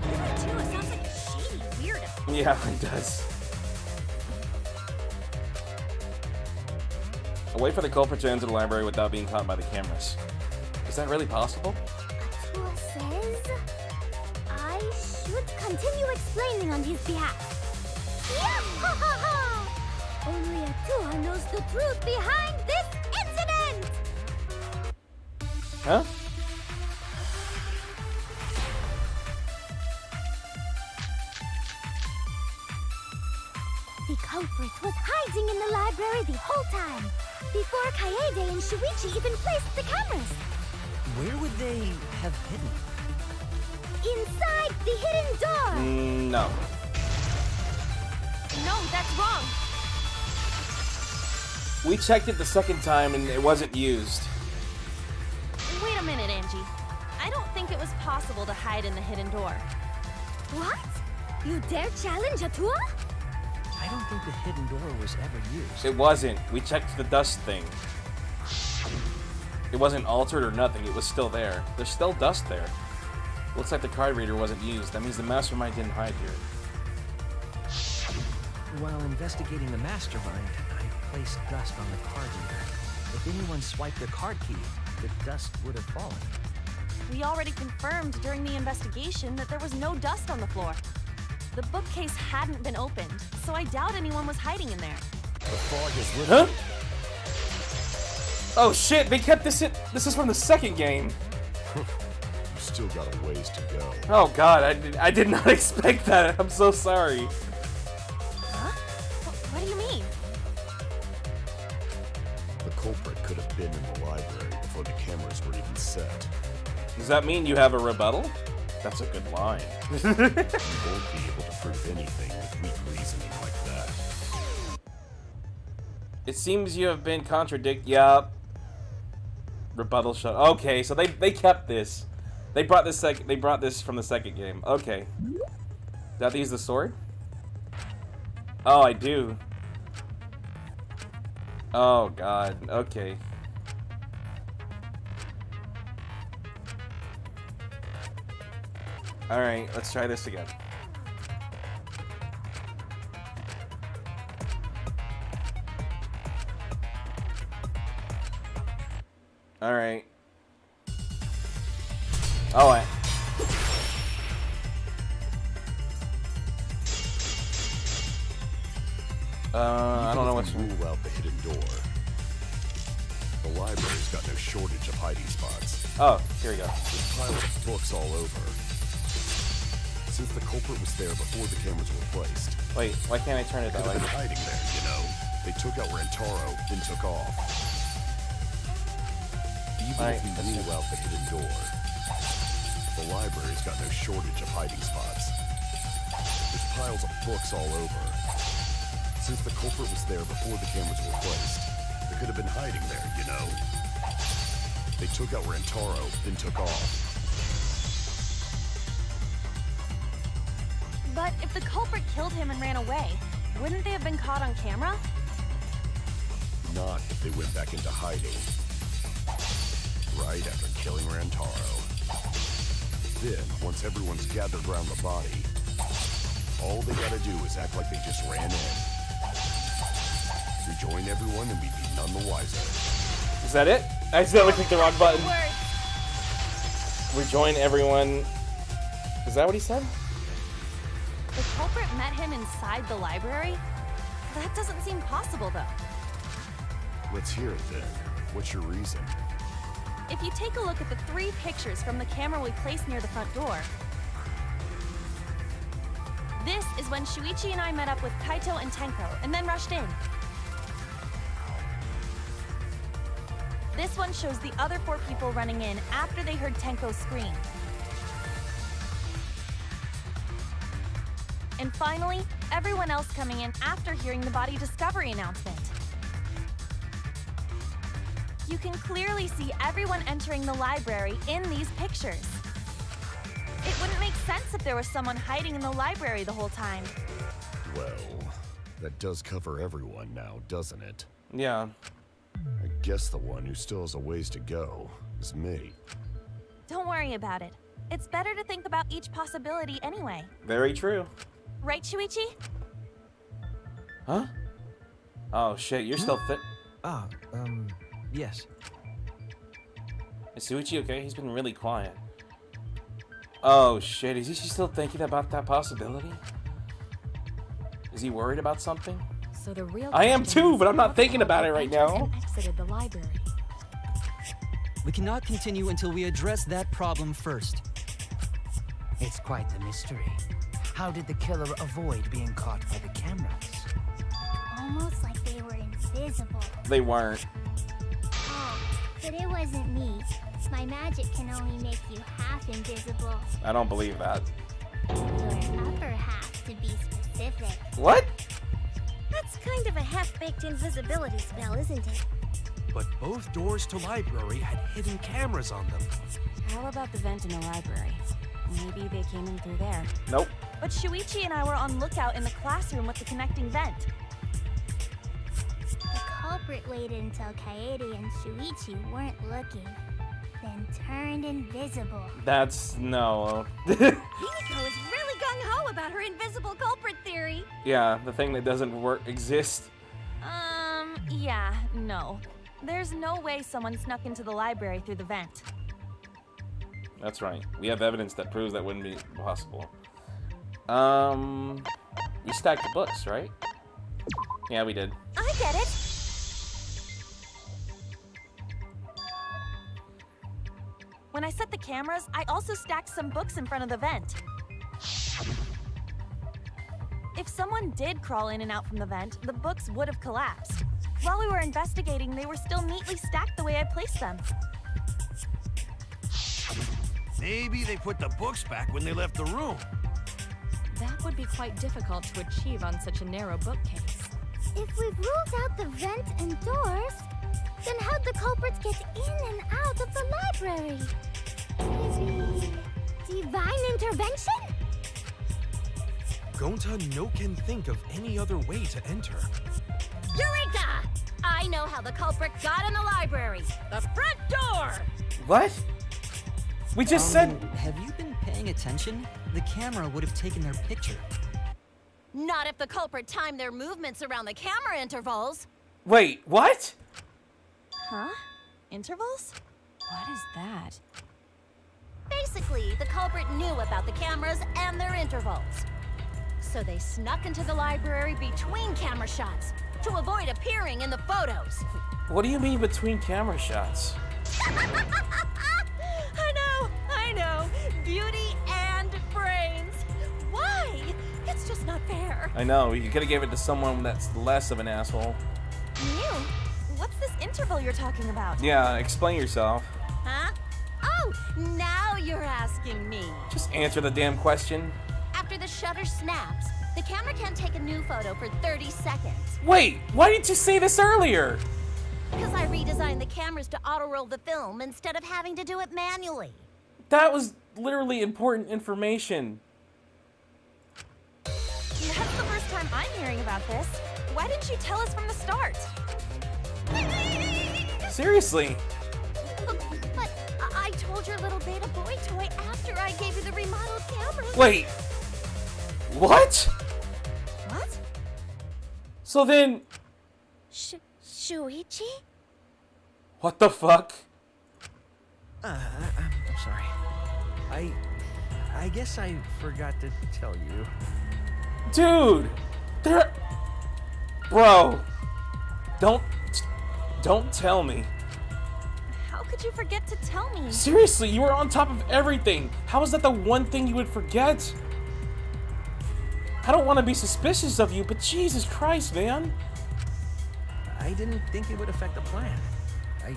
Atua sounds like a shady weirdo. Yeah, it does. A way for the culprit to enter the library without being caught by the cameras. Is that really possible? Atua says I should continue explaining on his behalf. Only Atua knows the truth behind this incident! Huh? The culprit was hiding in the library the whole time, before Kaede and Shuichi even placed the cameras. Where would they have hidden? Inside the hidden door! No. No, that's wrong. We checked it the second time and it wasn't used. Wait a minute, Angie. I don't think it was possible to hide in the hidden door. What? You dare challenge Atua? I don't think the hidden door was ever used. It wasn't. We checked the dust thing. It wasn't altered or nothing. It was still there. There's still dust there. Looks like the card reader wasn't used. That means the mastermind didn't hide here. While investigating the mastermind, I placed dust on the card reader. If anyone swiped their card key, the dust would have fallen. We already confirmed during the investigation that there was no dust on the floor. The bookcase hadn't been opened, so I doubt anyone was hiding in there. The fog is lifting. Huh? Oh shit, they kept this in. This is from the second game. You still got a ways to go. Oh god, I did not expect that. I'm so sorry. Huh? What do you mean? The culprit could have been in the library before the cameras were even set. Does that mean you have a rebuttal? That's a good line. You won't be able to prove anything with weak reasoning like that. It seems you have been Yup. Rebuttal shot. Okay, so they kept this. They brought this from the second game. Okay. Do I have to use the sword? Oh, I do. Oh god. Okay. Alright, let's try this again. Alright. Oh, I don't know what's rule out the hidden door. The library's got no shortage of hiding spots. Oh, here we go. There's piles of books all over. Since the culprit was there before the cameras were placed. Wait, why can't I turn it that way? They've been hiding there, you know. They took out Rantaro, then took off. Even if you rule out the hidden door, the library's got no shortage of hiding spots. There's piles of books all over. Since the culprit was there before the cameras were placed, they could have been hiding there, you know. They took out Rantaro, then took off. But if the culprit killed him and ran away, wouldn't they have been caught on camera? Not if they went back into hiding. Right after killing Rantaro. Then, once everyone's gathered around the body, all they gotta do is act like they just ran in. Rejoin everyone and we'd be none the wiser. Is that it? I accidentally clicked the wrong button. Rejoin everyone that what he said? The culprit met him inside the library? That doesn't seem possible, though. Let's hear it then. What's your reason? If you take a look at the 3 pictures from the camera we placed near the front door, this is when Shuichi and I met up with Kaito and Tenko, and then rushed in. This one shows the other 4 people running in after they heard Tenko scream. And finally, everyone else coming in after hearing the body discovery announcement. You can clearly see everyone entering the library in these pictures. It wouldn't make sense if there was someone hiding in the library the whole time. Well, that does cover everyone now, doesn't it? Yeah. I guess the one who still has a ways to go is me. Don't worry about it. It's better to think about each possibility anyway. Very true. Right, Shuichi? Huh? Oh shit, you're still fit. Yes. Is Shuichi okay? He's been really quiet. Oh shit, is he still thinking about that possibility? Is he worried about something? So the real I am question too, is, but I'm not what thinking about it culprit right entered now. and exited the library. We cannot continue until we address that problem first. It's quite the mystery. How did the killer avoid being caught by the cameras? Almost like they were invisible. They weren't. Oh, but it wasn't me. My magic can only make you half invisible. I don't believe that. Your upper half, to be specific. What? That's kind of a half-baked invisibility spell, isn't it? But both doors to library had hidden cameras on them. How about the vent in the library? Maybe they came in through there. Nope. But Shuichi and I were on lookout in the classroom with the connecting vent. The culprit waited until Kaede and Shuichi weren't looking, then turned invisible. That's no. Himiko is really gung-ho about her invisible culprit theory. Yeah, the thing that doesn't exist. Yeah, no. There's no way someone snuck into the library through the vent. That's right. We have evidence that proves that wouldn't be possible. We stacked the books, right? Yeah, we did. I get it. When I set the cameras, I also stacked some books in front of the vent. If someone did crawl in and out from the vent, the books would have collapsed. While we were investigating, they were still neatly stacked the way I placed them. Maybe they put the books back when they left the room. That would be quite difficult to achieve on such a narrow bookcase. If we've ruled out the vent and doors, then how'd the culprits get in and out of the library? Maybe divine intervention? Gonta no can think of any other way to enter. Eureka! I know how the culprit got in the library. The front door! What? We just said... Have you been paying attention? The camera would have taken their picture. Not if the culprit timed their movements around the camera intervals. Wait, what? Huh? Intervals? What is that? Basically, the culprit knew about the cameras and their intervals. So they snuck into the library between camera shots to avoid appearing in the photos. What do you mean between camera shots? I know. Beauty and brains. Why? It's just not fair. I know, you could have gave it to someone that's less of an asshole. You? What's this interval you're talking about? Yeah, explain yourself. Huh? Oh, now you're asking me. Just answer the damn question. After the shutter snaps, the camera can't take a new photo for 30 seconds. Wait, why didn't you say this earlier? Because I redesigned the cameras to auto-roll the film instead of having to do it manually. That was literally important information. That's the first time I'm hearing about this. Why didn't you tell us from the start? Seriously. But I told your little beta boy toy after I gave you the remodeled camera. Wait. What? What? So then... Shuichi? What the fuck? I'm sorry. I guess I forgot to tell you. Dude! There... Bro! Don't tell me. How could you forget to tell me? Seriously, you were on top of everything. How is that the one thing you would forget? I don't want to be suspicious of you, but Jesus Christ, man. I didn't think it would affect the plan. I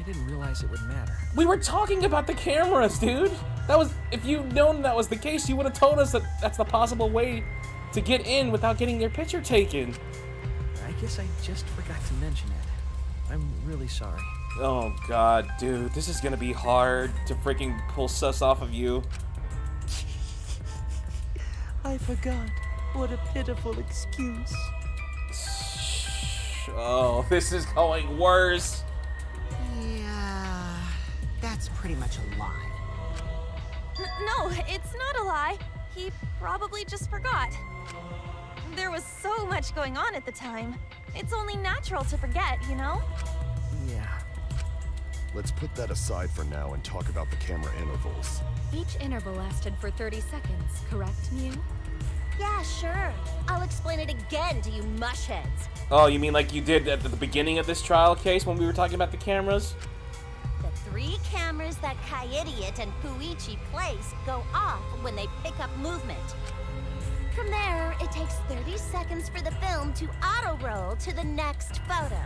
didn't realize it would matter. We were talking about the cameras, dude. That was, if you'd known that was the case, you would have told us that that's the possible way to get in without getting your picture taken. I guess I just forgot to mention it. I'm really sorry. Oh God, dude, this is gonna be hard to freaking pull sus off of you. I forgot. What a pitiful excuse. Oh, this is going worse. Yeah, that's pretty much a lie. No, it's not a lie. He probably just forgot. There was so much going on at the time. It's only natural to forget, you know? Yeah. Let's put that aside for now and talk about the camera intervals. Each interval lasted for 30 seconds, correct, Mew? Yeah, sure. I'll explain it again to you mushheads. Oh, you mean like you did at the beginning of this trial case when we were talking about the cameras? The 3 cameras that Kaidiot and Puichi place go off when they pick up movement. From there, it takes 30 seconds for the film to auto-roll to the next photo.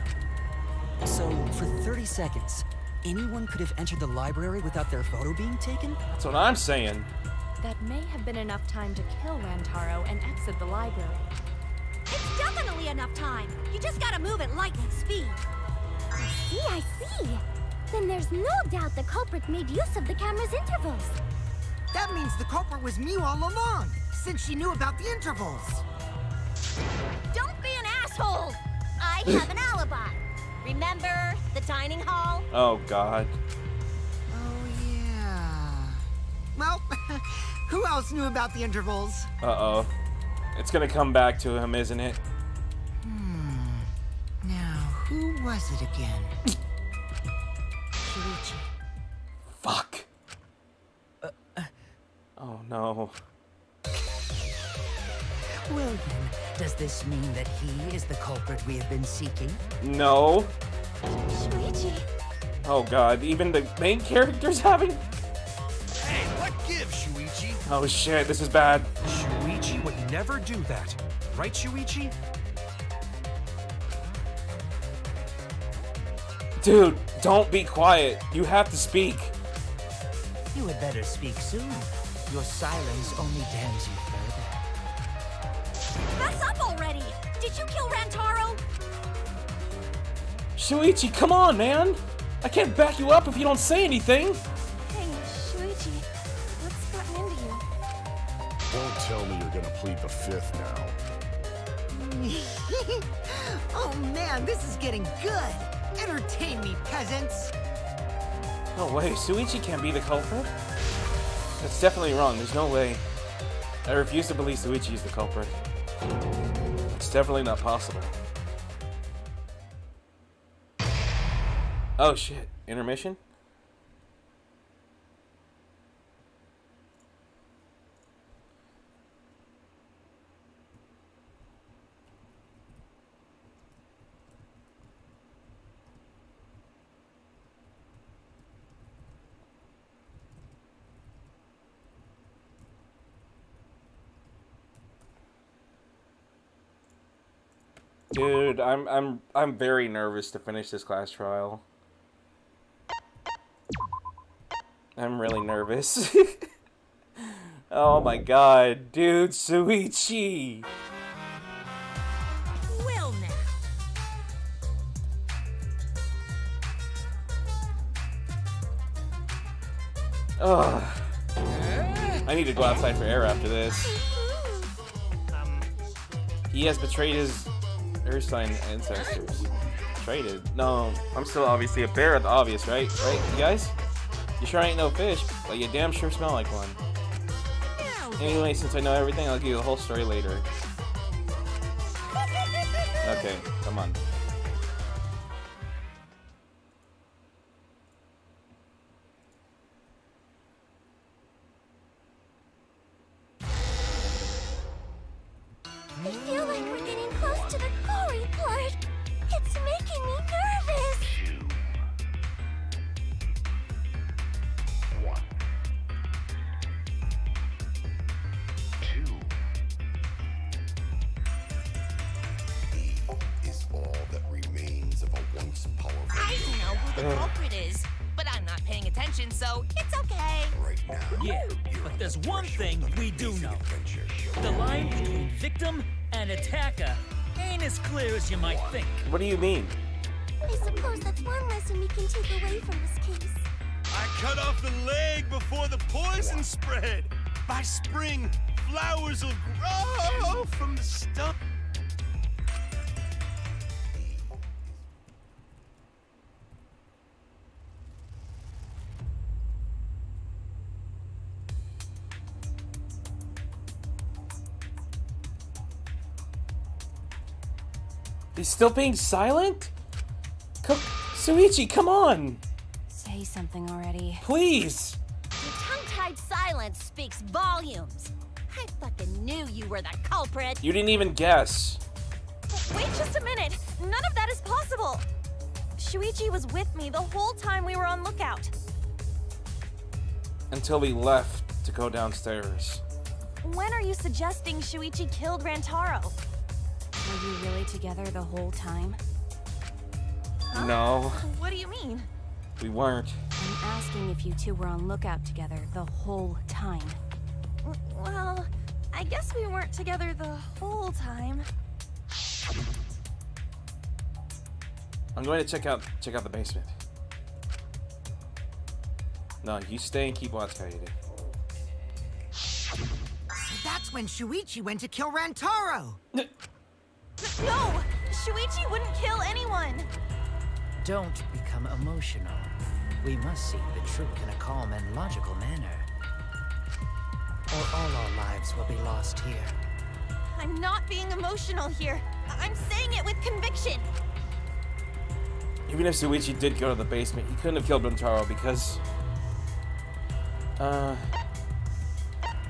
So, for 30 seconds, anyone could have entered the library without their photo being taken? That's what I'm saying. That may have been enough time to kill Rantaro and exit the library. It's definitely enough time. You just gotta move at lightning speed. I see. Then there's no doubt the culprit made use of the camera's intervals. That means the culprit was Mew all along, since she knew about the intervals. Don't be an asshole! I have an alibi. Remember the dining hall? Oh God. Oh, yeah. Well, who else knew about the intervals? Uh-oh. It's gonna come back to him, isn't it? Now, who was it again? Shuichi. Fuck. Oh no. Well then, does this mean that he is the culprit we have been seeking? No. Shuichi. Oh God, even the main character's having... Hey, what gives, Shuichi? Oh shit, this is bad. Shuichi would never do that. Right, Shuichi? Dude, don't be quiet. You have to speak. You had better speak soon. Your silence only damns you further. Fess up already! Did you kill Rantaro? Shuichi, come on, man. I can't back you up if you don't say anything. Hey, Shuichi, what's gotten into you? Don't tell me you're gonna plead the 5th now. Oh man, this is getting good. Entertain me, peasants. No way, Shuichi can't be the culprit. That's definitely wrong. There's no way. I refuse to believe Shuichi is the culprit. It's definitely not possible. Oh shit. Intermission? Dude, I'm very nervous to finish this class trial. I'm really nervous. Oh my god, dude, Shuichi! Well now. Ugh. I need to go outside for air after this. He has betrayed his Earth sign ancestors. Traded? No, I'm still obviously a bear at the obvious, right? Right, you guys? You sure ain't no fish, but you damn sure smell like one. Anyway, since I know everything, I'll give you the whole story later. Okay, come on. who the culprit is. But I'm not paying attention, so it's okay. Right now. Yeah, but there's one thing we do know. The line between victim and attacker ain't as clear as you might think. What do you mean? I suppose that's one lesson we can take away from this case. I cut off the leg before the poison spread. By spring, flowers will grow from the stump. He's still being silent? Suichi, come on! Say something already. Please! Your tongue-tied silence speaks volumes. I fucking knew you were the culprit. You didn't even guess. Wait just a minute. None of that is possible. Shuichi was with me the whole time we were on lookout. Until we left to go downstairs. When are you suggesting Shuichi killed Rantaro? Were you really together the whole time? Huh? No. What do you mean? We weren't. I'm asking if you two were on lookout together the whole time. Well, I guess we weren't together the whole time. I'm going to check out the basement. No, you stay and keep watch, Kaede. So that's when Shuichi went to kill Rantaro! No! Shuichi wouldn't kill anyone! Don't become emotional. We must seek the truth in a calm and logical manner. Or all our lives will be lost here. I'm not being emotional here. I'm saying it with conviction. Even if Suichi did go to the basement, he couldn't have killed Rantaro because...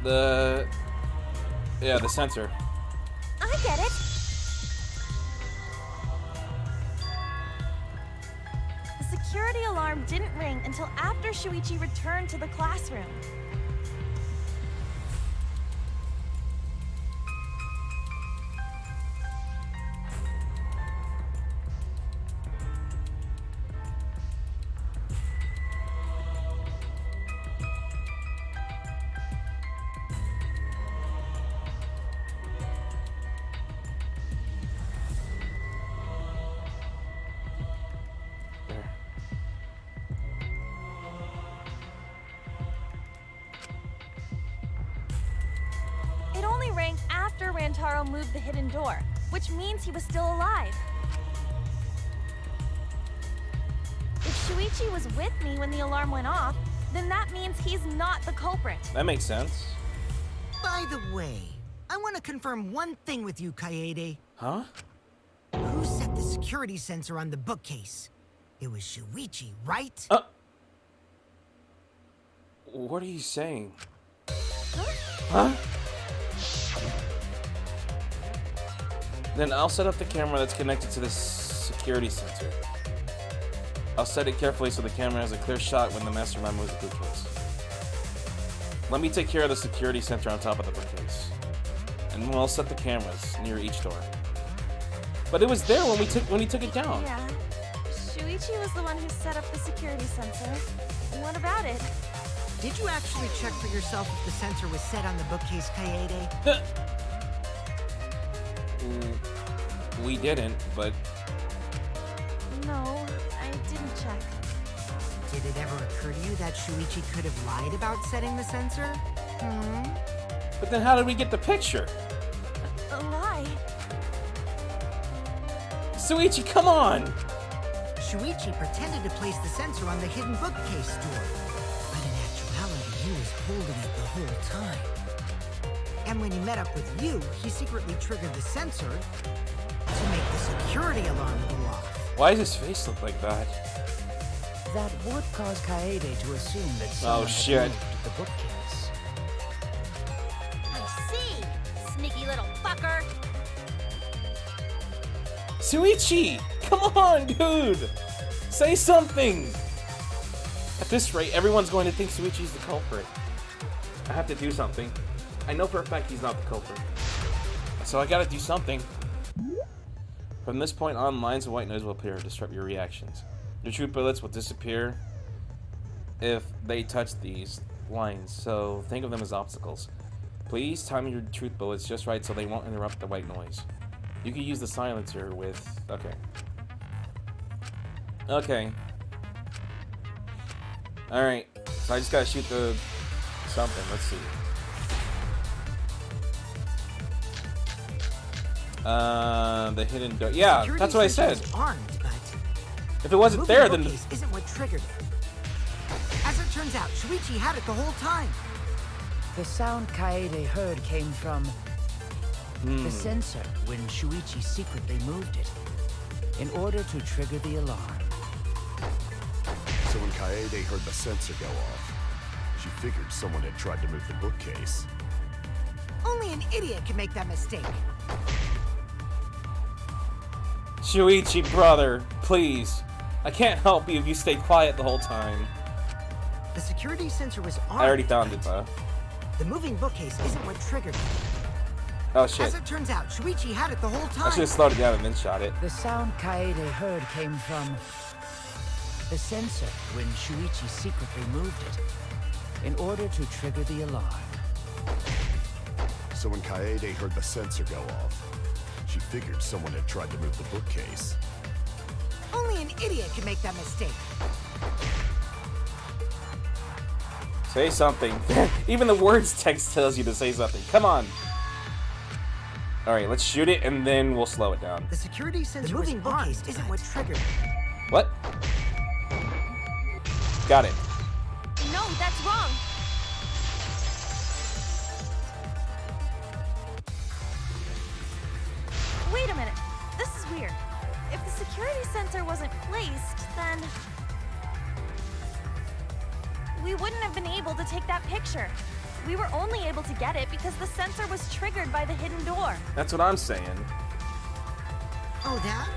the sensor. I get it. The security alarm didn't ring until after Shuichi returned to the classroom. It only rang after Rantaro moved the hidden door, which means he was still alive. If Shuichi was with me when the alarm went off, then that means he's not the culprit. That makes sense. By the way, I want to confirm one thing with you, Kaede. Huh? Who set the security sensor on the bookcase? It was Shuichi, right? What are you saying? Huh? Then I'll set up the camera that's connected to this security sensor. I'll set it carefully so the camera has a clear shot when the mastermind moves the bookcase. Let me take care of the security sensor on top of the bookcase. And we'll set the cameras near each door. But it was there when he took it down. Yeah. Shuichi was the one who set up the security sensor. What about it? Did you actually check for yourself if the sensor was set on the bookcase, Kaede? We didn't, but... No, I didn't check. Did it ever occur to you that Shuichi could have lied about setting the sensor? Hmm? But then how did we get the picture? A lie? Suichi, come on! Shuichi pretended to place the sensor on the hidden bookcase door. But in actuality, he was holding it the whole time. And when he met up with you, he secretly triggered the sensor to make the security alarm go off. Why does his face look like that? That would cause Kaede to assume that someone shit. had moved the bookcase. I see, sneaky little fucker. Suichi! Come on, dude! Say something! At this rate, everyone's going to think Suichi's the culprit. I have to do something. I know for a fact he's not the culprit. So I gotta do something. From this point on, lines of white noise will appear to disrupt your reactions. Your truth bullets will disappear if they touch these lines, so think of them as obstacles. Please time your truth bullets just right so they won't interrupt the white noise. You can use the silencer with... Okay. Okay. Alright, so I just gotta shoot the... something, let's see. The hidden door. Yeah, that's what I said. Armed, but if it wasn't there, then... isn't what triggered it. As it turns out, Shuichi had it the whole time. The sound Kaede heard came from the sensor when Shuichi secretly moved it in order to trigger the alarm. So when Kaede heard the sensor go off, she figured someone had tried to move the bookcase. Only an idiot can make that mistake. Shuichi, brother, please. I can't help you if you stay quiet the whole time. The security sensor was armed. I already found it, though. The moving bookcase isn't what triggered it. Oh, shit. As it turns out, Shuichi had it the whole time. I should have slowed it down and then shot it. The sound Kaede heard came from the sensor when Shuichi secretly moved it in order to trigger the alarm. So when Kaede heard the sensor go off, she figured someone had tried to move the bookcase. Only an idiot can make that mistake. Say something. Even the words text tells you to say something. Come on. Alright, let's shoot it and then we'll slow it down. The security sensor moving bookcase isn't what triggered it. What? Got it. No, that's wrong. Wait a minute. This is weird. If the security sensor wasn't placed, then we wouldn't have been able to take that picture. We were only able to get it because the sensor was triggered by the hidden door. That's what I'm saying. Oh, that?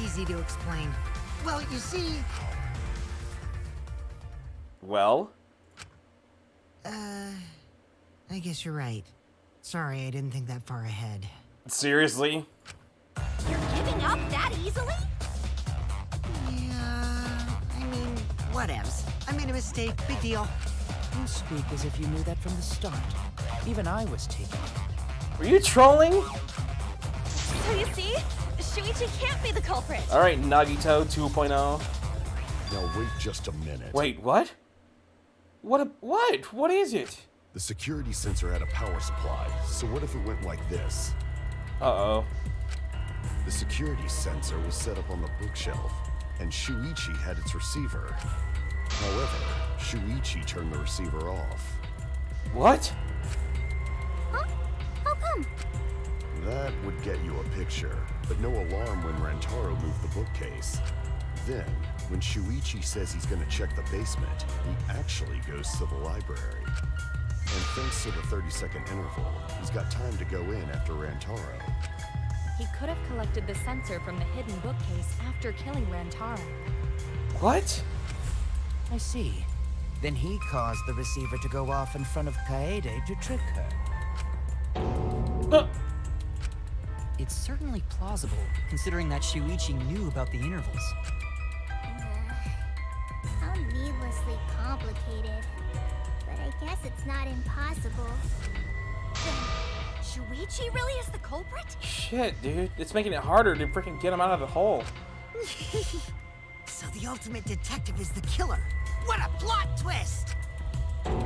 Easy to explain. Well, you see... Well? I guess you're right. Sorry, I didn't think that far ahead. Seriously? You're giving up that easily? Yeah, I mean, whatevs. I made a mistake, big deal. You speak as if you knew that from the start. Even I was taken. Were you trolling? So you see, Shuichi can't be the culprit. Alright, Nagito 2.0. Now wait just a minute. Wait, what? What? What is it? The security sensor had a power supply, so what if it went like this? Uh-oh. The security sensor was set up on the bookshelf, and Shuichi had its receiver. However, Shuichi turned the receiver off. What? Huh? How come? That would get you a picture, but no alarm when Rantaro moved the bookcase. Then, when Shuichi says he's gonna check the basement, he actually goes to the library. And thanks to the 30-second interval, he's got time to go in after Rantaro. He could have collected the sensor from the hidden bookcase after killing Rantaro. What? I see. Then he caused the receiver to go off in front of Kaede to trick her. It's certainly plausible, considering that Shuichi knew about the intervals. How needlessly complicated. But I guess it's not impossible. Shuichi really is the culprit? Shit, dude. It's making it harder to freaking get him out of the hole. So the ultimate detective is the killer. What a plot twist!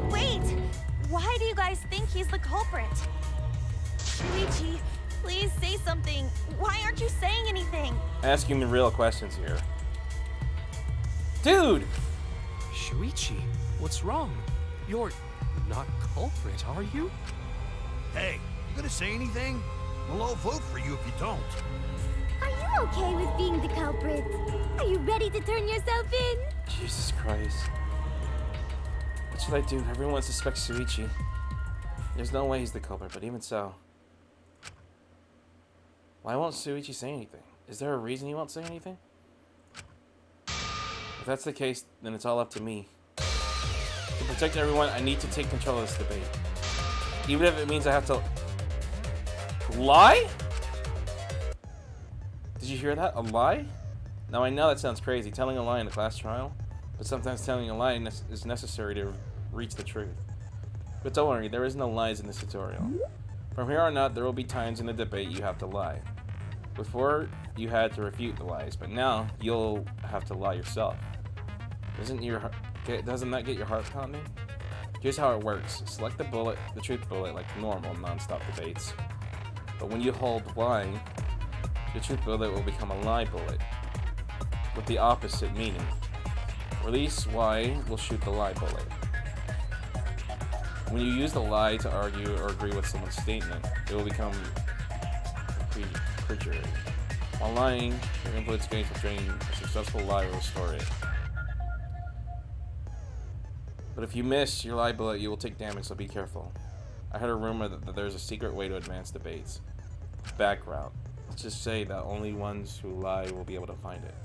Wait! Why do you guys think he's the culprit? Shuichi, please say something. Why aren't you saying anything? Asking the real questions here. Dude! Shuichi, what's wrong? You're not culprit, are you? Hey, you gonna say anything? Well, I'll vote for you if you don't. Are you okay with being the culprit? Are you ready to turn yourself in? Jesus Christ. What should I do? Everyone suspects Shuichi. There's no way he's the culprit, but even so. Why won't Shuichi say anything? Is there a reason he won't say anything? If that's the case, then it's all up to me. To protect everyone, I need to take control of this debate. Even if it means I have to... lie? Did you hear that? A lie? Now I know that sounds crazy, telling a lie in a class trial, but sometimes telling a lie is necessary to reach the truth. But don't worry, there is no lies in this tutorial. From here on out, there will be times in the debate you have to lie. Before, you had to refute the lies, but now you'll have to lie yourself. Doesn't that get your heart pounding? Here's how it works. Select the truth bullet like normal non-stop debates. But when you hold Y, the truth bullet will become a lie bullet, with the opposite meaning. Release Y will shoot the lie bullet. When you use the lie to argue or agree with someone's statement, it will become perjury. While lying, your influence gains will drain a successful lie will restore it. But if you miss your lie bullet, you will take damage, so be careful. I heard a rumor that there's a secret way to advance debates. Back route. Let's just say that only ones who lie will be able to find it.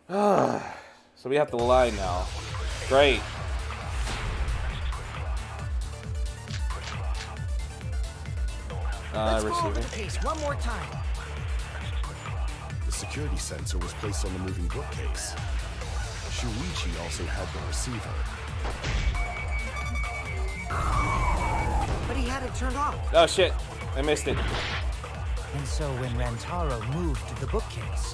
So we have to lie now. Great. Let's go over the case one more time. The security sensor was placed on the moving bookcase. Shuichi also had the receiver. But he had it turned off. Oh shit, I missed it. And so when Rantaro moved to the bookcase,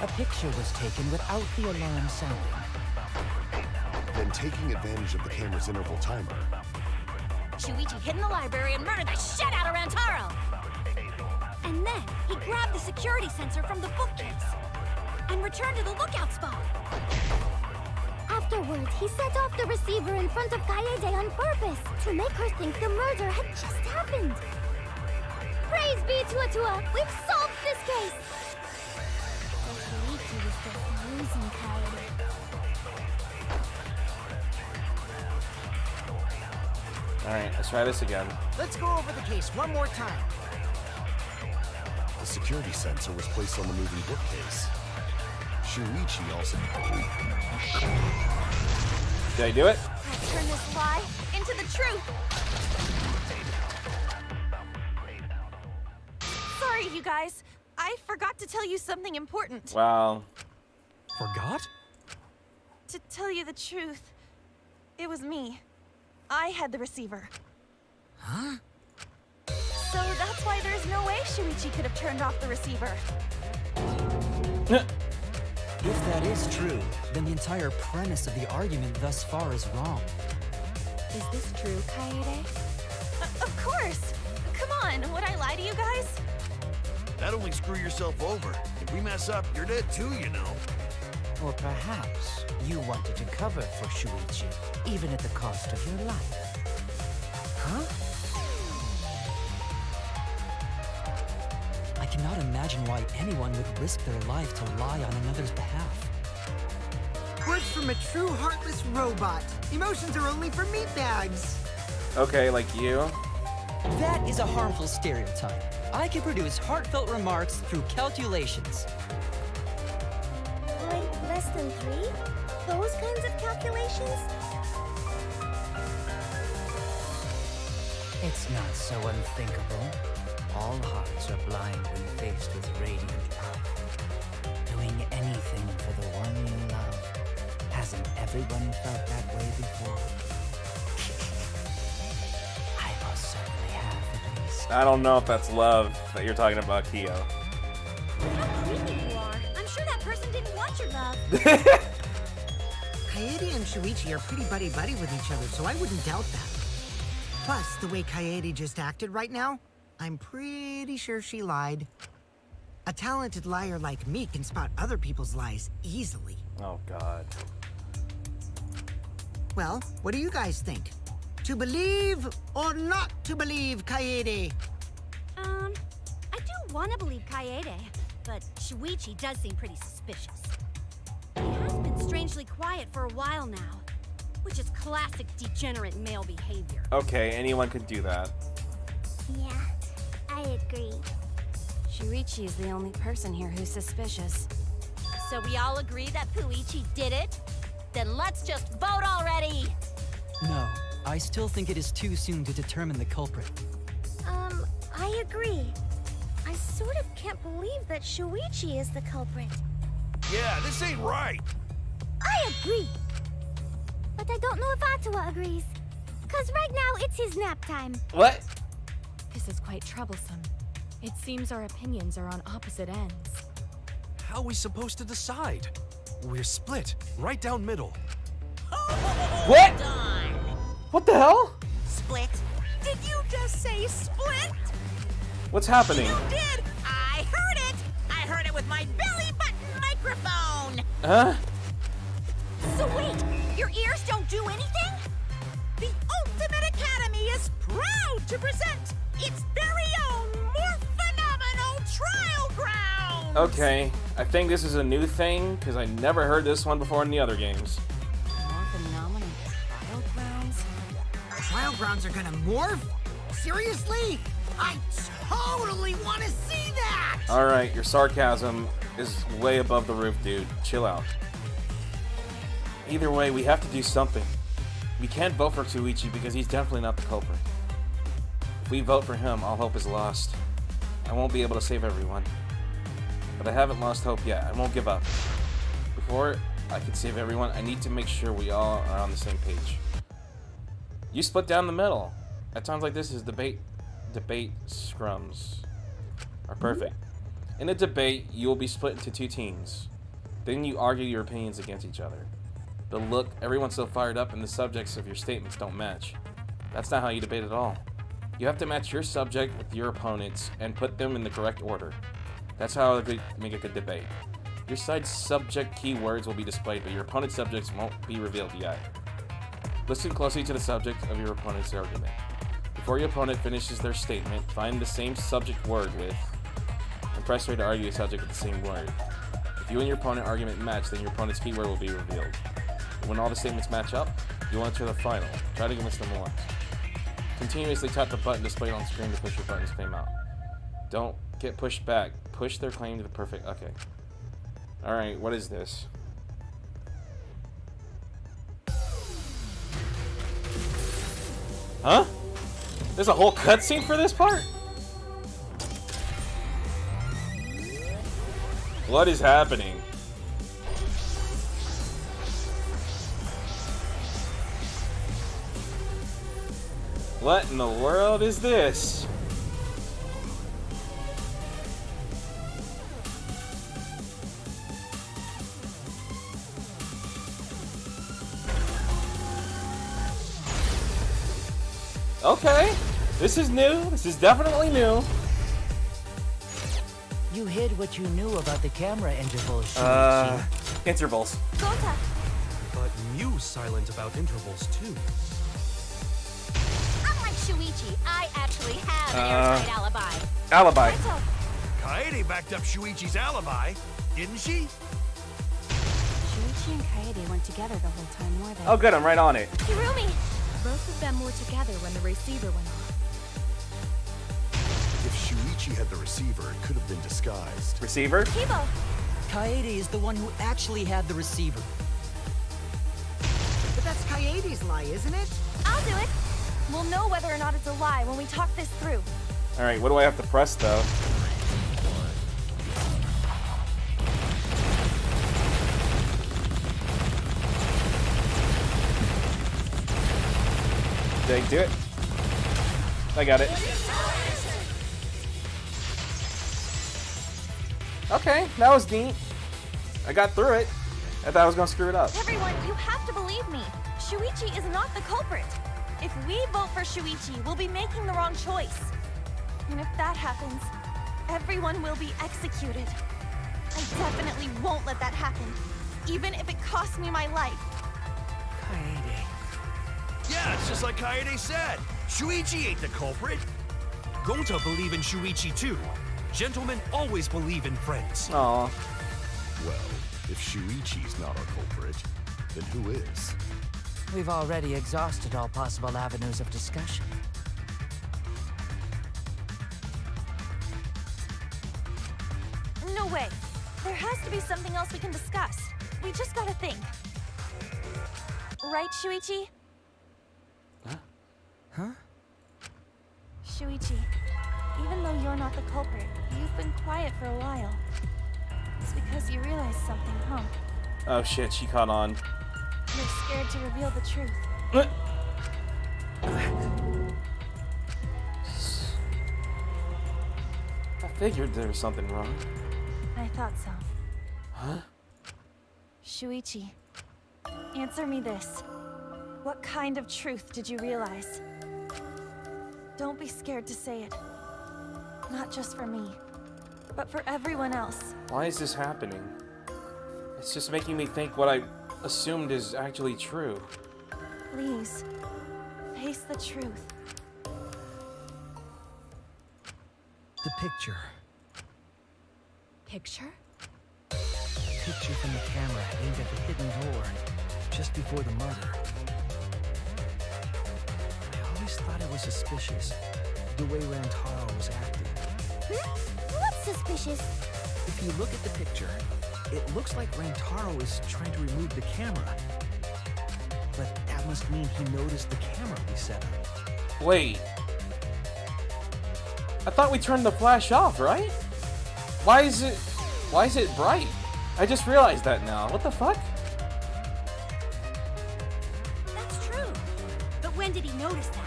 a picture was taken without the alarm sounding. Then taking advantage of the camera's interval timer, Shuichi hid in the library and murdered the shit out of Rantaro! And then he grabbed the security sensor from the bookcase and returned to the lookout spot. Afterwards, he set off the receiver in front of Kaede on purpose to make her think the murder had just happened. Praise be to Atua! We've solved this case! But Shuichi was just losing Kaede. Alright, let's try this again. Let's go over the case one more time. the security sensor was placed on the moving bookcase. Shuichi also... Did I do it? Let's turn this lie into the truth. Sorry, you guys. I forgot to tell you something important. Wow. Forgot? To tell you the truth, it was me. I had the receiver. Huh? So that's why there's no way Shuichi could have turned off the receiver. If that is true, then the entire premise of the argument thus far is wrong. Is this true, Kaede? Of course! Come on, would I lie to you guys? That'd only screw yourself over. If we mess up, you're dead too, you know. Or perhaps you wanted to cover for Shuichi, even at the cost of your life. Huh? I cannot imagine why anyone would risk their life to lie on another's behalf. Words from a true heartless robot. Emotions are only for meatbags. Okay, like you. That is a harmful stereotype. I can produce heartfelt remarks through calculations. Like less than 3? Those kinds of calculations? It's not so unthinkable. All hearts are blind when faced with radiant power. Doing anything for the one you love. Hasn't everyone felt that way before? I most certainly have, at least. I don't know if that's love that you're talking about, Kyo. How creepy you are. I'm sure that person didn't want your love. Kaede and Shuichi are pretty buddy-buddy with each other, so I wouldn't doubt that. Plus, the way Kaede just acted right now, I'm pretty sure she lied. A talented liar like me can spot other people's lies easily. Oh, God. Well, what do you guys think? To believe or not to believe, Kaede? I do want to believe Kaede, but Shuichi does seem pretty suspicious. He has been strangely quiet for a while now, which is classic degenerate male behavior. Okay, anyone could do that. Yeah, I agree. Shuichi is the only person here who's suspicious. So we all agree that Puichi did it? Then let's just vote already! No, I still think it is too soon to determine the culprit. I agree. I sort of can't believe that Shuichi is the culprit. Yeah, this ain't right. I agree. But I don't know if Atua agrees. Cause right now it's his nap time. What? This is quite troublesome. It seems our opinions are on opposite ends. How are we supposed to decide? We're split, right down middle. What? What the hell? Split? Did you just say split? What's happening? You did! I heard it! I heard it with my belly button microphone! Huh? So wait, your ears don't do anything? The Ultimate Academy is proud to present its very own more phenomenal trial ground! Okay, I think this is a new thing, because I never heard this one before in the other games. More phenomenal trial grounds? Trial grounds are gonna morph? Seriously? I totally want to see that! Alright, your sarcasm is way above the roof, dude. Chill out. Either way, we have to do something. We can't vote for Shuichi because he's definitely not the culprit. If we vote for him, all hope is lost. I won't be able to save everyone. But I haven't lost hope yet. I won't give up. Before I can save everyone, I need to make sure we all are on the same page. You split down the middle. At times like this, is debate scrums are perfect. In a debate, you will be split into two teams. Then you argue your opinions against each other. The look, everyone's so fired up, and the subjects of your statements don't match. That's not how you debate at all. You have to match your subject with your opponent's and put them in the correct order. That's how I make a good debate. Your side's subject keywords will be displayed, but your opponent's subjects won't be revealed yet. Listen closely to the subject of your opponent's argument. Before your opponent finishes their statement, find the same subject word with, and press try to argue a subject with the same word. If you and your opponent argument match, then your opponent's keyword will be revealed. When all the statements match up, you will enter the final. Try to convince them once. Continuously tap the button displayed on screen to push your opponent's claim out. Don't get pushed back. Push their claim to the perfect... Okay. Alright, what is this? Huh? There's a whole cutscene for this part? What is happening? What in the world is this? Okay, this is new. This is definitely new. You hid what you knew about the camera intervals, Shuichi. Intervals. Gota, But Mew's silent about intervals too. unlike Shuichi, I actually have an airtight alibi. Alibi. Kaito, Kaede backed up Shuichi's alibi, didn't she? Shuichi and Kaede weren't together the whole time, were they? Oh good, I'm right on it. Hirumi, Both of them were together when the receiver went off. If Shuichi had the receiver, it could have been disguised. Receiver? Kibo, Kaede is the one who actually had the receiver. But that's Kaede's lie, isn't it? I'll do it. We'll know whether or not it's a lie when we talk this through. Alright, what do I have to press though? Did I do it? I got it. Okay, that was neat. I got through it. I thought I was gonna screw it up. Everyone, you have to believe me. Shuichi is not the culprit. If we vote for Shuichi, we'll be making the wrong choice. And if that happens, everyone will be executed. I definitely won't let that happen, even if it costs me my life. Kaede. Yeah, it's just like Kaede said. Shuichi ain't the culprit. Gota believe in Shuichi too. Gentlemen always believe in friends. Aw. Well, if Shuichi's not our culprit, then who is? We've already exhausted all possible avenues of discussion. No way. There has to be something else we can discuss. We just gotta think. Right, Shuichi? Huh? Shuichi, Even though you're not the culprit, you've been quiet for a while. It's because you realized something, huh? Oh shit, she caught on. You're scared to reveal the truth. I figured there was something wrong. I thought so. Huh? Shuichi, answer me this. What kind of truth did you realize? Don't be scared to say it. Not just for me, but for everyone else. Why is this happening? It's just making me think what I assumed is actually true. Please, face the truth. The picture. Picture? A picture from the camera aimed at the hidden door just before the murder. I always thought it was suspicious, the way Rantaro was acting. What's suspicious? If you look at the picture, it looks like Rantaro is trying to remove the camera. But that must mean he noticed the camera we set up. Wait. I thought we turned the flash off, right? Why is it bright? I just realized that now. What the fuck? That's true. But when did he notice that?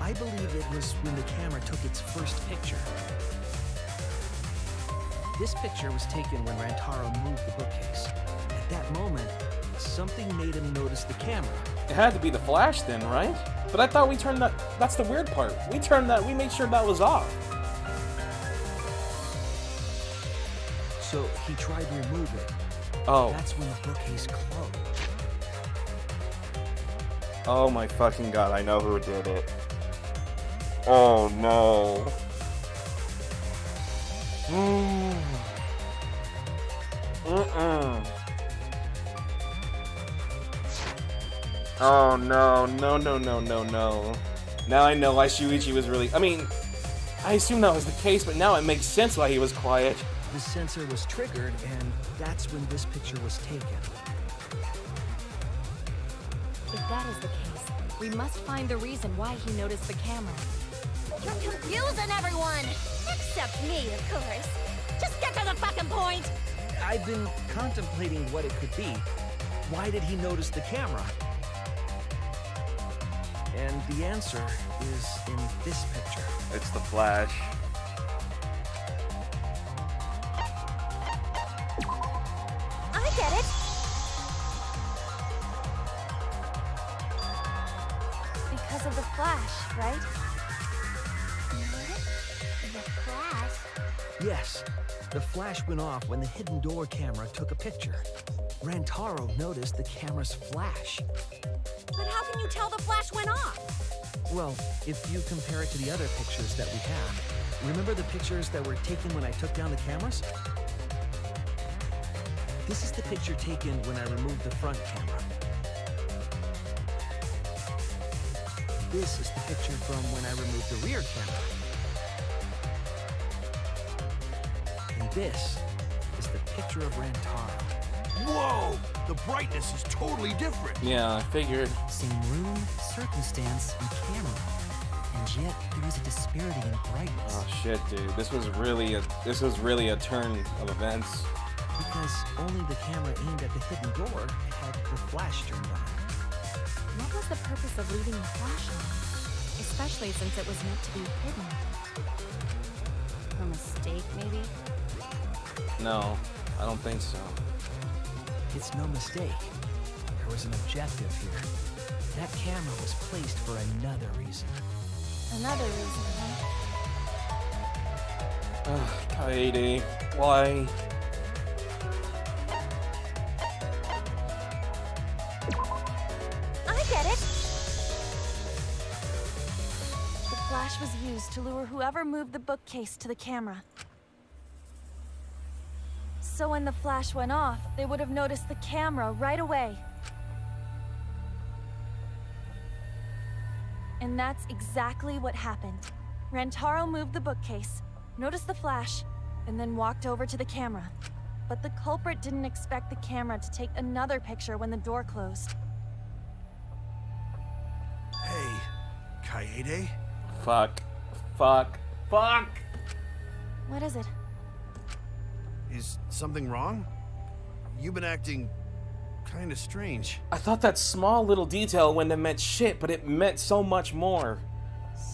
I believe it was when the camera took its first picture. This picture was taken when Rantaro moved the bookcase. At that moment, something made him notice the camera. It had to be the flash then, right? But I thought we turned that. That's the weird part. We made sure that was off. So he tried to remove it. Oh. That's when the bookcase closed. Oh my fucking god, I know who did it. Oh no. Oh no, no. Now I know why Shuichi was really. I mean, I assume that was the case, but now it makes sense why he was quiet. The sensor was triggered, and that's when this picture was taken. If that is the case, we must find the reason why he noticed the camera. You're confusing everyone! Except me, of course. Just get to the fucking point! I've been contemplating what it could be. Why did he notice the camera? And the answer is in this picture. It's the flash. I get it! Because of the flash, right? The flash? Yes, the flash went off when the hidden door camera took a picture. Rantaro noticed the camera's flash. But how can you tell the flash went off? Well, if you compare it to the other pictures that we have, remember the pictures that were taken when I took down the cameras? This is the picture taken when I removed the front camera. This is the picture from when I removed the rear camera. And this is the picture of Rantaro. Whoa! The brightness is totally different. Yeah, I figured. Same room, circumstance, and camera. And yet, there is a disparity in brightness. Oh shit, dude. This was really a turn of events. Because only the camera aimed at the hidden door had the flash turned on. What was the purpose of leaving the flash on? Especially since it was meant to be hidden. A mistake, maybe? No, I don't think so. It's no mistake. There was an objective here. That camera was placed for another reason. Another reason, huh? Ugh, Kaede, why? I get it! The flash was used to lure whoever moved the bookcase to the camera. So when the flash went off, they would have noticed the camera right away. And that's exactly what happened. Rantaro moved the bookcase, noticed the flash, and then walked over to the camera. But the culprit didn't expect the camera to take another picture when the door closed. Hey, Kaede? Fuck. Fuck! What is it? Is something wrong? You've been acting kind of strange. I thought that small little detail wouldn't have meant shit, but it meant so much more.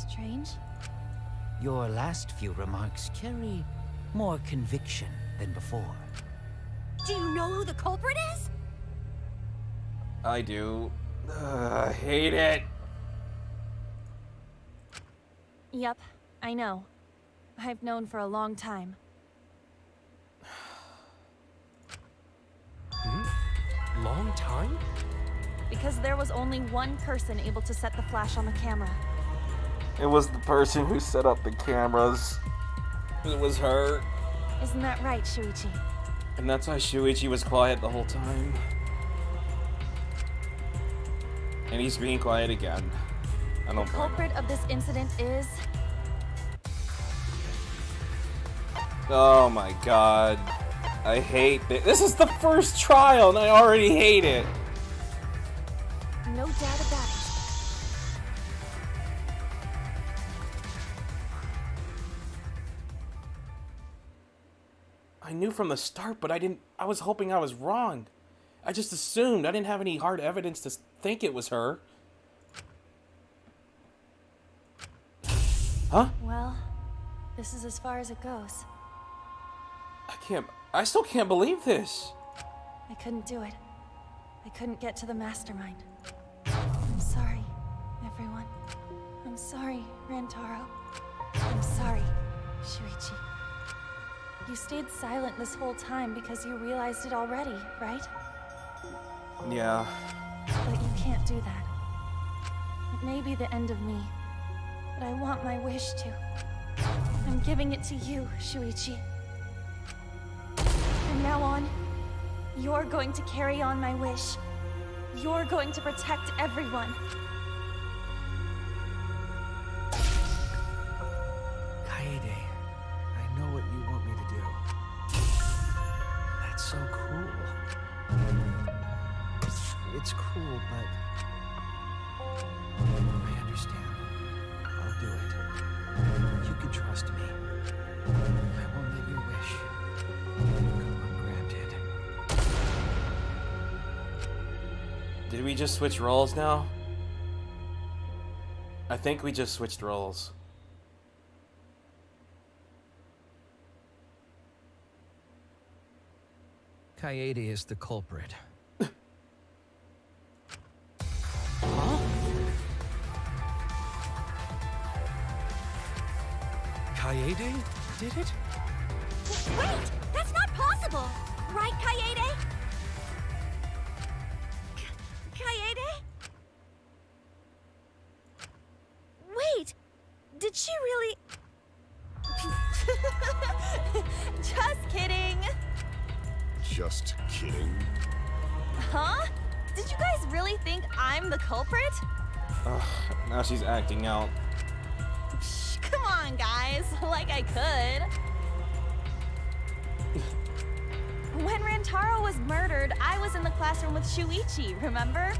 Strange? Your last few remarks carry more conviction than before. Do you know who the culprit is? I do. I hate it. Yep, I know. I've known for a long time. Long time? Because there was only one person able to set the flash on the camera. It was the person who set up the cameras. It was her. Isn't that right, Shuichi? And that's why Shuichi was quiet the whole time. And he's being quiet again. I don't The culprit of this incident is... Oh my god. I hate this. This is the first trial and I already hate it. No doubt about it. I knew from the start, but I was hoping I was wrong. I just assumed. I didn't have any hard evidence to think it was her. Huh? Well, this is as far as it goes. I still can't believe this. I couldn't do it. I couldn't get to the mastermind. I'm sorry, everyone. I'm sorry, Rantaro. I'm sorry, Shuichi. You stayed silent this whole time because you realized it already, right? Yeah. But you can't do that. It may be the end of me, but I want my wish to. I'm giving it to you, Shuichi. From now on, you're going to carry on my wish. You're going to protect everyone. Kaede, I know what you want me to do. That's so cool. It's cool, but I understand. I'll do it. You can trust me. I won't let your wish go ungranted. Did we just switch roles now? I think we just switched roles. Kaede is the culprit. Kaede did it? Wait! That's not possible! Right, Kaede? Kaede? Wait! Did she really... Just kidding! Just kidding. Huh? Did you guys really think I'm the culprit? Ugh, now she's acting out. Psh, come on, guys. Like I could. When Rantaro was murdered, I was in the classroom with Shuichi, remember?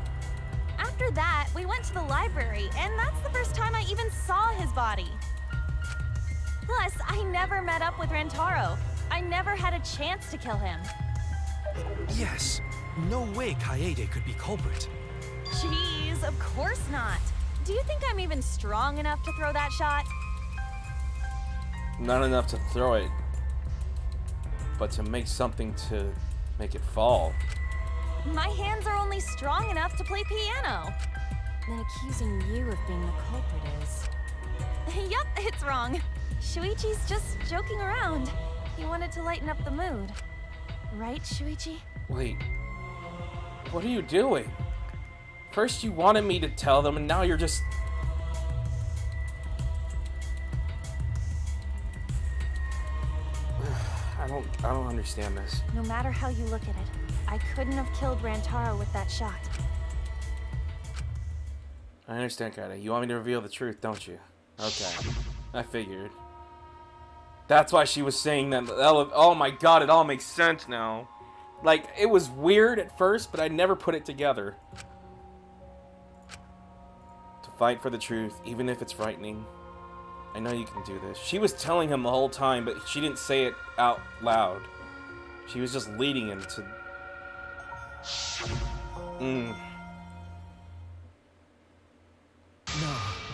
After that, we went to the library, and that's the first time I even saw his body. Plus, I never met up with Rantaro. I never had a chance to kill him. Yes. No way Kaede could be culprit. Jeez, of course not. Do you think I'm even strong enough to throw that shot? Not enough to throw it, but to make something to make it fall. My hands are only strong enough to play piano. Then accusing you of being the culprit is... Yup, it's wrong. Shuichi's just joking around. He wanted to lighten up the mood. Right, Shuichi? Wait. What are you doing? First you wanted me to tell them, and now you're just... I don't understand this. No matter how you look at it, I couldn't have killed Rantaro with that shot. I understand, Kaede. You want me to reveal the truth, don't you? Okay. I figured. That's why she was saying that. Oh my god, it all makes sense now. Like, it was weird at first, but I never put it together. To fight for the truth, even if it's frightening. I know you can do this. She was telling him the whole time, but she didn't say it out loud. She was just leading him to... No,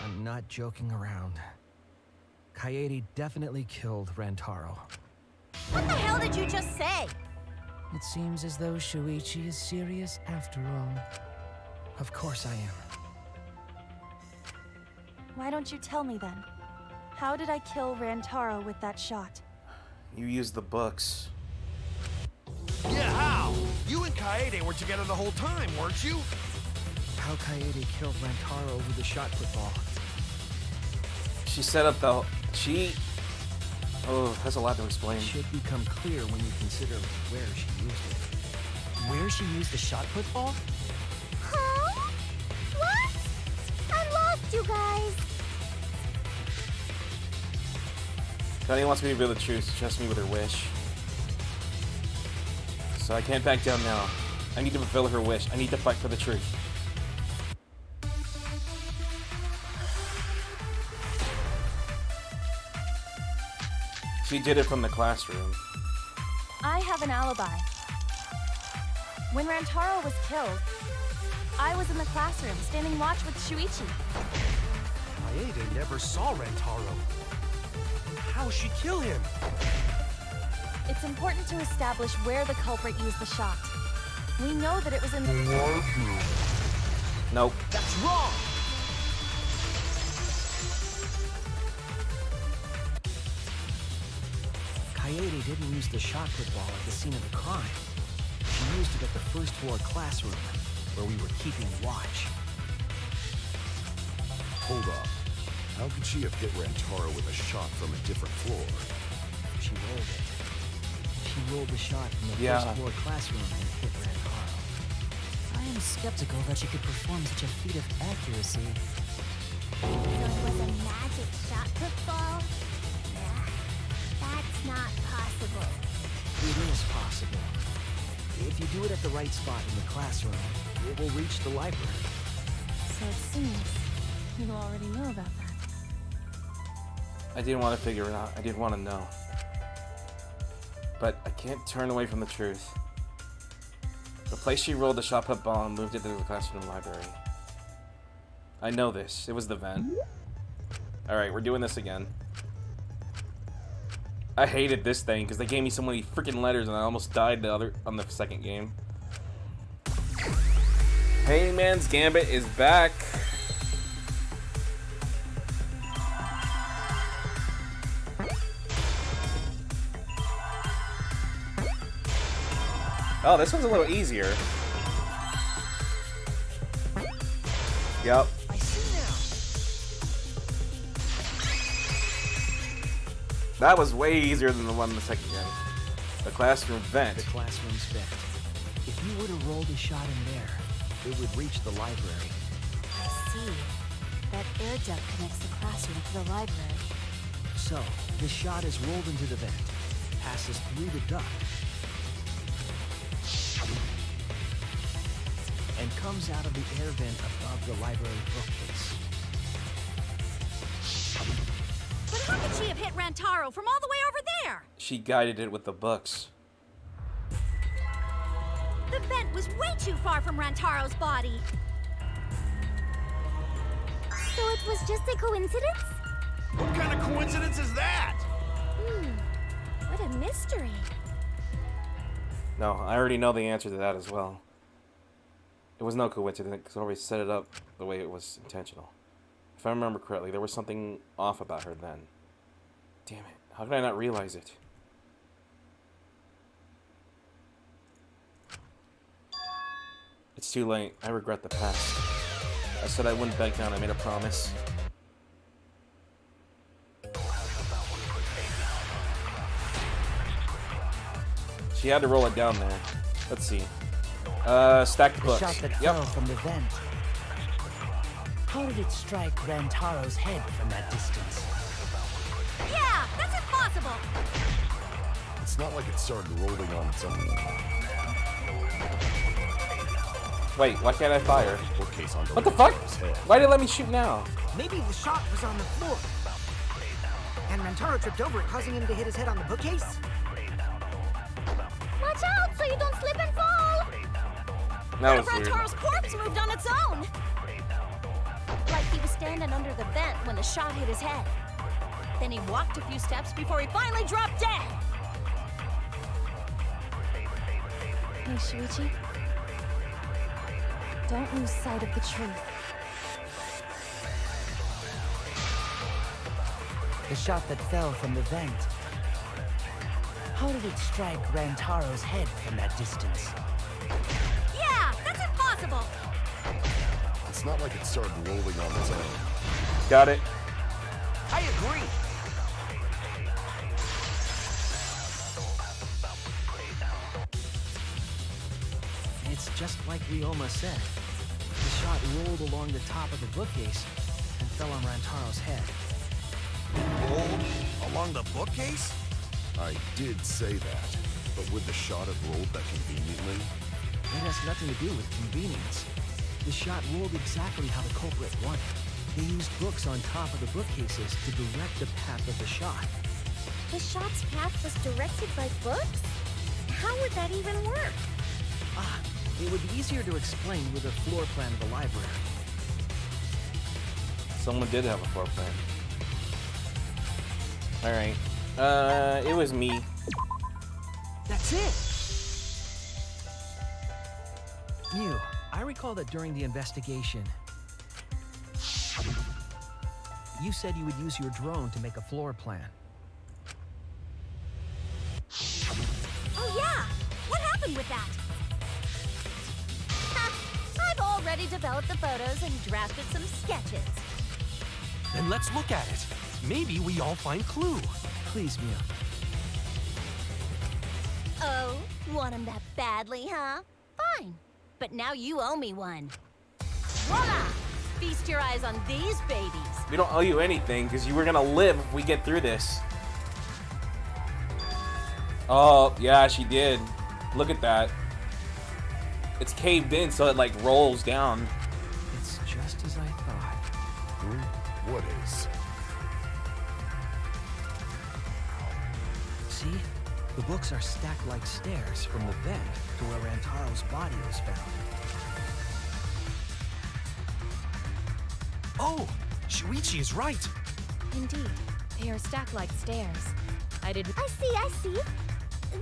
I'm not joking around. Kaede definitely killed Rantaro. What the hell did you just say? It seems as though Shuichi is serious after all. Of course I am. Why don't you tell me then? How did I kill Rantaro with that shot? You used the books. Yeah, how? You and Kaede were together the whole time, weren't you? How Kaede killed Rantaro with the shot put ball. She set up the... Oh, that's a lot to explain. It should become clear when you consider where she used it. Where she used the shot put ball? Huh? What? I'm lost, you guys. Connie wants me to reveal the truth. She trusts me with her wish. So I can't back down now. I need to fulfill her wish. I need to fight for the truth. She did it from the classroom. I have an alibi. When Rantaro was killed, I was in the classroom standing watch with Shuichi. Kaede never saw Rantaro. How'd she kill him? It's important to establish where the culprit used the shot. We know that it was in the... Nope. That's wrong! Kaede didn't use the shot put ball at the scene of the crime. She used it at the first floor classroom, where we were keeping watch. Hold up. How could she have hit Rantaro with a shot from a different floor? She rolled it. She rolled the shot from the first floor classroom and hit Rantaro. I am skeptical that she could perform such a feat of accuracy. So it was a magic shot put ball? Nah, that's not possible. It is possible. If you do it at the right spot in the classroom, it will reach the library. So it seems you already know about that. I didn't want to figure it out. I didn't want to know. But I can't turn away from the truth. The place she rolled the shot put ball and moved it to the classroom library. I know this. It was the vent. Alright, we're doing this again. I hated this thing because they gave me so many freaking letters and I almost died on the second game. Hangman's Gambit is back. Oh, this one's a little easier. Yep. I see now. That was way easier than the one in the second game. The classroom vent. The classroom's vent. If you were to roll the shot in there, it would reach the library. I see. That air duct connects the classroom to the library. So, the shot is rolled into the vent, passes through the duct, and comes out of the air vent above the library bookcase. But how could she have hit Rantaro from all the way over there? She guided it with the books. The vent was way too far from Rantaro's body. So it was just a coincidence? What kind of coincidence is that? What a mystery. No, I already know the answer to that as well. It was no coincidence because I already set it up the way it was intentional. If I remember correctly, there was something off about her then. Damn it. How did I not realize it? It's too late. I regret the past. I said I wouldn't back down. I made a promise. She had to roll it down there. Let's see. Stacked books. The shot that fell from the vent. How did it strike Rantaro's head from that distance? Yeah, that's impossible. It's not like it started rolling on its own. Wait, why can't I fire? Bookcase on What the fuck? Rantaro's head. Why did it let me shoot now? Maybe the shot was on the floor. And Rentaro tripped over it, causing him to hit his head on the bookcase? Watch out so you don't slip and fall! That was weird. Rantaro's corpse moved on its own! Like he was standing under the vent when the shot hit his head. Then he walked a few steps before he finally dropped dead! Hey, Shuichi. Don't lose sight of the truth. The shot that fell from the vent. How did it strike Rantaro's head from that distance? Yeah, that's impossible! It's not like it started rolling on its own. Got it. I agree. It's just like Ryoma said. The shot rolled along the top of the bookcase and fell on Rantaro's head. Rolled along the bookcase? I did say that, but would the shot have rolled that conveniently? It has nothing to do with convenience. The shot rolled exactly how the culprit wanted. They used books on top of the bookcases to direct the path of the shot. The shot's path was directed by books? How would that even work? It would be easier to explain with a floor plan of the library. Someone did have a floor plan. Alright. It was me. That's it! Mew, I recall that during the investigation, you said you would use your drone to make a floor plan. Oh yeah! What happened with that? I've already developed the photos and drafted some sketches. Then let's look at it. Maybe we all find clue. Please, Mew. Oh, want him that badly, huh? Fine. But now you owe me one. Voila! Feast your eyes on these babies. We don't owe you anything because you were gonna live if we get through this. Oh, yeah, she did. Look at that. It's caved in, so it like rolls down. It's just as I thought. What is? See? The books are stacked like stairs from the vent to where Rantaro's body was found. Oh! Shuichi is right! Indeed, they are stacked like stairs. I see.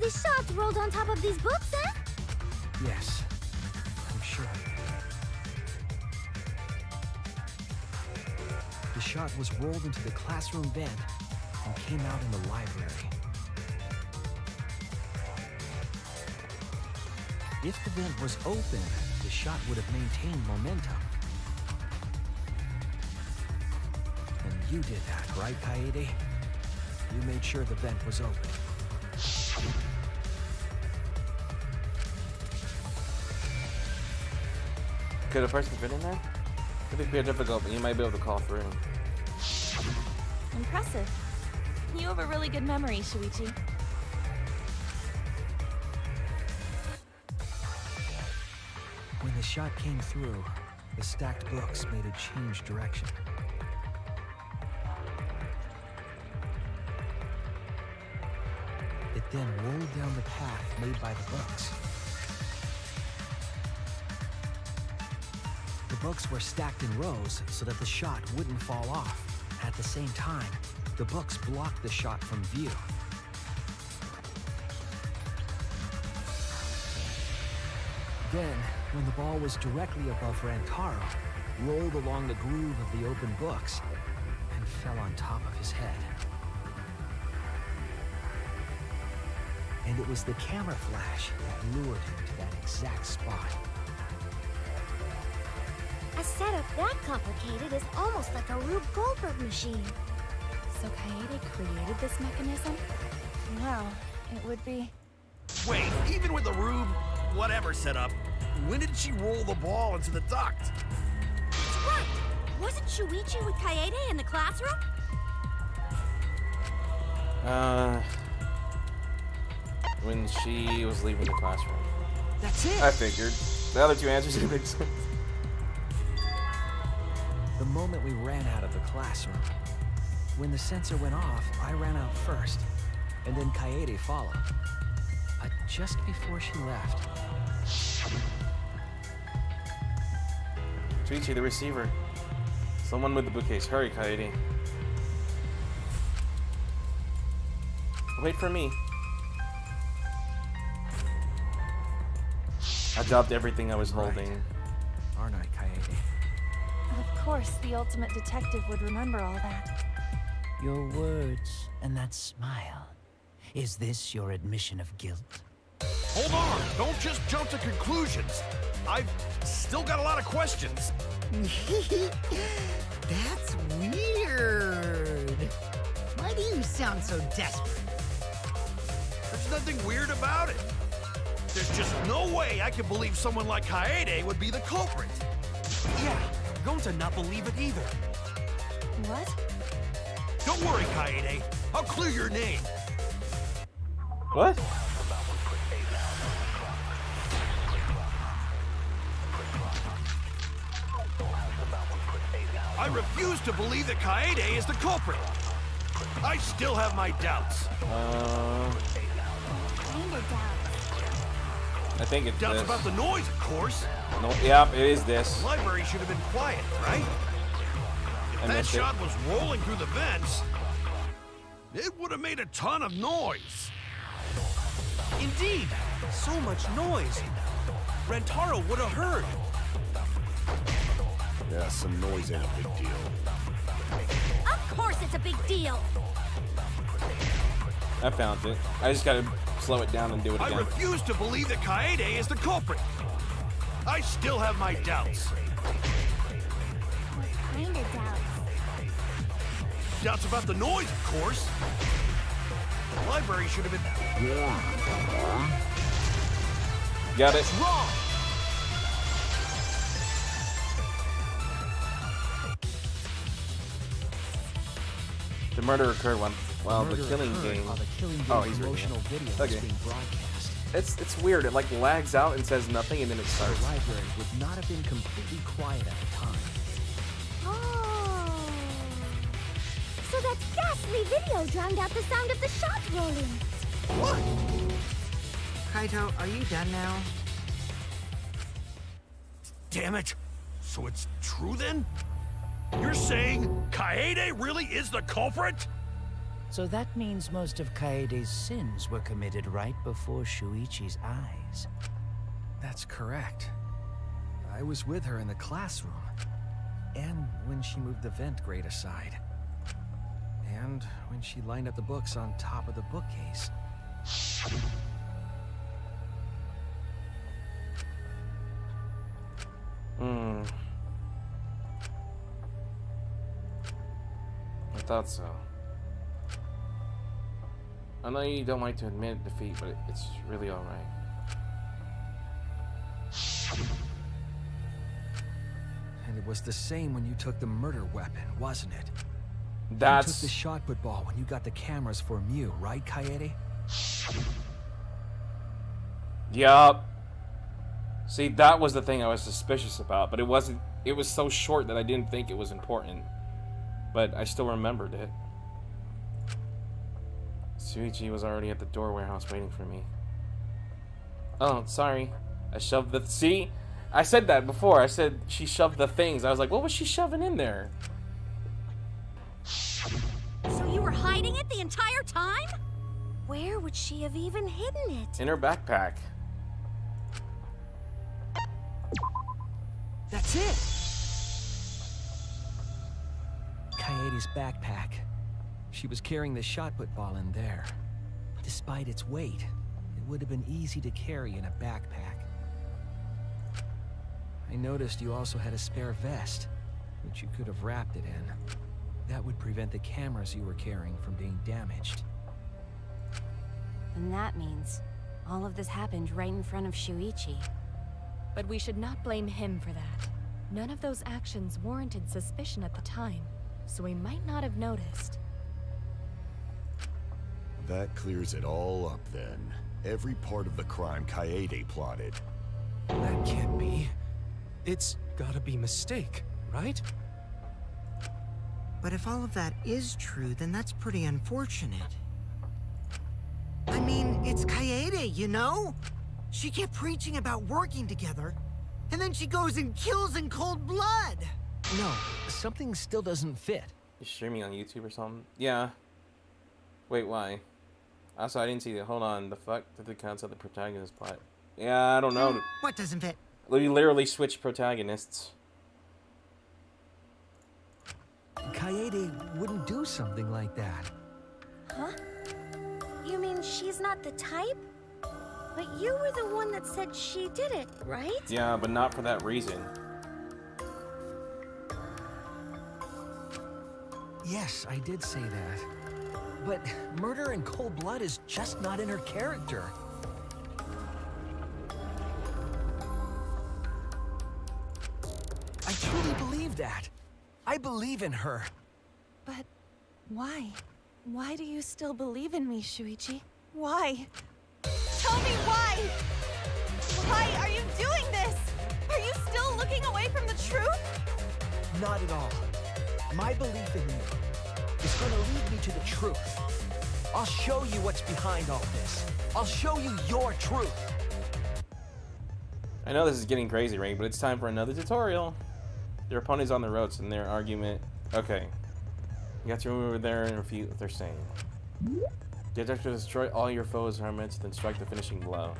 The shot rolled on top of these books, eh? Yes. I'm sure of it. The shot was rolled into the classroom vent and came out in the library. If the vent was open, the shot would have maintained momentum. And you did that, right, Kaede? You made sure the vent was open. Could a person fit in there? It would be difficult, but you might be able to call through. Impressive. You have a really good memory, Shuichi. When the shot came through, the stacked books made it change direction. It then rolled down the path made by the books. The books were stacked in rows so that the shot wouldn't fall off. At the same time, the books blocked the shot from view. Then, when the ball was directly above Rantaro, rolled along the groove of the open books, and fell on top of his head. And it was the camera flash that lured him to that exact spot. A setup that complicated is almost like a Rube Goldberg machine. So Kaede created this mechanism? Wow, it would be... Wait, even with the Rube, whatever setup, when did she roll the ball into the duct? That's right! Wasn't Shuichi with Kaede in the classroom? When she was leaving the classroom. That's it! I figured. The other two answers didn't make sense. The moment we ran out of the classroom. When the sensor went off, I ran out first, and then Kaede followed. Just before she left. Shuichi, the receiver. Someone with the bookcase. Hurry, Kaede. Wait for me. I dropped everything I was holding. Aren't I, Kaede? Of course, the ultimate detective would remember all that. Your words and that smile. Is this your admission of guilt? Hold on! Don't just jump to conclusions! I've still got a lot of questions. That's weird. Why do you sound so desperate? There's nothing weird about it. There's just no way I can believe someone like Kaede would be the culprit. Yeah, I'm going to not believe it either. What? Don't worry, Kaede. I'll clear your name. What? I refuse to believe that Kaede is the culprit. I still have my doubts. I think it's doubts this. about the noise, of course. No, yeah, it is this. The library should have been quiet, right? If that shot was rolling through the vents, it would have made a ton of noise. Indeed, so much noise. Rentaro would have heard. Yeah, some noise ain't a big deal. Of course it's a big deal. I found it. I just gotta slow it down and do it again. I refuse to believe that Kaede is the culprit. I still have my doubts. What kind of doubts? Doubts about the noise, of course. The library should have been... Got it. It's wrong! The murder occurred while the killing game. Oh, he's promotional video was being broadcast. It's weird. It like lags out and says nothing, and then it starts. The library would not have been completely quiet at the time. Oh. So that ghastly video drowned out the sound of the shot rolling. What? Kaito, are you done now? Damn it! So it's true then? You're saying Kaede really is the culprit? So that means most of Kaede's sins were committed right before Shuichi's eyes. That's correct. I was with her in the classroom. And when she moved the vent grate aside. And when she lined up the books on top of the bookcase. I thought so. I know you don't like to admit defeat, but it's really alright. And it was the same when you took the murder weapon, wasn't it? That's... You took the shot put ball when you got the cameras for Mew, right, Kaede? Yup. See, that was the thing I was suspicious about, but it wasn't. It was so short that I didn't think it was important. But I still remembered it. Shuichi was already at the door warehouse waiting for me. Oh, sorry. I shoved the... See? I said that before. I said she shoved the things. I was like, what was she shoving in there? So you were hiding it the entire time? Where would she have even hidden it? In her backpack. That's it! Kaede's backpack. She was carrying the shot put ball in there. Despite its weight, it would have been easy to carry in a backpack. I noticed you also had a spare vest, which you could have wrapped it in. That would prevent the cameras you were carrying from being damaged. And that means all of this happened right in front of Shuichi. But we should not blame him for that. None of those actions warranted suspicion at the time, so we might not have noticed. That clears it all up then. Every part of the crime Kaede plotted. That can't be. It's gotta be mistake, right? But if all of that is true, then that's pretty unfortunate. I mean, it's Kaede, you know? She kept preaching about working together, and then she goes and kills in cold blood. No, something still doesn't fit. You're streaming on YouTube or something? Yeah. Wait, why? Also, I didn't see it. Hold on. The fuck did the concept of the protagonist plot? Yeah, I don't know. What doesn't fit? We literally switched protagonists. Kaede wouldn't do something like that. Huh? You mean she's not the type? But you were the one that said she did it, right? Yeah, but not for that reason. Yes, I did say that. But murder in cold blood is just not in her character. I truly believe that. I believe in her. But why? Why do you still believe in me, Shuichi? Why? Tell me why! Why are you doing this? Are you still looking away from the truth? Not at all. My belief in you is going to lead me to the truth. I'll show you what's behind all this. I'll show you your truth. I know this is getting crazy, Ring, but it's time for another tutorial. Their opponent's on the ropes and their argument. Okay. You got to move over there and refute what they're saying. The objective is to destroy all your foes' armaments, then strike the finishing blow.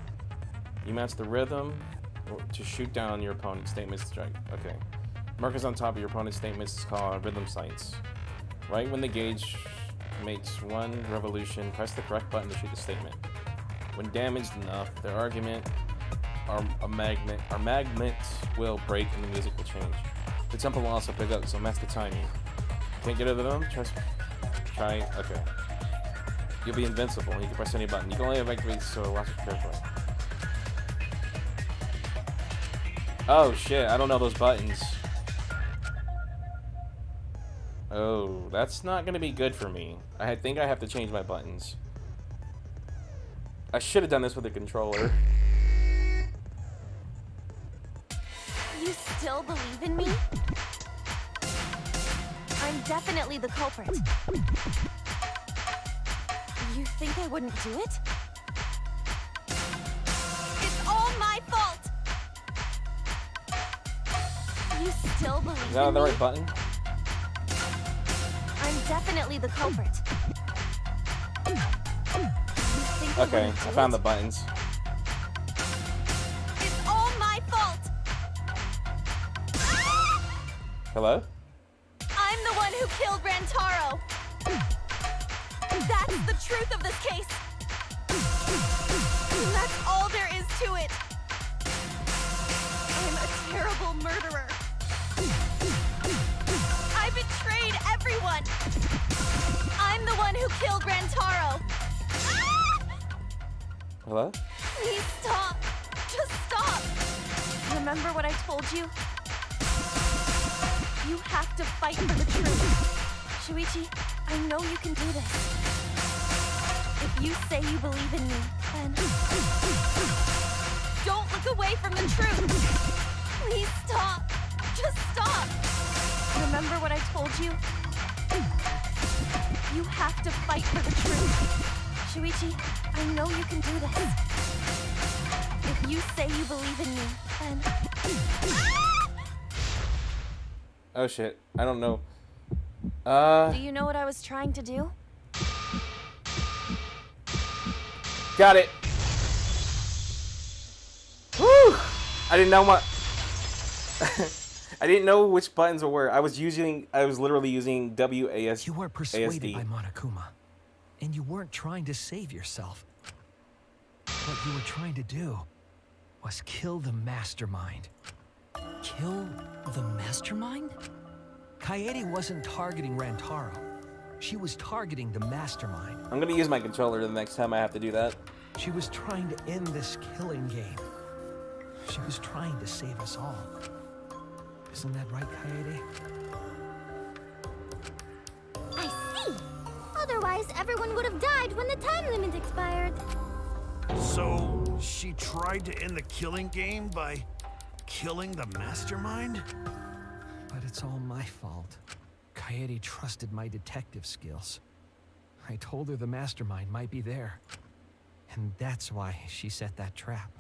You match the rhythm to shoot down your opponent's statements to strike. Okay. Markers on top of your opponent's statements is called rhythm sights. Right when the gauge makes one revolution, press the correct button to shoot the statement. When damaged enough, their argument or magnets will break and the music will change. The tempo will also pick up, so match the timing. Can't get over them? Try. Okay. You'll be invincible. You can press any button. You can only evacuate, so watch it carefully. Oh shit! I don't know those buttons. Oh, that's not gonna be good for me. I think I have to change my buttons. I should have done this with a controller. You still believe in me? I'm definitely the culprit. You think I wouldn't do it? It's all my fault! You still believe in me? Is that the right button? I'm definitely the culprit. You think I Okay, wouldn't I do found it? the buttons. It's all my fault! Hello? I'm the one who killed Rantaro! That's the truth of this case! And that's all there is to it! I'm a terrible murderer! I betrayed everyone! I'm the one who killed Rantaro! Hello? Please stop! Just stop! Remember what I told you? You have to fight for the truth. Shuichi, I know you can do this. If you say you believe in me, then don't look away from the truth. Please stop. Just stop. Remember what I told you? You have to fight for the truth. Shuichi, I know you can do this. If you say you believe in me, then... Oh shit, I don't know. Do you know what I was trying to do? Got it. Woo! I didn't know what. I didn't know which buttons were. I was literally using WASD. You weren't persuaded by Monokuma, and you weren't trying to save yourself. What you were trying to do was kill the mastermind. Kill the mastermind? Kaede wasn't targeting Rantaro. She was targeting the mastermind. I'm gonna use my controller the next time I have to do that. She was trying to end this killing game. She was trying to save us all. Isn't that right, Kaede? I see! Otherwise, everyone would have died when the time limit expired. So, she tried to end the killing game by killing the mastermind? But it's all my fault. Kaede trusted my detective skills. I told her the mastermind might be there. And that's why she set that trap.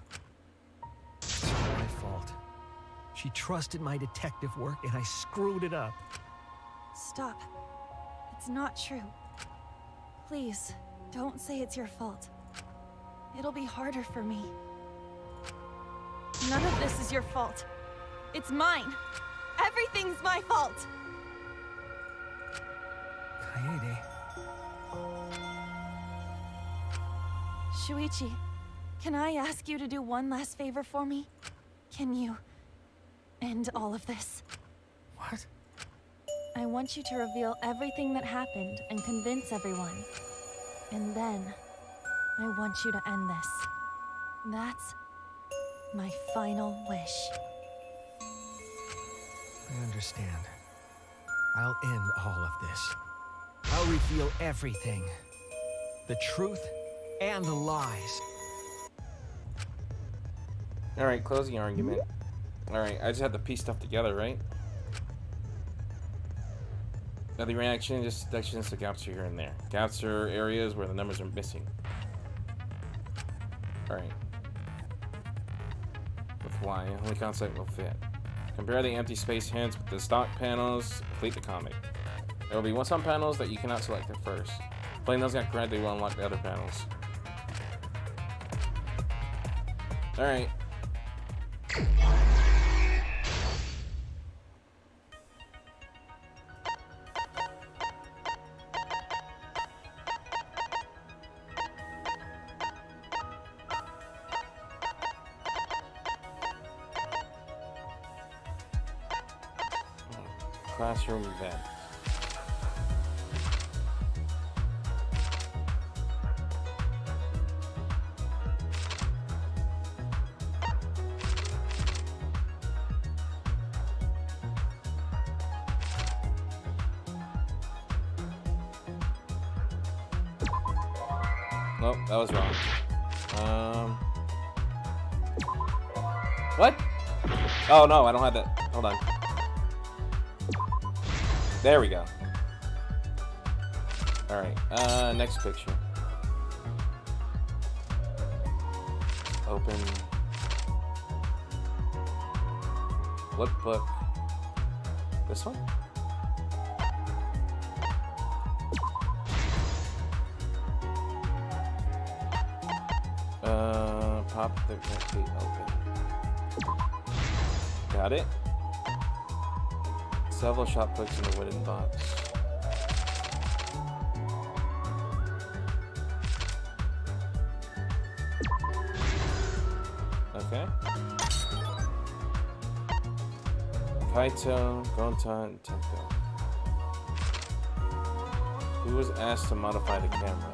It's all my fault. She trusted my detective work and I screwed it up. Stop. It's not true. Please, don't say it's your fault. It'll be harder for me. None of this is your fault. It's mine. Everything's my fault. Kaede. Shuichi, can I ask you to do one last favor for me? Can you end all of this? What? I want you to reveal everything that happened and convince everyone. And then, I want you to end this. That's my final wish. I understand. I'll end all of this. I'll reveal everything. The truth and the lies. Alright, closing argument. Alright, I just have to piece stuff together, right? Now the reaction, just detections to gaps here and there. Gaps are areas where the numbers are missing. Alright. With Y, only concept will fit. Compare the empty space hints with the stock panels to complete the comic. There will be some panels that you cannot select at first. Playing those got granted, they will unlock the other panels. Alright. Classroom event. Nope, that was wrong. What? Oh no, I don't have that. Hold on. There we go. Alright, next picture. Open. What book? This one? Pop the complete open. Got it. Several shot clicks in the wooden box. Okay. Kaito, Gonta, and Tenko. Who was asked to modify the cameras?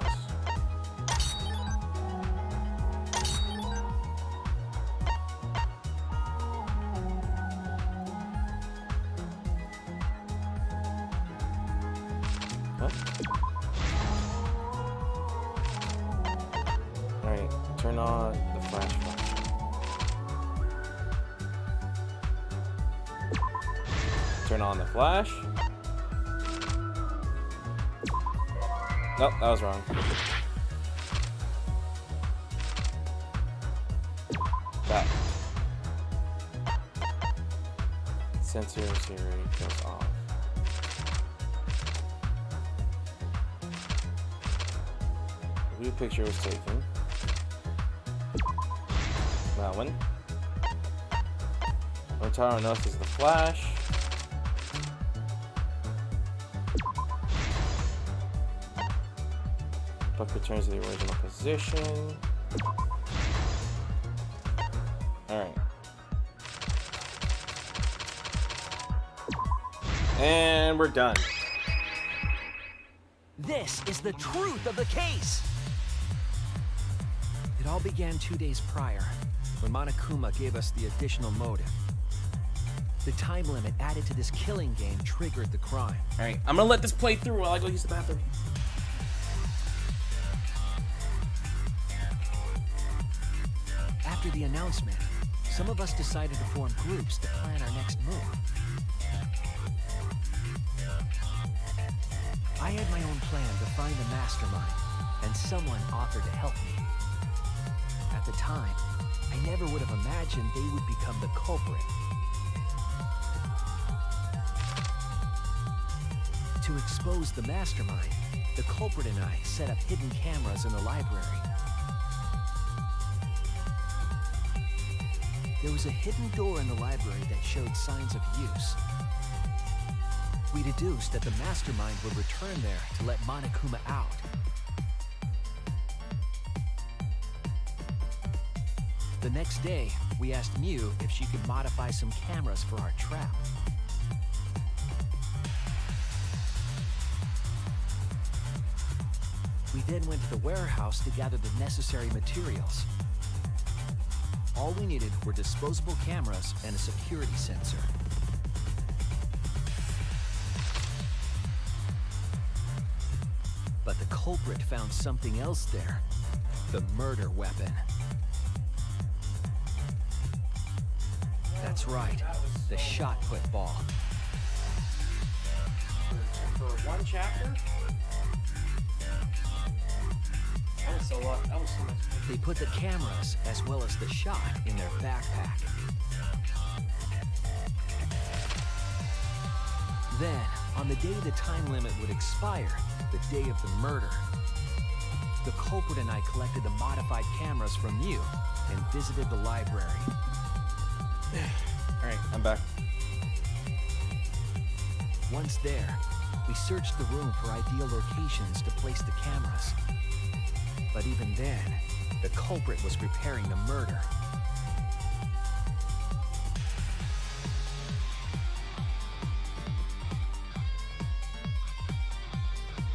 Alright, turn on the flash function. Turn on the flash. Nope, that was wrong. That. Sensor Siri goes off. Who picture was taken? That one. Otaro notices the flash. Book returns to the original position. Alright. And we're done. This is the truth of the case! It all began 2 days prior, when Monokuma gave us the additional motive. The time limit added to this killing game triggered the crime. Alright, I'm gonna let this play through while I go use the bathroom. After the announcement, some of us decided to form groups to plan our next move. I had my own plan to find the mastermind, and someone offered to help me. At the time, I never would have imagined they would become the culprit. To expose the mastermind, the culprit and I set up hidden cameras in the library. There was a hidden door in the library that showed signs of use. We deduced that the mastermind would return there to let Monokuma out. The next day, we asked Mew if she could modify some cameras for our trap. We then went to the warehouse to gather the necessary materials. All we needed were disposable cameras and a security sensor. But the culprit found something else there, the murder weapon. That's right, the shot put ball. For one chapter? That was so much. They put the cameras as well as the shot in their backpack. Then, on the day the time limit would expire, the day of the murder, the culprit and I collected the modified cameras from you and visited the library. Alright, I'm back. Once there, we searched the room for ideal locations to place the cameras. But even then, the culprit was preparing the murder.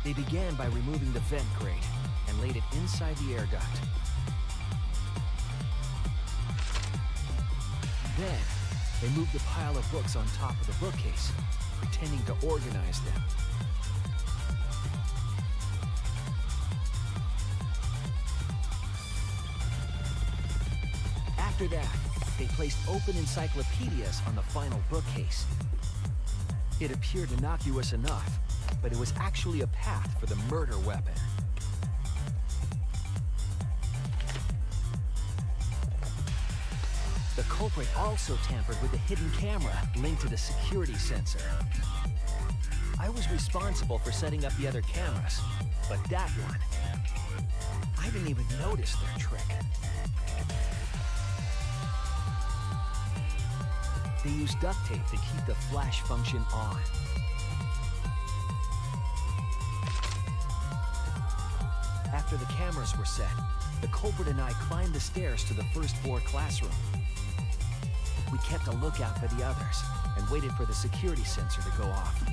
They began by removing the vent grate and laid it inside the air duct. Then, they moved the pile of books on top of the bookcase, pretending to organize them. After that, they placed open encyclopedias on the final bookcase. It appeared innocuous enough, but it was actually a path for the murder weapon. The culprit also tampered with the hidden camera linked to the security sensor. I was responsible for setting up the other cameras, but that one, I didn't even notice their trick. They used duct tape to keep the flash function on. After the cameras were set, the culprit and I climbed the stairs to the first floor classroom. We kept a lookout for the others and waited for the security sensor to go off.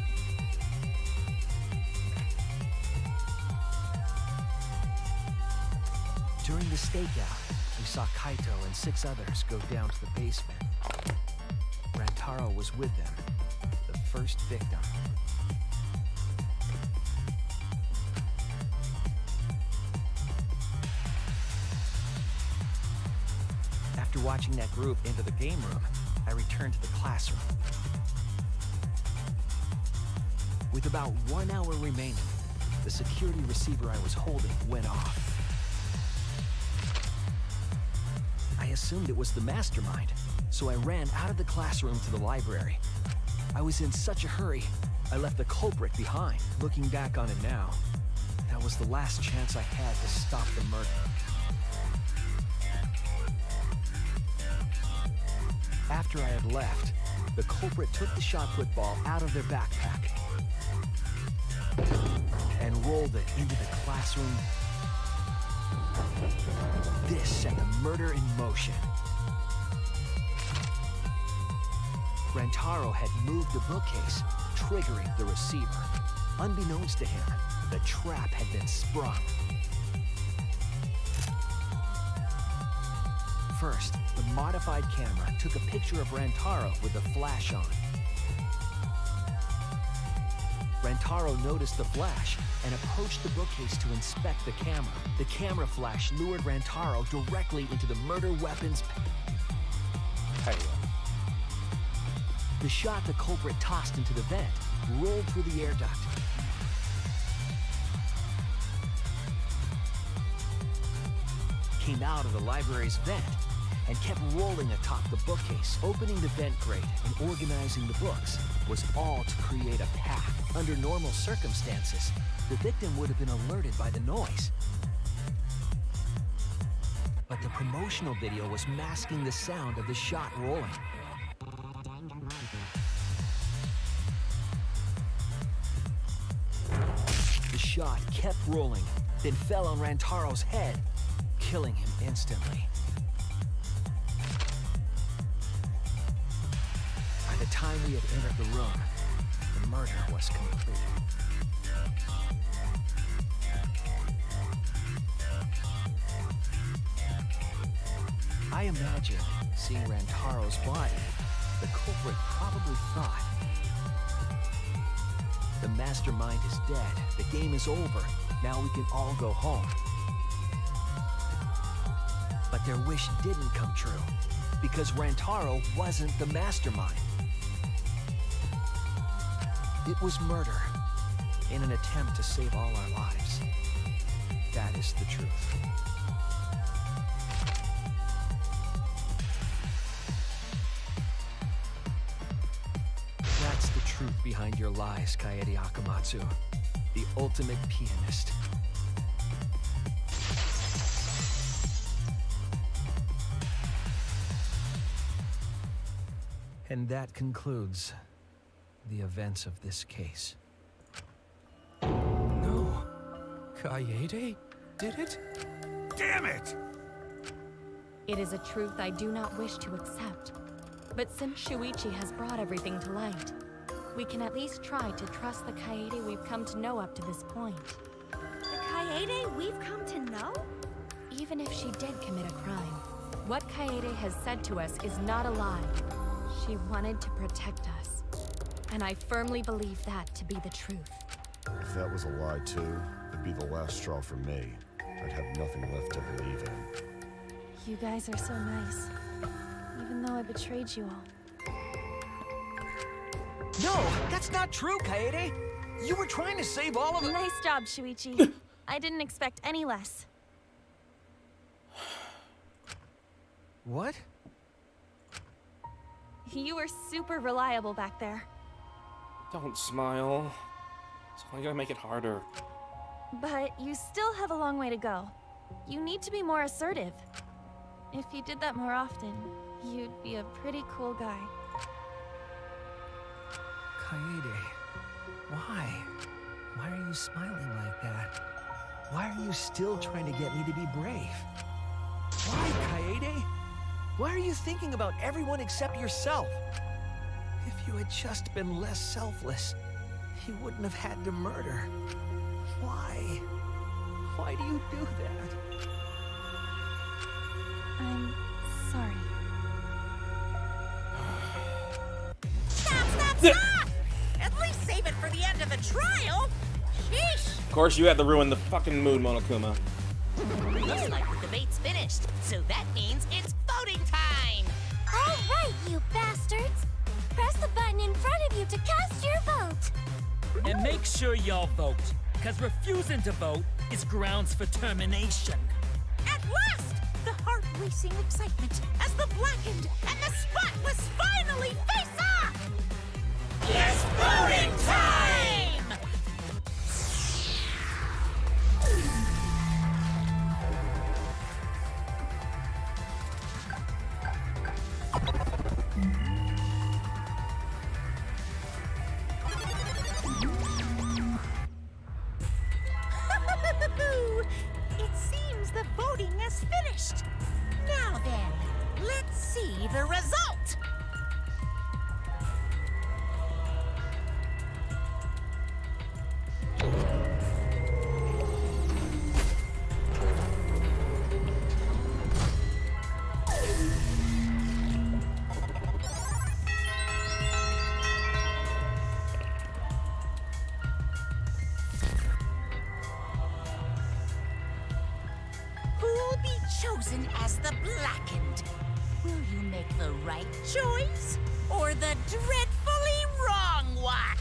During the stakeout, we saw Kaito and 6 others go down to the basement. Rantaro was with them, the first victim. After watching that group into the game room, I returned to the classroom. With about 1 hour remaining, the security receiver I was holding went off. I assumed it was the mastermind, so I ran out of the classroom to the library. I was in such a hurry, I left the culprit behind. Looking back on it now, that was the last chance I had to stop the murder. After I had left, the culprit took the shot put ball out of their backpack and rolled it into the classroom. This set the murder in motion. Rantaro had moved the bookcase, triggering the receiver. Unbeknownst to him, the trap had been sprung. First, the modified camera took a picture of Rantaro with the flash on. Rantaro noticed the flash and approached the bookcase to inspect the camera. The camera flash lured Rantaro directly into the murder weapon's... The shot the culprit tossed into the vent rolled through the air duct. came out of the library's vent and kept rolling atop the bookcase. Opening the vent grate and organizing the books was all to create a path. Under normal circumstances, the victim would have been alerted by the noise. But the promotional video was masking the sound of the shot rolling. The shot kept rolling, then fell on Rantaro's head, killing him instantly. By the time we had entered the room, the murder was complete. I imagine, seeing Rantaro's body, the culprit probably thought, the mastermind is dead, the game is over, now we can all go home. But their wish didn't come true, because Rantaro wasn't the mastermind. It was murder, in an attempt to save all our lives. That is the truth. That's the truth behind your lies, Kaede Akamatsu. The ultimate pianist. And that concludes the events of this case. No. Kaede did it? Damn it! It is a truth I do not wish to accept. But since Shuichi has brought everything to light, we can at least try to trust the Kaede we've come to know up to this point. The Kaede we've come to know? Even if she did commit a crime, what Kaede has said to us is not a lie. She wanted to protect us. And I firmly believe that to be the truth. If that was a lie too, it'd be the last straw for me. I'd have nothing left to believe in. You guys are so nice. Even though I betrayed you all. No, that's not true, Kaede! You were trying to save all of us. Nice job, Shuichi. I didn't expect any less. What? You were super reliable back there. Don't smile. It's only gonna make it harder. But you still have a long way to go. You need to be more assertive. If you did that more often, you'd be a pretty cool guy. Kaede, why? Why are you smiling like that? Why are you still trying to get me to be brave? Why, Kaede? Why are you thinking about everyone except yourself? If you had just been less selfless, you wouldn't have had to murder. Why? Why do you do that? I'm sorry. Stop! At least save it for the end of the trial! Sheesh! Of course, you had to ruin the fucking mood, Monokuma. Looks like the debate's finished, so that means it's voting time! All right, you bastards! Press the button in front of you to cast your vote! And make sure y'all vote, because refusing to vote is grounds for termination. At last! The heart-racing excitement as the blackened and the spotless finally face off! It's voting time! It seems the voting has finished. Now then, let's see the result. Who'll be chosen as the blackened? Will you make the right choice or the dreadfully wrong one?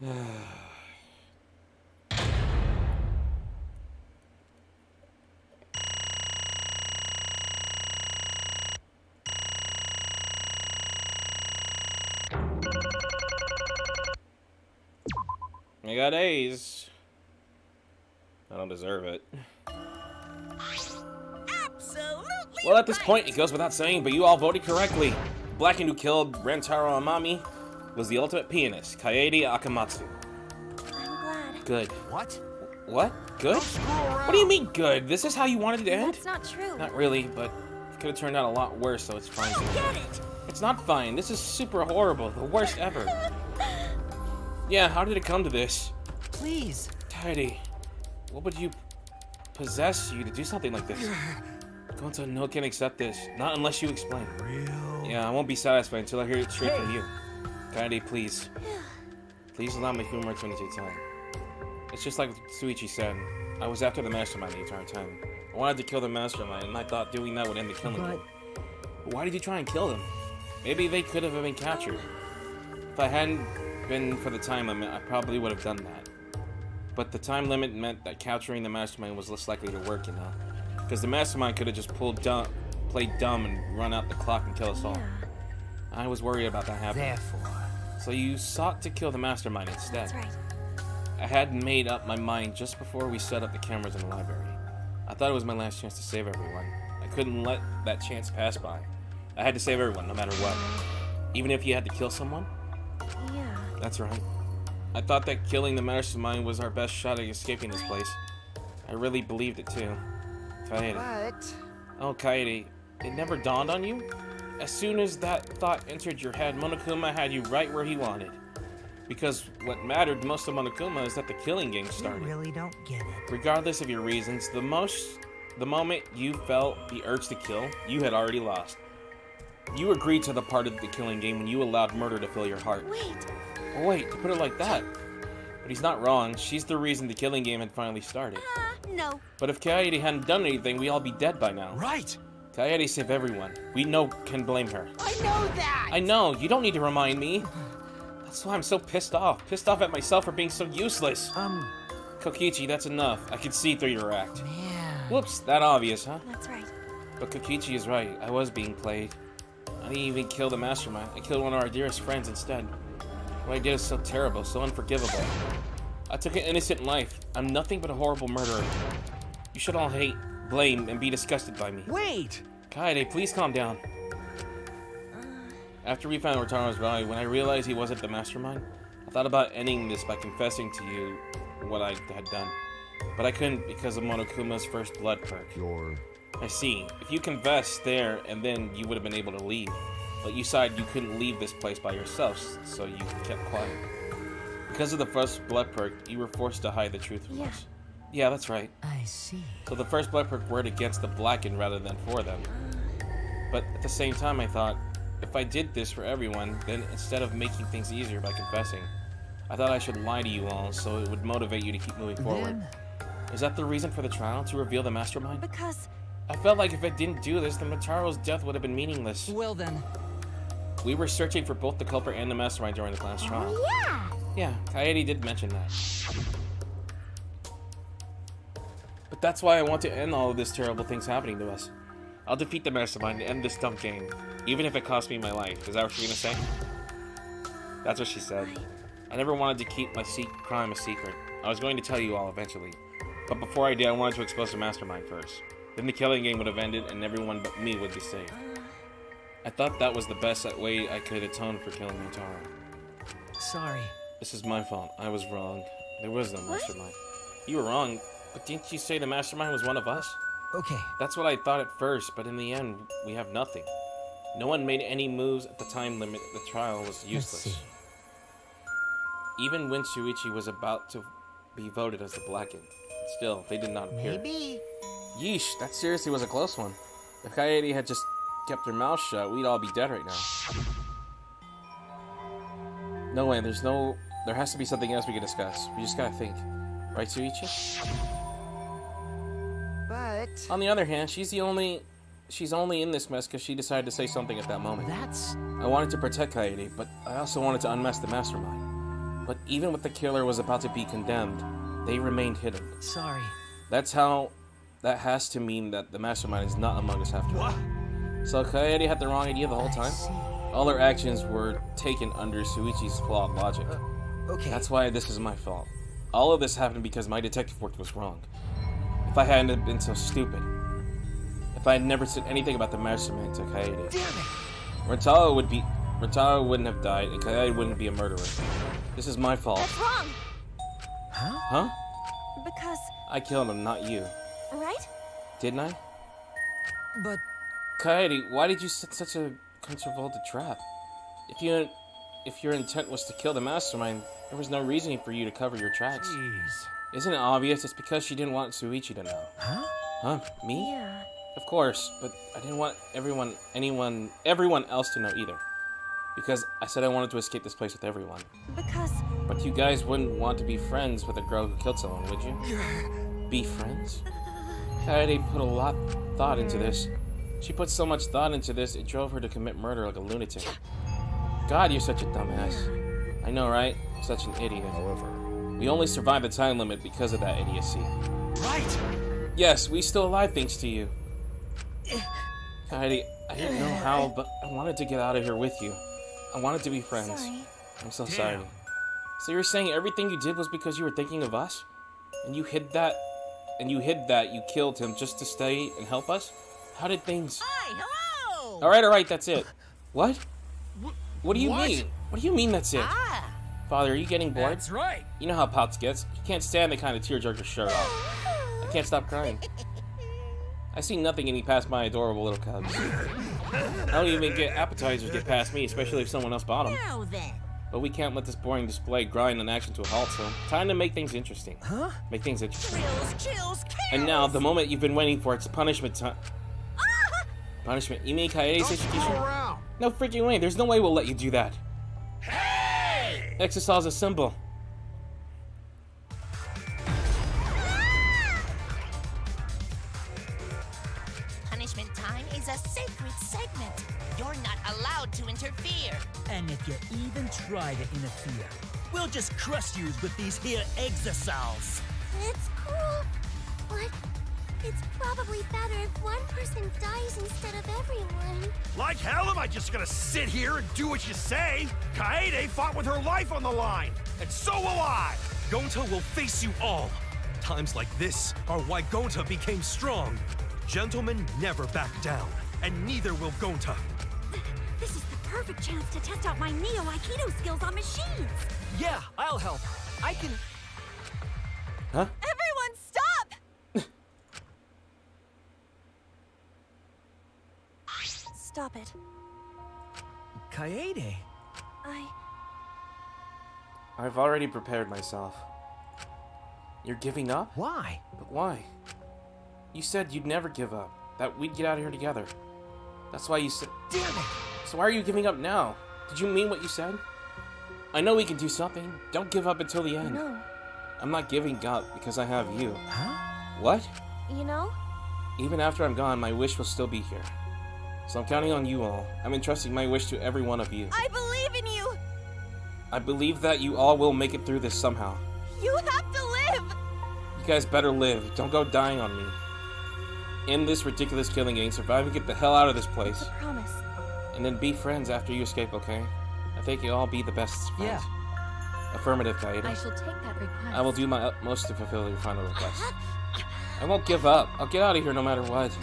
I got A's. I don't deserve it. Absolutely. Well, at this point, it goes without saying, but you all voted correctly. Blackened who killed Rentaro Amami was the ultimate pianist, Kaede Akamatsu. I'm glad. Good. What? What? Good? What do you mean good? This is how you wanted it to end? That's not true. Not really, but it could have turned out a lot worse, so it's fine. Get it. It's not fine. This is super horrible. The worst ever. Yeah, how did it come to this? Please. Tidy. What would you possess you to do something like this? Gonzo, no can accept this. Not unless you explain. Real? Yeah, I won't be satisfied until I hear it straight from you. Kaede, please. Please allow my humor to take time. It's just like Suichi said. I was after the mastermind the entire time. I wanted to kill the mastermind, and I thought doing that would end the killing game. But why did you try and kill them? Maybe they could have been captured. If I hadn't been for the time limit, I probably would have done that. But the time limit meant that capturing the mastermind was less likely to work, you know? Because the mastermind could have just played dumb and run out the clock and kill us all. I was worried about that happening. Therefore. So you sought to kill the mastermind instead. That's right. I had made up my mind just before we set up the cameras in the library. I thought it was my last chance to save everyone. I couldn't let that chance pass by. I had to save everyone, no matter what. Even if you had to kill someone? Yeah. That's right. I thought that killing the mastermind was our best shot at escaping this place. I really believed it too. Kaede. But... Oh, Kaede, it never dawned on you? As soon as that thought entered your head, Monokuma had you right where he wanted. Because what mattered most to Monokuma is that the killing game started. You really don't get it. Regardless of your reasons, the moment you felt the urge to kill, you had already lost. You agreed to the part of the killing game when you allowed murder to fill your heart. Wait. Wait, to put it like that. But he's not wrong. She's the reason the killing game had finally started. No. But if Kaede hadn't done anything, we'd all be dead by now. Right. Kaede saved everyone. We can blame her. I know that! I know. You don't need to remind me. That's why I'm so pissed off. Pissed off at myself for being so useless. Kokichi, that's enough. I can see through your act. Man. Whoops, that obvious, huh? That's right. But Kokichi is right. I was being played. I didn't even kill the mastermind. I killed one of our dearest friends instead. What I did is so terrible, so unforgivable. I took an innocent life. I'm nothing but a horrible murderer. You should all hate, blame, and be disgusted by me. Wait! Kaede, please calm down. After we found Rentaro's body, when I realized he wasn't the mastermind, I thought about ending this by confessing to you what I had done. But I couldn't because of Monokuma's first blood perk. I see. If you confessed there and then, you would have been able to leave. But you decided you couldn't leave this place by yourselves, so you kept quiet. Because of the first blood perk, you were forced to hide the truth from us. Yeah, that's right. I see. So the first blood perk worked against the Blackened rather than for them. But at the same time, I thought, if I did this for everyone, then instead of making things easier by confessing, I thought I should lie to you all so it would motivate you to keep moving forward. Is that the reason for the trial, to reveal the mastermind? Because... I felt like if I didn't do this, then Rentaro's death would have been meaningless. Well then... We were searching for both the culprit and the mastermind during the class trial. Yeah! Yeah, Kaede did mention that. But that's why I want to end all of this terrible things happening to us. I'll defeat the mastermind and end this dumb game, even if it costs me my life. Is that what you're gonna say? That's what she said. I never wanted to keep my crime a secret. I was going to tell you all eventually. But before I did, I wanted to expose the mastermind first. Then the killing game would have ended and everyone but me would be safe. I thought that was the best way I could atone for killing Rentaro. Sorry. This is my fault. I was wrong. There was no mastermind. You were wrong, but didn't you say the mastermind was one of us? Okay. That's what I thought at first, but in the end, we have nothing. No one made any moves at the time limit. The trial was useless. Even when Shuichi was about to be voted as the Blackened, still, they did not appear. Maybe. Yeesh, that seriously was a close one. If Kaede had just kept her mouth shut, we'd all be dead right now. No way, there has to be something else we can discuss. We just gotta think. Right, Shuichi? But... On the other hand, she's only in this mess because she decided to say something at that moment. That's... I wanted to protect Kaede, but I also wanted to unmask the mastermind. But even when the killer was about to be condemned, they remained hidden. Sorry. That has to mean that the mastermind is not among us after all. So Kaede had the wrong idea the whole time? All her actions were taken under Shuichi's flawed logic. Okay. That's why this is my fault. All of this happened because my detective work was wrong. If I hadn't been so stupid. If I had never said anything about the mastermind to Kaede. Damn it! Rentaro wouldn't have died, and Kaede wouldn't be a murderer. This is my fault. That's wrong. Huh? Because, I killed him, not you. right? Didn't I? But Kaede, why did you set such a convoluted trap? If your intent was to kill the mastermind, there was no reason for you to cover your tracks. Jeez. Isn't it obvious? It's because she didn't want Shuichi to know. Huh? Me? Yeah. Of course, but I didn't want everyone else to know either. Because I said I wanted to escape this place with everyone. Because... But you guys wouldn't want to be friends with a girl who killed someone, would you? Be friends? Kaede put a lot of thought into this. She put so much thought into this, it drove her to commit murder like a lunatic. God, you're such a dumbass. I know, right? Such an idiot. However, we only survived the time limit because of that idiocy. Right! Yes, we still alive thanks to you. Kaede, I didn't know how, but I wanted to get out of here with you. I wanted to be friends. Sorry. I'm so sorry. So you're saying everything you did was because you were thinking of us? And you hid that you killed him just to stay and help us? How did things... Hi, hello! Alright, that's it. What? What do you mean? What do you mean that's it? Father, are you getting bored? That's right. You know how Pops gets. He can't stand the kind of tearjerker shirt off. I can't stop crying. I see nothing getting past my adorable little cubs. I don't even get appetizers get past me, especially if someone else bought them. Now then. But we can't let this boring display grind an action to a halt, so time to make things interesting. Huh? Make things interesting. Thrills, chills, kills. And now, the moment you've been waiting for, it's punishment time. Punishment? You mean Kaede's execution? No freaking way. There's no way we'll let you do that. Hey! Exercise a symbol. Punishment time is a sacred segment. You're not allowed to interfere. And if you even try to interfere, we'll just crush you with these here exosols. It's cool, but it's probably better if one person dies instead of everyone. Like hell am I just gonna sit here and do what you say? Kaede fought with her life on the line, and so will I! Gonta will face you all. Times like this are why Gonta became strong. Gentlemen never back down, and neither will Gonta. This is the perfect chance to test out my Neo Aikido skills on machines. yeah, I'll help. I can... Huh? Everyone, stop! Stop it. Kaede. I've already prepared myself. You're giving up? Why? But why? You said you'd never give up. That we'd get out of here together. That's why you said... Damn it! So why are you giving up now? Did you mean what you said? I know we can do something. Don't give up until the end. No. I'm not giving up because I have you. Huh? What? You know? Even after I'm gone, my wish will still be here. So I'm counting on you all. I'm entrusting my wish to every one of you. I believe in you! I believe that you all will make it through this somehow. You have to live! You guys better live. Don't go dying on me. End this ridiculous killing game, survive and get the hell out of this place. I promise. And then be friends after you escape, okay? I think you'll all be the best friends. Yeah. Affirmative, Kaede. I shall take that request. I will do my utmost to fulfill your final request. I won't give up. I'll get out of here no matter what.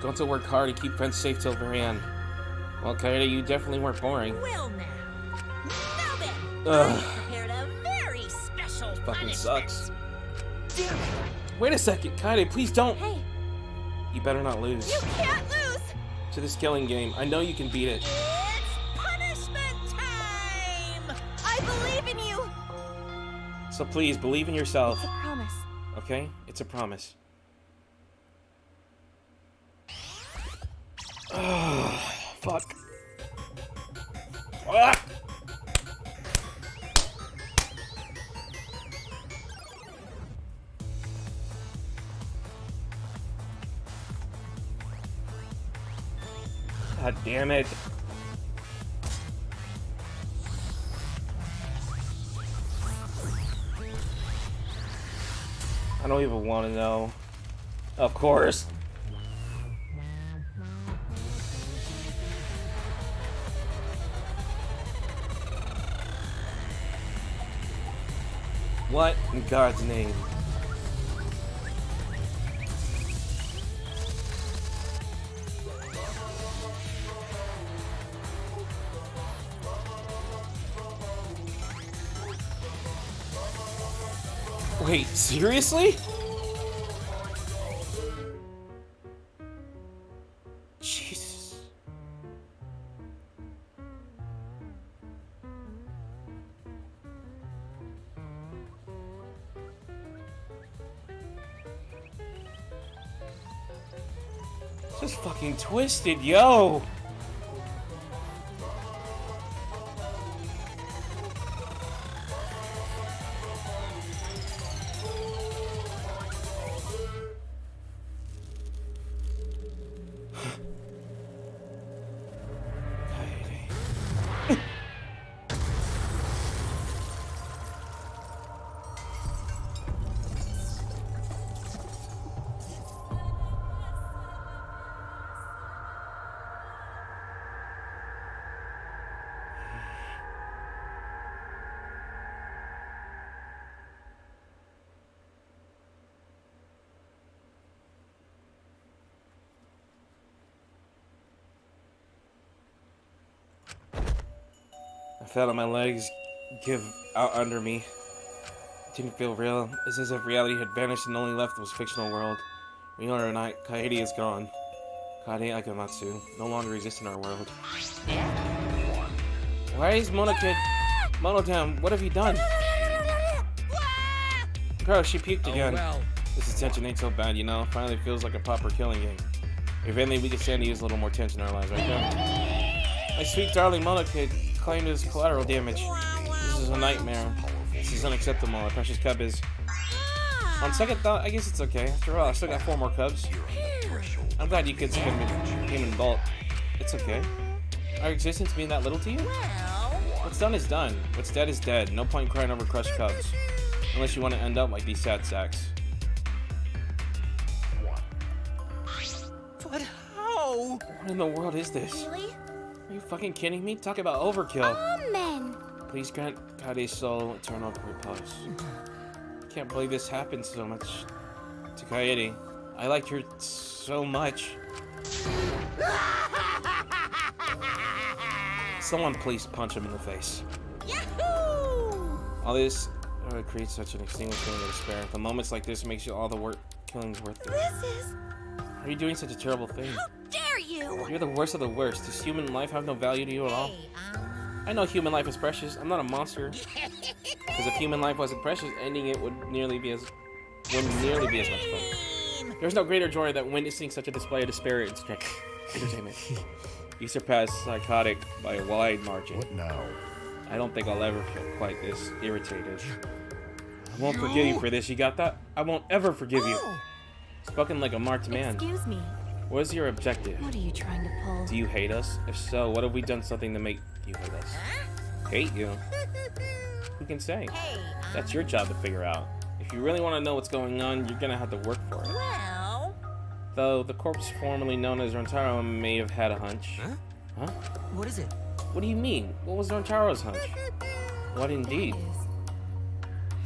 Going to work hard and keep friends safe till the very end. Well, Kaede, you definitely weren't boring. Well now. Now then. Ugh. I prepared a very special Fucking punishment. sucks. Damn it! Wait a second, Kaede, please don't. Hey. You better not lose. You can't lose! To this killing game. I know you can beat it. It's punishment time! I believe in you! So please, believe in yourself. It's a promise. Okay? It's a promise. Fuck. Ah! God damn it. I don't even want to know. Of course. What in God's name? Wait, seriously? Jesus. This is fucking twisted, yo. I felt my legs give out under me. It didn't feel real. It's as if reality had vanished and only left was fictional world. Real or not, Kaede is gone. Kaede Akamatsu no longer exists in our world. Why is Monodam, what have you done? Girl, she puked again. well. This attention ain't so bad, you know? Finally feels like a proper killing game. If only we could stand to use a little more tension in our lives right now. My sweet darling Monokid claimed his collateral damage. This is a nightmare. This is unacceptable. My precious cub is... On second thought, I guess it's okay. After all, I still got 4 more cubs. I'm glad you kids came in bulk. It's okay. Our existence mean that little to you? What's done is done. What's dead is dead. No point crying over crushed cubs. Unless you want to end up like these sad sacks. But how? What in the world is this? Really? Are you fucking kidding me? Talk about overkill. Amen. Please grant Kaede's soul eternal repose. Can't believe this happened so much to Kaede. I liked her so much. Someone please punch him in the face. Yahoo! All this creates such an extinguishing of despair. The moments like this makes you all the killings worth it. This is... Are you doing such a terrible thing? How dare you! You're the worst of the worst. Does human life have no value to you at all? I know human life is precious. I'm not a monster. Because if human life wasn't precious, ending it wouldn't nearly be as much fun. There's no greater joy than witnessing such a display of despair and entertainment. You surpass psychotic by a wide margin. What now? I don't think I'll ever feel quite this irritated. I won't forgive you for this. You got that? I won't ever forgive you. Spoken like a marked man. Excuse me. What is your objective? What are you trying to pull? Do you hate us? If so, what have we done something to make you hate us? Hate you? Who can say? That's your job to figure out. If you really want to know what's going on, you're gonna have to work for it. Well... Though the corpse formerly known as Rantaro may have had a hunch. Huh? What is it? What do you mean? What was Rantaro's hunch? What indeed?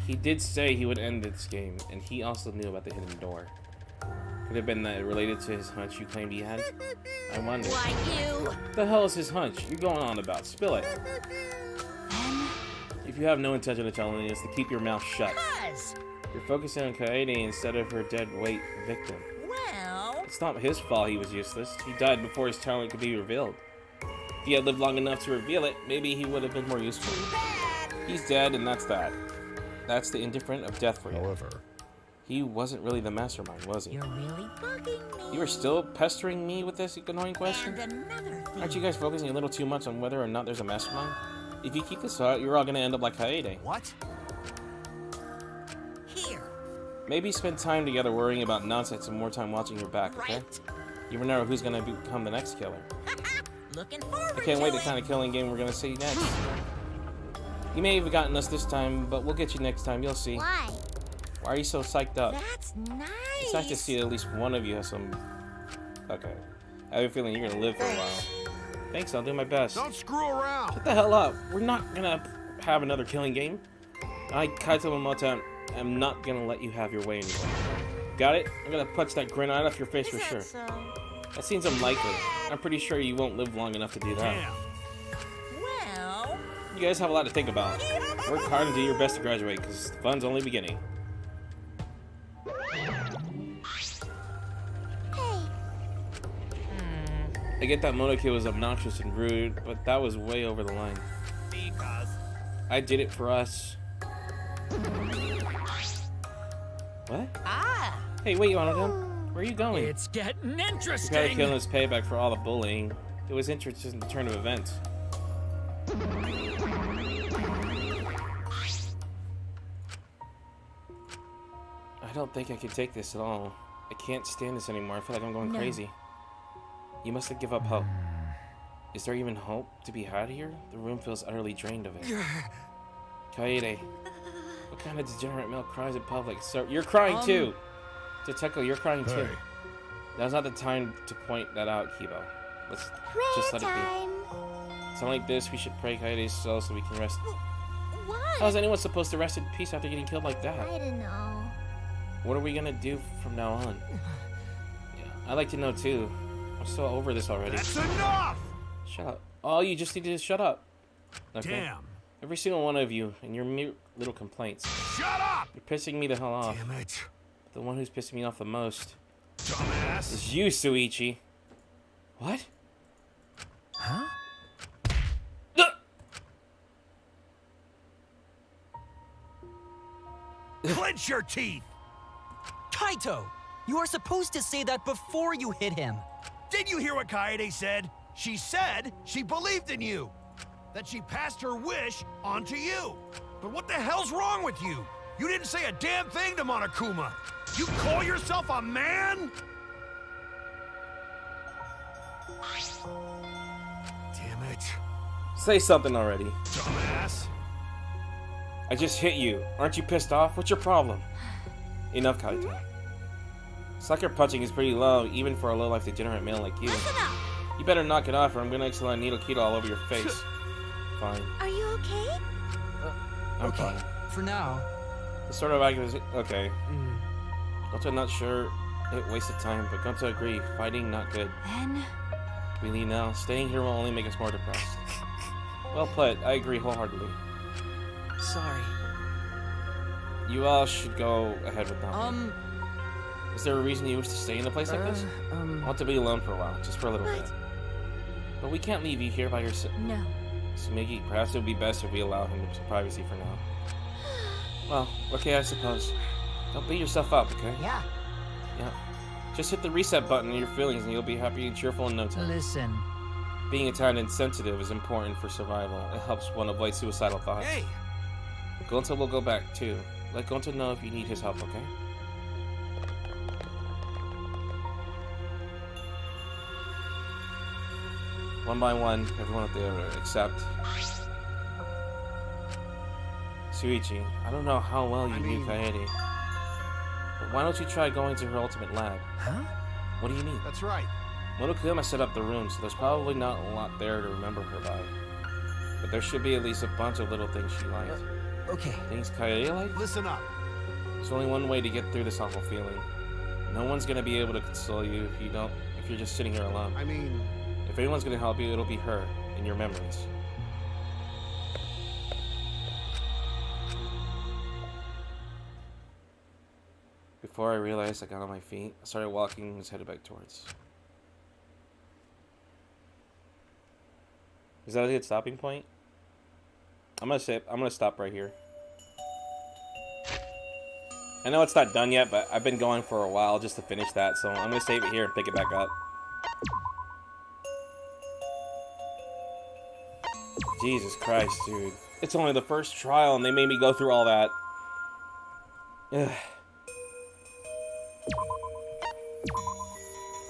He did say he would end this game, and he also knew about the hidden door. Could have been that related to his hunch you claimed he had? I wonder. Why you? What the hell is his hunch you're going on about? Spill it. If you have no intention of telling us, to keep your mouth shut. You're focusing on Kaede instead of her dead weight victim. Well... It's not his fault he was useless. He died before his talent could be revealed. If he had lived long enough to reveal it, maybe he would have been more useful. He's dead, and that's that. That's the indifferent of death for you. However, he wasn't really the mastermind, was he? You're really bugging me. You are still pestering me with this annoying question? And another thing. Aren't you guys focusing a little too much on whether or not there's a mastermind? If you keep this out, you're all gonna end up like Kaede. What? Here. Maybe spend time together worrying about nonsense and more time watching your back, okay? Right. You never know who's gonna become the next killer. Looking forward I can't wait to the kind of killing game we're gonna see next. You may have gotten us this time, but we'll get you next time, you'll see. Why? Why are you so psyched up? That's nice. It's nice to see that at least one of you has some... Okay. I have a feeling you're gonna live for a while. Thanks, I'll do my best. Don't screw around. Shut the hell up. We're not gonna have another killing game. I, Kaito Momota, am not gonna let you have your way anymore. Got it? I'm gonna punch that grin right off your face for sure. So? That seems unlikely. I'm pretty sure you won't live long enough to do that. Damn. Well... You guys have a lot to think about. Work hard and do your best to graduate, because the fun's only beginning. I get that Monoki was obnoxious and rude, but that was way over the line. Because I did it for us. What? Ah! Hey, wait, Monodon. Where are you going? It's getting You gotta interesting. kill his payback for all the bullying. It was interesting in the turn of events. I don't think I can take this at all. I can't stand this anymore. I feel like I'm going crazy. You must have given up hope. Is there even hope to be had here? The room feels utterly drained of it. Kaede, what kind of degenerate male cries in public? So you're crying too. Teteko, you're crying too. Hey. Now's not the time to point that out, Kibo. Let's Prayer just let it time. be. Something like this, we should pray Kaede's soul so we can rest. What? How is anyone supposed to rest in peace after getting killed like that? I don't know. What are we gonna do from now on? Yeah, I'd like to know too. I'm so over this already. That's enough! Shut up. Oh, you just need to shut up. Okay. Damn. Every single one of you and your mere little complaints. Shut up! You're pissing me the hell off. Damn it. The one who's pissing me off the most Dumbass. is you, Suichi. What? Huh? Clench your teeth! Kaito! You are supposed to say that before you hit him. Did you hear what Kaede said? She said she believed in you. That she passed her wish on to you. But what the hell's wrong with you? You didn't say a damn thing to Monokuma. You call yourself a man? Damn it. Say something already. Dumbass. I just hit you. Aren't you pissed off? What's your problem? Enough, Kaito. Sucker punching is pretty low, even for a low-life degenerate male like you. You better knock it off or I'm gonna accidentally needle Kita all over your face. Fine. Are you okay? I'm Okay, fine. for now. The sort of argument is okay. Gonto not sure it wasted time, but Gonto agree. Fighting not good. Then We leave now. Staying here will only make us more depressed. Well put. I agree wholeheartedly. Sorry. You all should go ahead with that. Is there a reason you wish to stay in a place like this? I want to be alone for a while, just for a little bit. But we can't leave you here by yourself. no. Sumigi, perhaps it would be best if we allow him some privacy for now. Well, okay, I suppose. Don't beat yourself up, okay? Yeah. Yeah. Just hit the reset button in your feelings and you'll be happy and cheerful in no time. Listen. Being a tad insensitive is important for survival. It helps one avoid suicidal thoughts. Hey! Gonto will go back too. Let Gonto know if you need his help, okay? One by one, everyone up there except Suichi. I don't know how well you knew Kaede, but why don't you try going to her ultimate lab? Huh? What do you mean? That's right. Monokuma set up the room, so there's probably not a lot there to remember her by. But there should be at least a bunch of little things she liked. Okay. Things Kaede liked? Listen up. There's only one way to get through this awful feeling. No one's gonna be able to console you if you're just sitting here alone. I mean... If anyone's gonna help you, it'll be her, in your memories. Before I realized I got on my feet, I started walking and was headed back towards. Is that a good stopping point? I'm gonna stop right here. I know it's not done yet, but I've been going for a while just to finish that, so I'm gonna save it here and pick it back up. Jesus Christ, dude. It's only the first trial and they made me go through all that. Ugh.